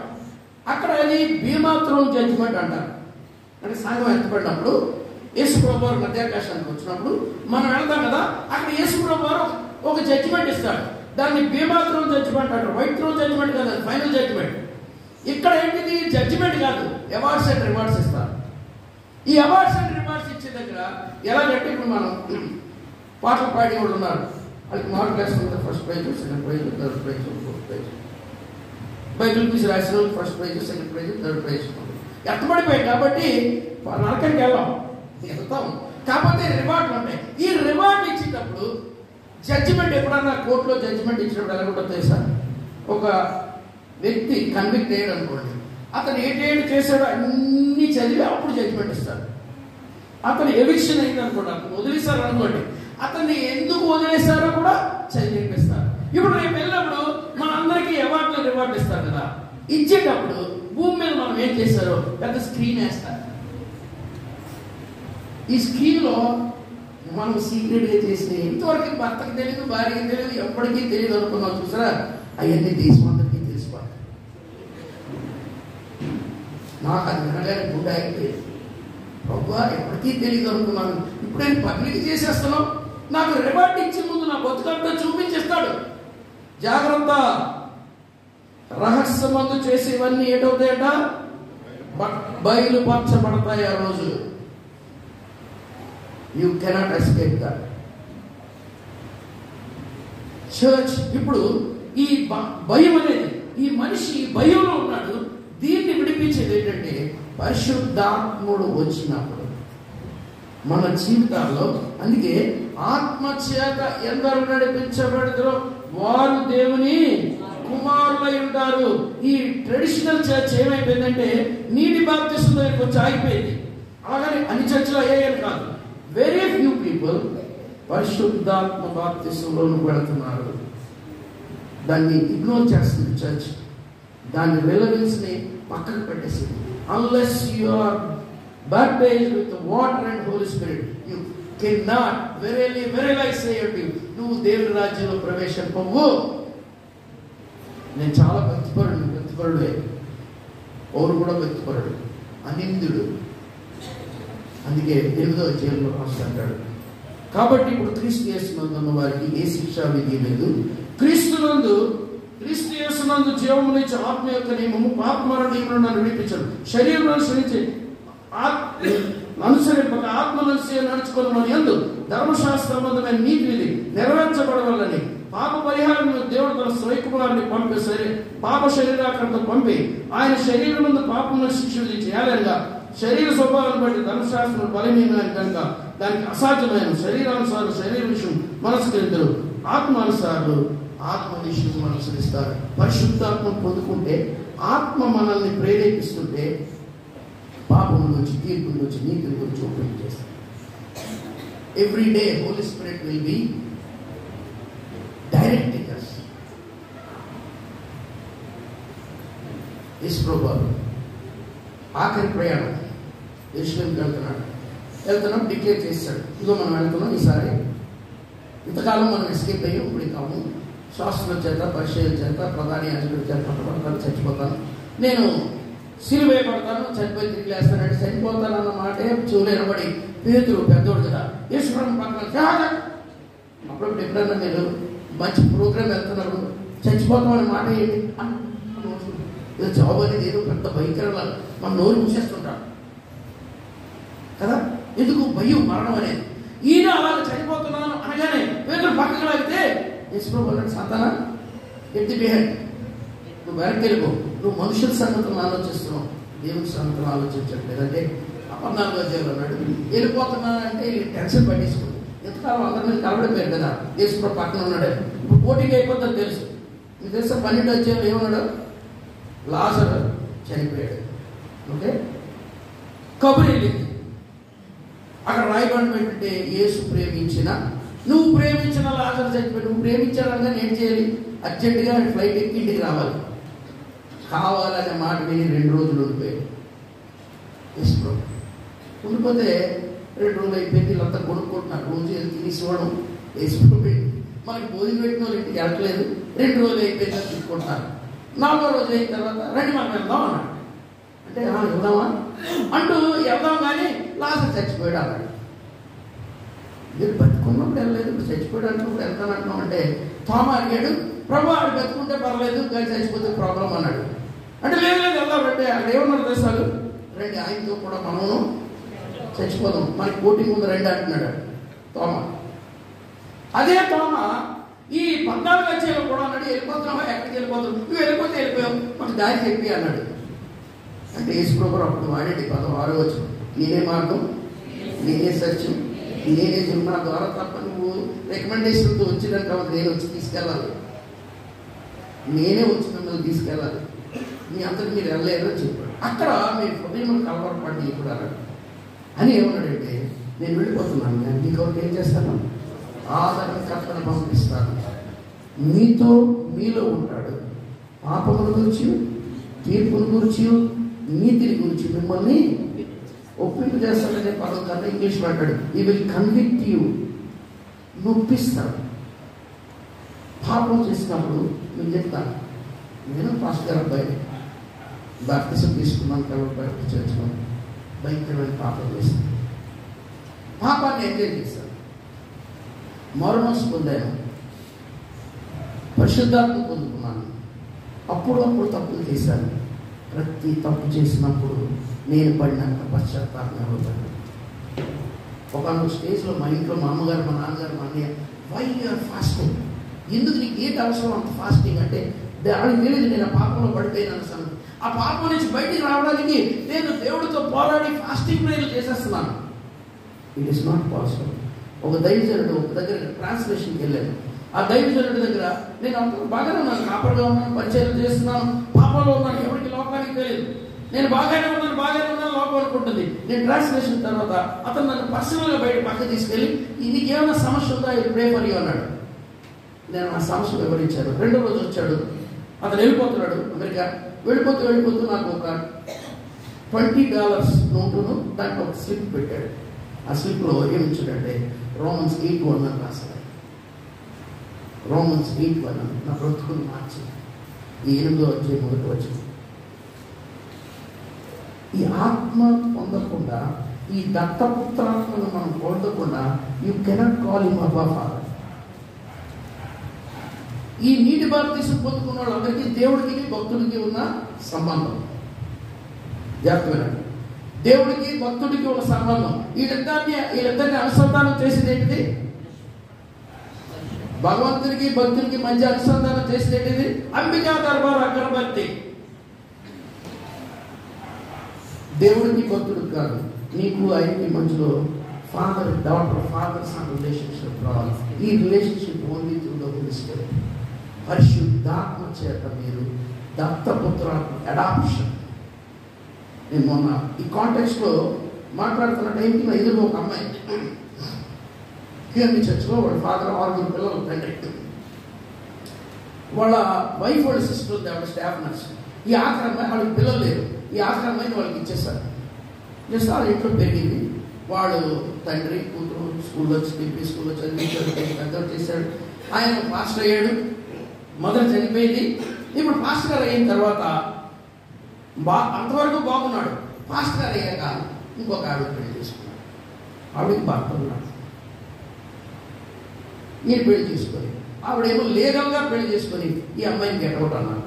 అక్కడ అది బీమా థ్రోన్ జడ్జిమెంట్ అంటారు. అంటే సంఘం ఎత్తపడినప్పుడు యేసుప్రభు వారు మధ్యాకాశానికి వచ్చినప్పుడు మనం వెళ్తాం కదా, అక్కడ యేసుప్రభు వారు ఒక జడ్జిమెంట్ ఇస్తాడు. దాన్ని బీమా థ్రోన్ జడ్జిమెంట్ అంటారు. వైట్ థ్రోన్ జడ్జిమెంట్ కాదు, అది ఫైనల్ జడ్జిమెంట్. ఇక్కడ ఏంటిది జడ్జిమెంట్ కాదు, అవార్డ్స్ అండ్ రివార్డ్స్ ఇస్తారు. ఈ అవార్డ్స్ అండ్ రివార్డ్స్ ఇచ్చే దగ్గర ఎలాగంటే ఇప్పుడు మనం పాటలు పాడే వాళ్ళు ఉన్నారు, వాళ్ళకి మార్కులు వేసుకుంటే first prize, second prize, third prize, fourth prize. Bible quiz రాసిన వాళ్ళు first prize, second prize, third prize. ఎత్తబడిపోయాయి కాబట్టి నరకానికి వెళ్తాం. కాకపోతే రివార్డులు ఉంటాయి. ఈ రివార్డ్ ఇచ్చేటప్పుడు జడ్జిమెంట్ ఎప్పుడన్నా కోర్టులో జడ్జిమెంట్ ఇచ్చినప్పుడు ఎలా కూడా తెలుసా, ఒక వ్యక్తి కన్విక్ట్ అయ్యాడు అనుకోండి, అతను ఏంటేంటి చేశాడో అన్ని చదివి అప్పుడు జడ్జిమెంట్ ఇస్తాడు. అతను ఎవిక్షన్ అయింది అనుకోండి, అతను వదిలేశారు అనుకోండి, అతన్ని ఎందుకు వదిలేశారో కూడా చదివిస్తారు. ఇప్పుడు రేపు వెళ్ళినప్పుడు మన అందరికీ అవార్డులు రివార్డు ఇస్తారు కదా, ఇచ్చేటప్పుడు భూమి మీద మనం ఏం చేశారో పెద్ద స్క్రీన్ వేస్తారు. ఈ స్క్రీన్ లో మనం సీక్రెట్ గా చేసిన ఇంతవరకు భర్తకి తెలియదు, భార్యకి తెలియదు, ఎప్పటికీ తెలియదు అనుకున్నాం చూసారా, అవన్నీ దేశమందరికీ తెలిసిపోతాయి. నాకు అది వినగానే గుండె అయిపోయింది. ప్రభు ఎప్పటికీ తెలియదు అనుకున్నాను, ఇప్పుడు నేను పబ్లిక్ చేసేస్తున్నాం. నాకు రివార్డ్ ఇచ్చే ముందు నా బతుకంతా చూపించేస్తాడు. జాగ్రత్త, రహస్యమందు చేసేవన్నీ ఏటవుతాయట, బయలుపరచబడతాయి ఆ రోజు. You cannot escape that. Church ఇప్పుడు ఈ భయం అనేది, ఈ మనిషి భయంలో ఉన్నాడు. దీన్ని విడిపించేది ఏంటంటే పరిశుద్ధాత్ముడు వచ్చినప్పుడు మన జీవితాల్లో. అందుకే ఆత్మచేత ఎందరు నడిపించబడతారో వారు దేవుని కుమారులై ఉంటారు. ఈ ట్రెడిషనల్ చర్చ్ ఏమైపోయిందంటే నీటి బాప్తిసం దగ్గరికి వచ్చి ఆగిపోయింది. అలాగని అన్ని చర్చలు అయ్యాయని కాదు, వెరీ ఫ్యూ పీపుల్ పరిశుద్ధాత్మ బాప్తిసంలోకి వెళుతున్నారు. దాన్ని ఇగ్నోర్ చేస్తుంది చర్చ్. దాని రిలవెన్స్ ని పక్కకు పెట్టేసింది. Unless you are baptized with the water and Holy Spirit, you cannot, verily I say unto you, నువ్వు దేవుని రాజ్యంలో ప్రవేశింపవు. నేను చాలా భక్తిపరుడే, పౌరు కూడా భక్తిపరుడు, అనిందుడు. అందుకే 8వ అధ్యాయంలో రాస్తాడు. కాబట్టి ఇప్పుడు క్రీస్తు యేసునందు ఉన్న వారికి ఏ శిక్షా విధి లేదు. క్రీస్తు యేసునందు జీవమును ఇచ్చే ఆత్మ యొక్క నియమము పాపమరణ నియమం నన్ను విడిపించడు. శరీరం అనుసరించి అనుసరింపక ఆత్మను నడుచుకుని మన యందు ధర్మశాస్త్రబద్ధమైన నీతి విధి నెరవేర్చబడవాలని పాప పరిహారం దేవుడు తన స్వైకుమారుని పంపి పాప శరీరాకరంతో పంపి ఆయన శరీరం ముందు పాపములను శిక్ష విధించి ఏలైనా శరీర స్వభావాన్ని బట్టి ధర్మశాస్త్రం బలమైన కనుక దానికి అసాధ్యమైన శరీరానుసారం శరీర విషయం మనస్కరించరు, ఆత్మానుసారులు ఆత్మ విషయం అనుసరిస్తారు. పరిశుద్ధాత్మ పొందుకుంటే ఆత్మ మనల్ని ప్రేరేపిస్తుంటే పాపం నుంచి, తీర్పు నుంచి, నీతి గురించి ఉపయోగించేస్తాం. Every day Holy Spirit will be directing us. యేసుప్రభువు ఆఖరి ప్రయాణం యెరూషలేముకి వెళ్తున్నాం డిక్లేర్ చేశాడు, ఇదిగో మనం వెళ్తున్నాం, ఈసారి ఇంతకాలం మనం ఎస్కేప్ అయ్యాం, ఇప్పుడు కాము శాస్త్రుల చేత, పరిచయం చేత, ప్రధాని యాజకుల చేత పట్టబడతాను, చచ్చిపోతాను, నేను సిలువ వేయబడతాను, చనిపోయి తిరిగి లేస్తానంటే చనిపోతానన్న మాటే చూడబడి పేతురు పెద్దోడు కదా, యేసుప్రభు పక్కన అప్పుడప్పుడు ఎప్పుడన్నా మీరు మంచి ప్రోగ్రామ్ వెళ్తున్నారు, చచ్చిపోతామనే మాట ఏంటి ఏదో జాబ్ అనేది ఏదో పెద్ద భయంకరంగా మన నోరు మూసేస్తుంటాడు కదా. ఎందుకు భయం, మరణం అనేది. ఈయన అలాగే చనిపోతున్నాను అనగానే పేతురు పక్కకు లాగితే యేసుప్రభు అన్నాడు, సంతానా ఎత్తి బిహైండ్, నువ్వు వెనక్కి వెళ్ళిపో, నువ్వు మనుషుల సంగతులను ఆలోచిస్తున్నావు, దేవుని సంగతులను ఆలోచించట్లేదు. అంటే 14వ అధ్యాయంలో అన్నాడు, వెళ్ళిపోతున్నానంటే టెన్షన్ పట్టేసుకుంది. ఎంతకాలం అందరి మీద కలబడిపోయారు కదా, యేసుప్రభు పక్కన ఉన్నాడు. ఇప్పుడు పోటీకి అయిపోతుందని తెలుసు. మీకు తెలుసా 12వ అధ్యాయంలో ఏమన్నాడు, లాజరు చనిపోయాడు. ఓకే, కబురు వెళ్ళింది. అక్కడ రాయబడి ఏంటంటే యేసు ప్రేమించిన, నువ్వు ప్రేమించిన లాజరు చనిపోయాడు. నువ్వు ప్రేమించాలన్నా ఏం చేయాలి, అర్జెంటుగా ఫ్లైట్ ఎక్కి ఇంటికి రావాలి. కావాలనే మాట విని 2 రోజులు ఉండిపోయాడు యేసుప్రభు. ఉండిపోతే 2 రోజులు అయిపోయింది, వీళ్ళంతా కొనుక్కుంటున్నారు, రోజు వెళ్ళి తినేసివ్వడం. యేసుప్రభు మనకి భోజనం పెట్టిన వాళ్ళు ఇంటికి వెళ్ళట్లేదు, 2 రోజులు అయిపోయిందా తీసుకుంటారు. 4వ రోజు అయిన తర్వాత రండి మనం వెళ్దాం అన్నాడు. అంటే వెళ్దామా అంటూ వెళ్దాం కానీ లాస్ట్ చచ్చిపోయాడు అన్నాడు. మీరు బతుకున్నప్పుడు వెళ్ళలేదు, ఇప్పుడు చచ్చిపోయాడు అంటున్నప్పుడు వెళ్తానంటున్నాం అంటే తోమ అడిగాడు, ప్రభు ఆడు బతుకుంటే పర్లేదు కానీ చచ్చిపోతే ప్రాబ్లం అన్నాడు. అంటే లేదు లేదు వెళ్దాం అంటే అక్కడ ఏమన్నారు తెలుసాలు, రండి ఆయనతో కూడా మనము చచ్చిపోదాం, మనకి పోటీ ముందు రండి అంటున్నాడు తోమ. అదే తోమ ఈ 14 వచ్చేలో కూడా అన్నాడు, వెళ్ళిపోతున్నావా, ఎక్కడికి వెళ్ళిపోతున్నావు, నువ్వు వెళ్ళిపోతే వెళ్ళిపోయావు, మాకు దారి చెప్పి అన్నాడు. అంటే యేసుప్రభువు అప్పుడు వాడేది 16వ వచనం, నేనే మార్గం, నేనే సత్యం, నేనే నా ద్వారా తప్ప నువ్వు రికమెండేషన్తో వచ్చినట్టు నేను వచ్చి తీసుకెళ్ళాలి, నేనే వచ్చి మిమ్మల్ని తీసుకెళ్ళాలి, మీ అంతటి మీరు వెళ్ళలేరు అని చెప్పాడు. అక్కడ మీ హృదయం కలవరపడి ఇప్పుడు అన్నాడు అని ఏమన్నాడంటే, నేను వెళ్ళిపోతున్నాను నేను నీకు ఒకటి ఏం చేస్తాను, ఆదరణకర్తను పంపిస్తాను, మీతో మీలో ఉంటాడు, పాపముల గురించి, తీర్పుల గురించి, నీతిని గురించి మిమ్మల్ని ఒప్పింపు చేస్తాడనే పదం కన్నా ఇంగ్లీష్ మాట్లాడు, ఈ విల్ కన్విక్ట్ యూ, నొప్పిస్తాడు. పాపం చేసినప్పుడు నేను చెప్తాను, నేను పాస్టర్ గారు అబ్బాయి బాప్టిజం తీసుకున్నాను కాబట్టి చర్చలో భయంకరమైన పాపం చేస్తాను, పాపాన్ని ఎంజాయ్ చేశాను, మరణం పొందాను, పరిశుద్ధాత్మ పొందుకున్నాను, అప్పుడు తప్పులు చేశాను. ప్రతి తప్పు చేసినప్పుడు నేను పడినంత పశ్చాత్తాపం ఎవరు. ఒక స్టేజ్లో మా ఇంట్లో మా అమ్మగారు మా నాన్నగారు మా అన్నయ్య, వై యూఆర్ ఫాస్టింగ్, ఎందుకు నీకు ఏంటి అవసరం అంత ఫాస్టింగ్ అంటే, వాళ్ళకి తెలియదు నేను ఆ పాపంలో పడిపోయినాను అసలు. ఆ పాపం నుంచి బయటికి రావడానికి నేను దేవుడితో పోరాడి ఫాస్టింగ్ ప్రేయర్లు చేసేస్తున్నాను. It is not possible. ఒక దైవజనుడు ఒక దగ్గర ట్రాన్స్లేషన్కి వెళ్ళాను. ఆ దైవజనుడి దగ్గర నేను అంత బాగానే ఉన్నాను, కాపర్గా ఉన్నాను, పరిచయం చేస్తున్నాను, పాపంలో ఉన్నాను, ఎవరికి లోకానికి తెలియదు, నేను బాగానే ఉన్నాను లోపం అనుకుంటుంది. నేను ట్రాన్స్లేషన్ తర్వాత అతను నన్ను పర్సనల్గా బయట పక్క తీసుకెళ్ళి నీకు ఏమైనా సమస్య ఉందా, ఇది ప్రే ఫర్ యూ అన్నాడు. నేను ఆ సమస్య వివరించాను. 2వ రోజు వచ్చాడు, అతను వెళ్ళిపోతున్నాడు అమెరికా. వెళ్ళిపోతూ నాకు ఒక $20 నోటును దాంట్లో ఒక స్లిప్ పెట్టాడు. ఆ స్లిప్లో ఏమి ఇచ్చాడంటే Romans 8:1 అని రాశాడు. Romans 8:1 నా బ్రతుకుని మార్చి ఈ 8వ అధ్యాయం 1వ వచనం. ఈ ఆత్మ పొందకుండా, ఈ దత్తపుత్రాత్మను మనం పొందకుండా యూ కెనాట్ కాల్ హిమ్ అబ్బా ఫాదర్. ఈ నీటి బాప్తిసం పొందుకున్న వాళ్ళందరికీ దేవుడికి భక్తుడికి ఉన్న సంబంధం జాగ్రత్తగా, దేవుడికి భక్తుడికి ఉన్న సంబంధం. వీళ్ళిద్దరిని అనుసంధానం చేసేది ఏంటిది, భగవంతుడికి భక్తుడికి మధ్య అనుసంధానం చేసేది ఏంటిది, అంబికా దర్బార్ అగరబత్తి. దేవుడికి భక్తుడికి కాదు, నీకు ఆయనకి మధ్యలో father daughter, father son relationship రావాలి. ఈ relationship only through the holy spirit. పరిశుద్ధాత్మ చేత మీరు దత్తపుత్ర అడాప్షన్. నేను మొన్న ఈ కాంటెక్స్ట్లో మాట్లాడుతున్న టైంకి నా ఎదురు ఒక అమ్మాయి హియర్ని చర్చ్లో, వాళ్ళ ఫాదర్ 6 పిల్లలు తండ్రి, వాళ్ళ వైఫ్ వాళ్ళ సిస్టర్ ఉంది, వాళ్ళ స్టాఫ్ నర్స్. ఈ ఆఖరి అమ్మాయి, వాళ్ళకి పిల్లలు లేరు, ఈ ఆఖరి అమ్మాయిని వాళ్ళకి ఇచ్చేస్తారు. జస్ట్ వాళ్ళ ఇంట్లో పెరిగింది. వాడు తండ్రి కూతురు స్కూల్లో స్కూల్లో చదివించాడు, పెద్ద చేశాడు. ఆయన పాస్టర్ అయ్యాడు. మదర్ చనిపోయింది. ఇప్పుడు పాస్టర్ గారు అయిన తర్వాత అంతవరకు బాగున్నాడు. పాస్టర్ గారు అయ్యాక ఇంకొక ఆవిడ పెళ్లి చేసుకున్నాడు. ఆవిడకి భర్త ఉన్నాడు. ఈయన పెళ్లి చేసుకొని, ఆవిడేమో లీగల్గా పెళ్లి చేసుకొని ఈ అమ్మాయిని గెటౌట్ అన్నారు.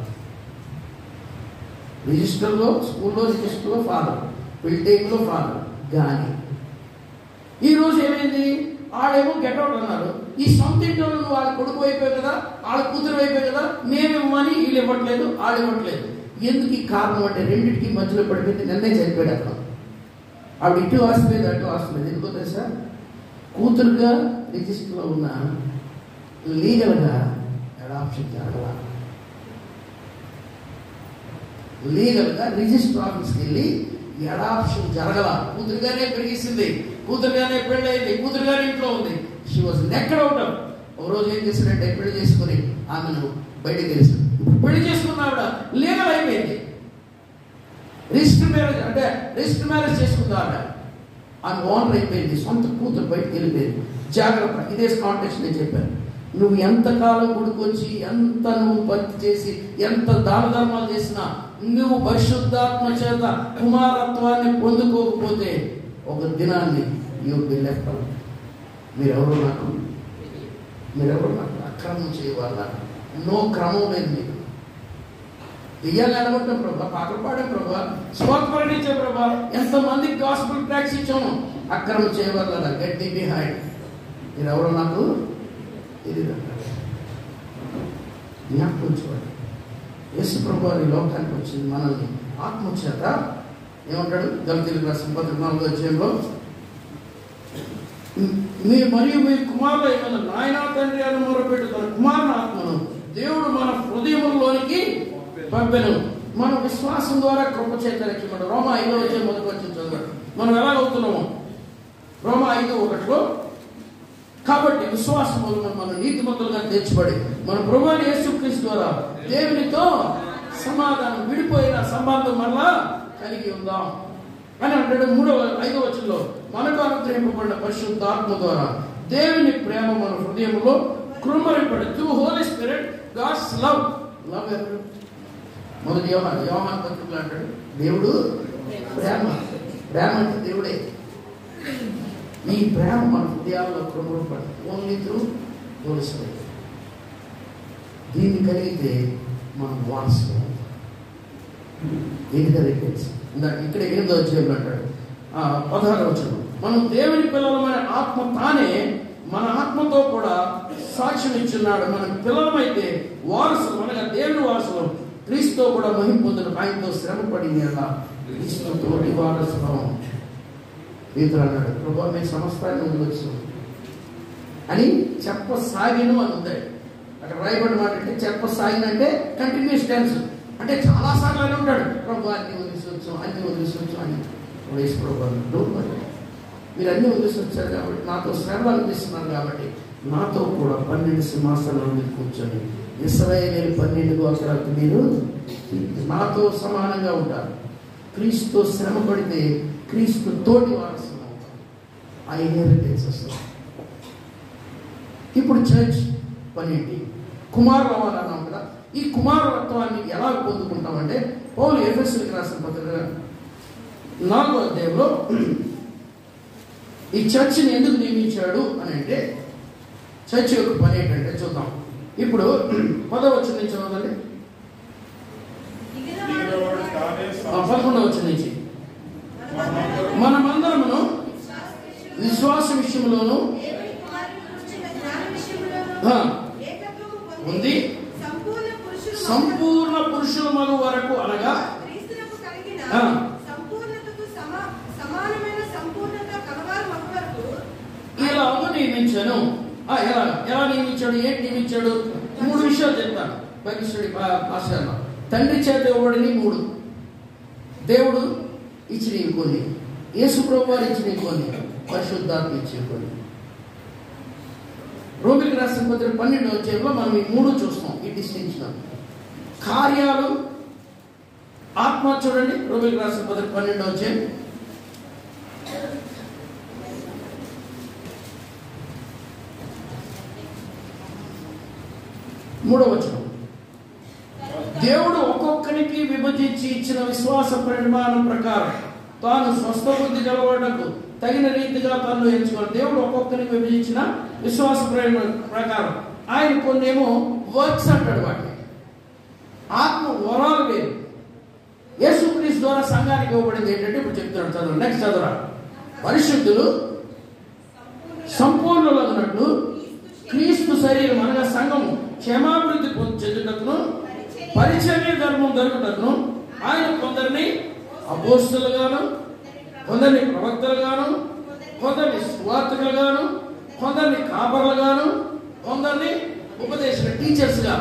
రిజిస్టర్లో, స్కూల్లో రిజిస్టర్లో ఫాదర్, పెళ్లి టైంలో ఫాదర్. కానీ ఈరోజు ఏమైంది, ఆడేమో గెటౌట్ అన్నారు. ఈ సొంత ఇంట్లో నువ్వు వాళ్ళ కొడుకు అయిపోయావు కదా, వాళ్ళ కూతురు అయిపోయావు కదా, మేమివ్వమని వీళ్ళు ఇవ్వట్లేదు, వాళ్ళు ఇవ్వట్లేదు. ఎందుకు ఈ కారణం అంటే రెండింటికి మధ్యలో పడిపోయింది. నిన్నే చనిపోయాడు అక్కడ. ఆవిడ ఇటు ఆస్తలేదు, అటు ఆస్తలేదు. ఎందుకో తెలుసా, కూతురుగా రిజిస్టర్లో ఉన్న లీగల్గా అడాప్షన్ జరగల. లీగల్గా రిజిస్టర్ ఆఫీస్కి వెళ్ళి అడాప్షన్ జరగల. కూతురుగానే పెరిగిస్తుంది, కూతురుగానే పెళ్ళయింది, కూతురుగానే ఇంట్లో ఉంది. She was నెక్డ్ out. ఒక రోజు ఏం చేశాడంటే పెళ్లి చేసుకుని ఆమెను బయటకు తెలిసింది. పెళ్లి చేసుకున్న ఆవిడ లీగల్ అయిపోయింది. రిజిస్టర్ మ్యారేజ్ అంటే రిజిస్టర్ మ్యారేజ్ చేసుకుంది ఆవిడ. ఆమె ఓనర్ అయిపోయింది. సొంత కూతురు బయటకు వెళ్ళిపోయింది. జాగ్రత్త, ఇదే కాంటెక్స్ట్ నేను చెప్పాను. నువ్వు ఎంతకాలం గుడికొచ్చి ఎంత నువ్వు భక్తి చేసి ఎంత దాన ధర్మాలు చేసినా నువ్వు పరిశుద్ధాత్మ చేత కుమారత్వాన్ని పొందుకోకపోతే ఒక దినాన్ని లెక్కలు మీరెవరు నాకు అక్రమం చేయవాళ్ళ నో క్రమం లేదు మీకు. దెయ్యాలు ఎడగొట్టాం ప్రభా, పాటలు పాడాం ప్రభా, స్వప్రణించే ప్రభా, ఎంతమందికి గాస్పుల్ ట్రాక్స్ ఇచ్చాము. అక్రమం చేయవాళ్ళ గట్టి బిహైండ్ మీరెవరో నాకు తెలియదు అంటారు. జ్ఞాపకం ఉంచుకోండి. యేసు ప్రభు ఈ లోకానికి వచ్చింది మనల్ని ఆత్మ చేత ఏమంటాడు గలతీయులకు రాసిన పత్రిక 4వ అధ్యాయంలో, మరియు మీ కుమారులు ఏమన్నా నాయన తండ్రి అని మొరపెట్టు తన కుమారుని ఆత్మను దేవుడు మన హృదయంలోనికి పంపెను. మన విశ్వాసం ద్వారా కృప చేత రక్షించబడు. రోమా 5వ అధ్యాయం మొదటి వచనం చదవండి. మనం ఎలాగవుతున్నాము? రోమా 5:1 కాబట్టి విశ్వాసం వలన మన నీతిమంతులుగా తీర్చబడి మన ప్రభువైన యేసుక్రీస్తు ద్వారా దేవునితో సమాధానం విడిపోయిన సంబంధం మళ్ళా కలిగి ఉందాం అని అంటాడు. 5వ వచనంలో మనకు అనుగ్రహింపబడిన పరిశుద్ధాత్మ ద్వారా దేవుని ప్రేమ మన హృదయంలో కృమ్మరింపడి through Holy Spirit God's love ఎవరు? మొదటి యోహాను పత్రికలో అంటాడు దేవుడు ప్రేమ అంటే దేవుడే. ఈ ప్రేమ మన హృదయాల్లో కృమ్మరింపడి ఓన్లీ త్రూ హోలీ స్పిరిట్. దీన్ని కలిగితే మనం వారసులు. ఏంటి రిపేట్స్ ఇక్కడ 8వ అధ్యాయంలో అంటాడు 16వ వచనం, మనం దేవుని పిల్లలమైన ఆత్మ తానే మన ఆత్మతో కూడా సాక్ష్యం ఇచ్చున్నాడు. మనం పిల్లలమైతే వారసులు, అనగా దేవుని వారసులు, క్రీస్తుతో కూడా మహిమ పొందును. ఆయనతో శ్రమపడి క్రీస్తుతోటి వారసులం. పేతురు అన్నాడు, ప్రభువా మీ సమస్తాన్ని ఉండవచ్చు అని చెప్పసాగిను అని ఉంది. అక్కడ రాయబడిన మాట అంటే చెప్పసాగినంటే కంటిన్యూస్ టెన్స్, అంటే చాలా సార్లు అని ఉంటాడు. ప్రభు అన్ని వదిలించవచ్చు అని వేసి ప్రభు డోంట్ వరీ, మీరు అన్ని వదిలించారు కాబట్టి, నాతో శ్రమలు అనిపిస్తున్నారు కాబట్టి నాతో కూడా 12 సింహాసనాల మీద కూర్చొని ఇశ్రాయేలు 12 గోత్రాలకు మీరు నాతో సమానంగా ఉంటారు. క్రీస్తు శ్రమ పడితే క్రీస్తు తోటి వారసులు అవుతారు. ఆ ఇన్హెరిటెన్స్ వస్తుంది. ఇప్పుడు చర్చ్ పని ఏంటి? కుమారులు అవ్వాలన్నాం కదా. ఈ కుమారత్వాన్ని ఎలా పొందుకుంటామంటే పౌలు ఎఫెసీయులకు రాసిన పత్రిక 4వ అధ్యాయంలో ఈ చర్చిని ఎందుకు నియమించాడు అని అంటే, చర్చ్ యొక్క పని ఏంటంటే చూద్దాం. ఇప్పుడు 10వ వచనం నుంచి చదవండి. 11వ వచనం నుంచి, మనమందరమును విశ్వాస విషయంలోను ఉంది సంపూర్ణ పురుషుల మగు వరకు, అనగా ఇలా నియమించాను. ఎలా నియమించాడు? ఏంటి నియమించాడు? 3 విషయాలు చెప్తాను. బైబిల్ భాషలో తండ్రి చేత ఇవ్వబడిని 3, దేవుడు ఇచ్చిన కొన్ని, యేసు ప్రభువు వారు ఇచ్చిన కొన్ని, పరిశుద్ధాత్మ ఇచ్చిన కొన్ని. రోమిలికి రాసిన పత్రిక 12వ అధ్యాయంలో మనం ఈ 3 చూస్తాం. ఈ డిస్టింక్షన్ కార్యాలు ఆత్మ. చూడండి రోమిలికి రాసిన పత్రిక 12వ అధ్యాయం 3వ వచనం, దేవుడు ఒక్కొక్కరికి విభజించి ఇచ్చిన విశ్వాస పరిమాణం ప్రకారం తాను స్వస్థ బుద్ధి గలవాడకు తగిన రీతిగా తను ఎంచుకోవాలి. దేవుడు ఒక్కొక్కరికి విభజించిన విశ్వాస ప్రకారం ఆయన కొన్నేమో వర్క్స్ అంటాడు. వాటిని ఆత్మ వరాలు వేరు. యేసుక్రీస్తు ద్వారా సంఘానికి ఇవ్వబడింది ఏంటంటే ఇప్పుడు చెప్తున్నాడు. చదువు నెక్స్ట్ చదువురా. పరిశుద్ధులు సంపూర్ణులు అన్నట్టు క్రీస్తు శరీరం అనగా సంఘం క్షేమాభివృద్ధి చెందుటకును పరిచర్య ధర్మం దొరుకుటకును ఆయన కొందరిని అపోస్తలుగాను, కొందరిని ప్రవక్తలుగాను, కొందరిని సువార్తికులుగాను, కొందరిని కాపరులుగాను, కొందరిని ఉపదేశకులు, టీచర్స్గా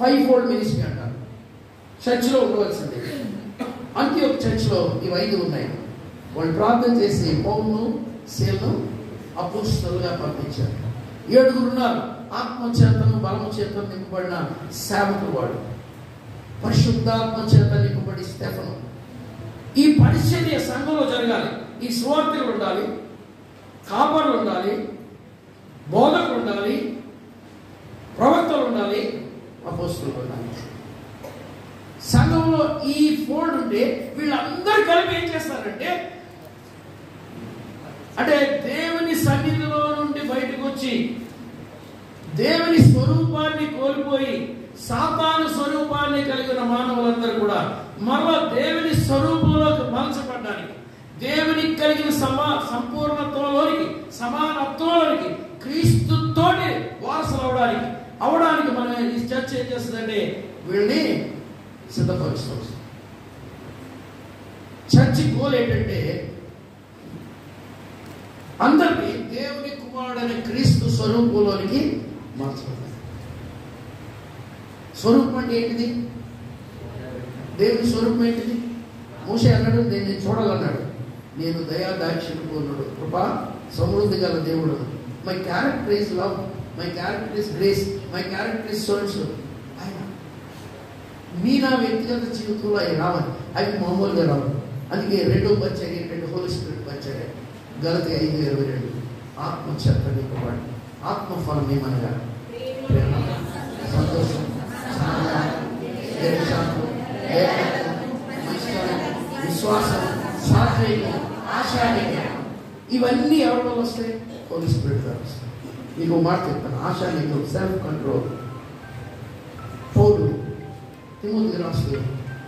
5-fold మినిస్ట్రీ అంటారు. చర్చిలో ఉండవలసింది. అంత్యోక చర్చిలో ఇవి 5 ఉన్నాయి. వాళ్ళు ప్రార్థన చేసి పౌలును శీలను అపోస్తలుగా పంపించారు. 7 ఉన్నారు. ఆత్మచేతను బలము చేత నింపబడిన సేవకులు వాడు. పరిశుద్ధాత్మ చేత నింపబడి స్టెఫను. ఈ పరిచర్య సంఘంలో జరగాలి. ఈ సువార్తికులు ఉండాలి, కాపరులు ఉండాలి, బోధకులు ఉండాలి, అపోస్తులు ఉన్నారు. సంఘంలో ఈ ఫోల్డ్ ఉంటే వీళ్ళందరూ కలిపి ఏం చేస్తారంటే, అంటే దేవుని సన్నిధిలో నుండి బయటకు వచ్చి దేవుని స్వరూపాన్ని కోల్పోయి సాతాను స్వరూపాన్ని కలిగిన మానవులందరూ కూడా మరలా దేవుని స్వరూపంలోకి మలచబడ్డానికి, దేవునికి కలిగిన సంపూర్ణత్వంలోనికి, సమానత్వంలోనికి, క్రీస్తుతోటి వారసులు అవడానికి మనం ఈ చర్చ ఏం చేస్తుందంటే వీళ్ళని సిద్ధపరుస్తాం. చర్చి గోల్ ఏంటంటే అందరినీ దేవుని కుమారుడైన క్రీస్తు స్వరూపంలోనికి మార్చబడ్డారు. స్వరూపం అంటే ఏంటిది? దేవుని స్వరూపం ఏంటిది? మోషే అన్నాడు, నేను చూడాలన్నాడు. నేను దయా దాక్షిణ్యం పూర్ణుడు, కృపా సమృద్ధి గల దేవుడు. My character is love, my character is grace, my character is souls. ఆయన మీ నా వ్యక్తిగత జీవితంలో అవి రావాలి, అవి మామూలుగా రావు. అందుకే రెండో పరిచర్య ఏంటంటే హోలీ స్పిరిట్ పరిచర్య. గలతీ 5:22 ఆత్మ చేత నింపబడి, ఆత్మఫలం ఏమనగా ప్రేమ, సంతోషం, విశ్వాసం, సాత్వికం, ఆశానికం. ఇవన్నీ ఎవరి వల్ల వస్తాయి? హోలీ స్పిరిట్ ద్వారా వస్తాయి. మీకు మాట చెప్తాను, ఆశానికం, సెల్ఫ్ కంట్రోల్. పౌలు తిమోతికి రాస్తూ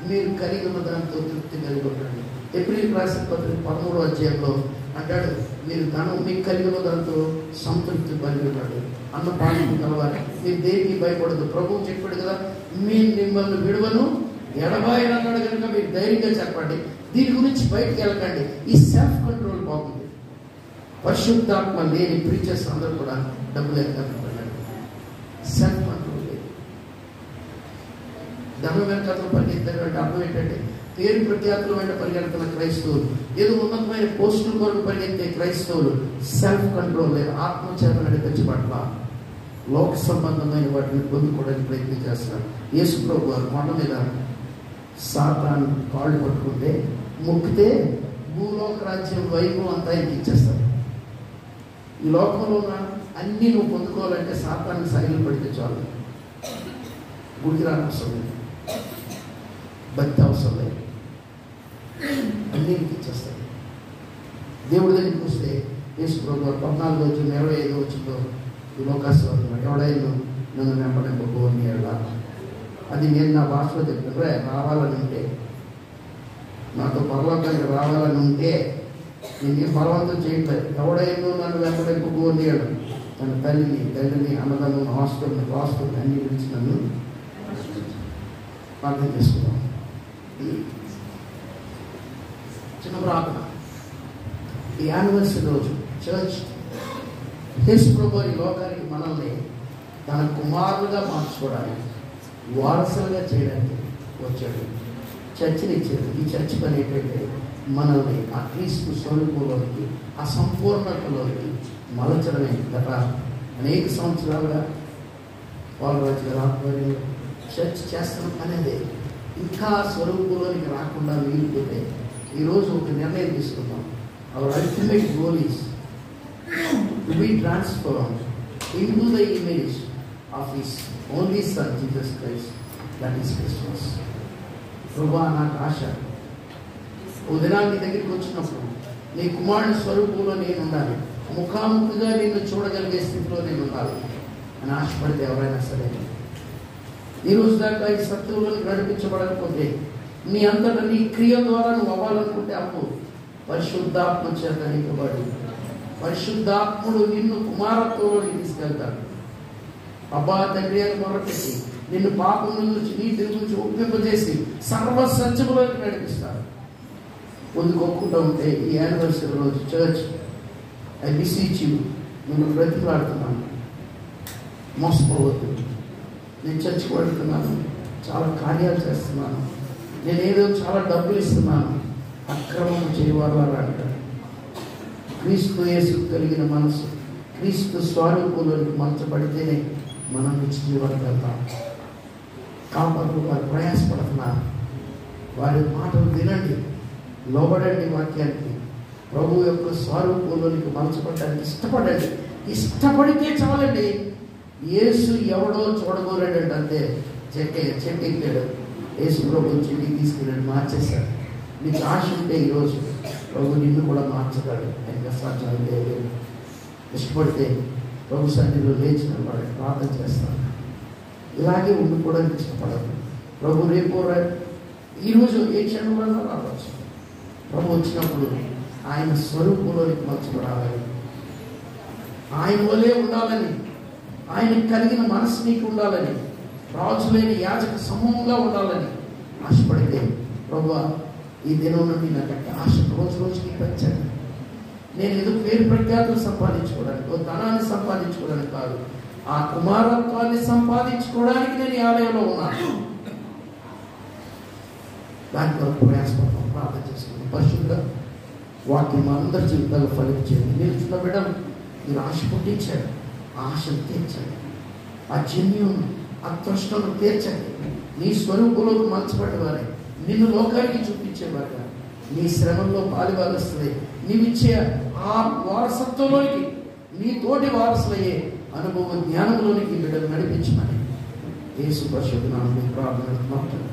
మీరు కలిగి ఉన్న దాంతో తృప్తి కలిగి ఉండండి. ఏప్రిల్ రాసిన పత్రిక 13వ అధ్యాయంలో అంటాడు, మీరు ధనం మీకు కలిగి ఉన్న దాంతో సంతృప్తి కలిగి ఉండండి. అన్న పాలన కలవాలి, మీరు దేనికి భయపడదు. ప్రభువు చెప్పాడు కదా, మీరు మిమ్మల్ని విడువను ఎడబాయని అన్నాడు కనుక మీరు ధైర్యంగా చెప్పండి. దీని గురించి బయటకు వెళ్ళకండి. ఈ సెల్ఫ్ కంట్రోల్ బాగుంది. పరిశుద్ధాత్మ లేని ప్రీచర్స్ అందరూ కూడా డబ్బులు ఎక్కడండి. సెల్ఫ్ కంట్రోల్ లేదు. ధనం వెనకాతలు పరిగెత్తారంటే అర్థం ఏంటంటే పేరు ప్రఖ్యాతుల వెంట పరిగెడుతున్న క్రైస్తవులు, ఏదో ఉన్నతమైన పోస్టుల కొరకు పరిగెత్తే క్రైస్తవులు సెల్ఫ్ కంట్రోల్ లేదు. ఆత్మచేత నడిపించబట్ల లోక సంబంధమైన వాటిని పొందుకోవడానికి ప్రయత్నం చేస్తున్నారు. యేసు ప్రభు వారు కొండ మీద సాతాను కాళ్ళు పట్టుకుంటే మొక్కితే భూలోక రాజ్యం వైభవం అంతా ఆయనకి ఇచ్చేస్తారు. ఈ లోకంలో ఉన్న అన్నీ నువ్వు పొందుకోవాలంటే సాతాన్ని సైలు పడితే చాలు. గుడికి రానవసరం లేదు, భక్తి అవసరం లేదు, అన్నీ ఇచ్చేస్తాడు. దేవుడి దగ్గరికి వస్తే యేసు ప్రభు 14:25 ఈ లోకాసు ఎవడైనా నన్ను వెంబడింపబోని అది నేను నా భాషలో చెప్తున్నా. రావాలని ఉంటే, నాతో పరలోకానికి రావాలని ఉంటే నేను బలవంతం చేయట్లేదు. ఎవడైనా నన్ను వెంబడింపబోని తన తల్లిని అన్నదమ్ములను హాస్టల్ని రాష్ట్రాన్ని అన్ని గురించి నన్ను ప్రార్థన చేసుకున్నాం. చిన్న ప్రార్థన. ఈ యానివర్సరీ రోజు చర్చ్ యేసు ప్రభు ఈ లోకానికి మనల్ని తన కుమారులుగా మార్చుకోవడానికి, వారసులుగా చేయడానికి వచ్చాడు. చర్చిని ఇచ్చాడు. ఈ చర్చ్ పని ఏంటంటే మనల్ని ఆ క్రీస్తు స్వరూపంలోకి, ఆ సంపూర్ణతలోకి మలచడమే. గత అనేక సంవత్సరాలుగా వాళ్ళరాజు గారు ఆధ్వర్యంలో చర్చ్ చేస్తాం అనేది ఇంకా స్వరూపంలోనికి రాకుండా మిగిలిపోతే ఈరోజు ఒక నిర్ణయం తీసుకుందాం. Hour ultimate goal is to be transformed into the image of his only son Jesus Christ, that is Christmas. ప్రభువా, నాకు ఆశ ఓ దినాన్ని నీ దగ్గరికి వచ్చినప్పుడు నీ కుమారుని స్వరూపంలో నేను ఉండాలి, ముఖాముఖిగా నిన్ను చూడగలిగే స్థితిలో నేను ఉండాలి అని ఆశపడితే ఎవరైనా సరే ఈ రోజు దాకా ఈ సత్యంలోకి నడిపించబడకపోతే నీ అంతటా నీ క్రియ ద్వారా నువ్వు అవ్వాలనుకుంటే అప్పు పరిశుద్ధాత్మ చేత నింపబడి పరిశుద్ధాత్ముడు నిన్ను కుమారత్వంలోకి తీసుకెళ్తాడు. అబ్బా తండ్రి అని మొరపెట్టి నిన్ను పాపం నుంచి నీతి నుంచి ఒప్పింపజేసి సర్వ సత్యములోకి నడిపిస్తాడు. పొందుకోకుండా ఉంటే ఈ యానివర్సరీ రోజు చర్చ్ ఐ బిసీచ్ యు, నేను బ్రతిమలాడుతున్నాను, మోసపోవద్దు. నేను చర్చికి వెళ్తున్నాను, చాలా కార్యాలు చేస్తున్నాను, నేనేదో చాలా డబ్బులు ఇస్తున్నాను, అక్రమం చేయవారు అంటారు. క్రీస్తు యేసు కలిగిన మనసు క్రీస్తు స్వరూపంలోకి మార్చబడితేనే మనం నిత్య జీవనం వెళ్తాం. కాపాడు వారు ప్రయాసపడుతున్నారు. వారి మాటలు వినండి, లోబడండి వాక్యానికి. ప్రభు యొక్క స్వరూపంలోనికి మార్చబడడానికి ఇష్టపడండి. ఇష్టపడితే చాలండి. యేసు ఎవడో చూడగోరాడంటే అంతే చెట్టు ఎక్కాడు, యేసు ప్రభు చెట్టుకి తీసుకెళ్ళాడు, మార్చేశాడు. నీకు ఆశ ఉంటే ఈరోజు ప్రభు నిన్ను కూడా మార్చగలడు. ఆయనకు అసాధ్యం లేదు. ఇష్టపడితే ప్రభు సన్నిధిలో లేచిన వాడిని ప్రార్థన చేస్తాను. ఇలాగే ఉండిపోవడానికి ఇష్టపడదు. ప్రభు రేపు ఈరోజు ఏ క్షణంలో రావచ్చు. ప్రభు వచ్చినప్పుడు ఆయన స్వరూపంలోనికి మర్చిపడాలని, ఆయన వలే ఉండాలని, ఆయనకు కలిగిన మనసు నీకు ఉండాలని, రాజులైన యాజక సమూహంగా ఉండాలని ఆశపడితే ప్రభు ఈ దినం నుండి నాకు ఆశ రోజు రోజుకి పెంచండి. నేను ఏదో పేరు ప్రఖ్యాతులు సంపాదించుకోవడానికి, ఓ ధనాన్ని సంపాదించుకోవడానికి కాదు, ఆ కుమారత్వాన్ని సంపాదించుకోవడానికి నేను ఈ ఆలయంలో ఉన్నాను. దాని కొరకు ప్రయాసపడతాం, ప్రార్థన చేసుకుంటాం. పరిశుద్ధ వాక్యం అందరి జీవితాల్లో ఫలించేది. మీరు చిన్న బిడ్డలు మీరు ఆశ పుట్టించాడు, ఆశను తీర్చండి. ఆ జన్యును, ఆ తృష్ణను తీర్చండి. నీ స్వరూపంలోకి మలచబడ్డవారే, నిన్ను లోకానికి చూపించేవారుగా, నీ శ్రమంలో పాలుభాగస్తులే, నీవిచ్చే ఆ వారసత్వంలోనికి, నీ తోటి వారసులయ్యే అనుభవ జ్ఞానంలోనికి బిడ్డలు నడిపించమని యేసు పరిశుద్ధ నామములో ప్రార్థన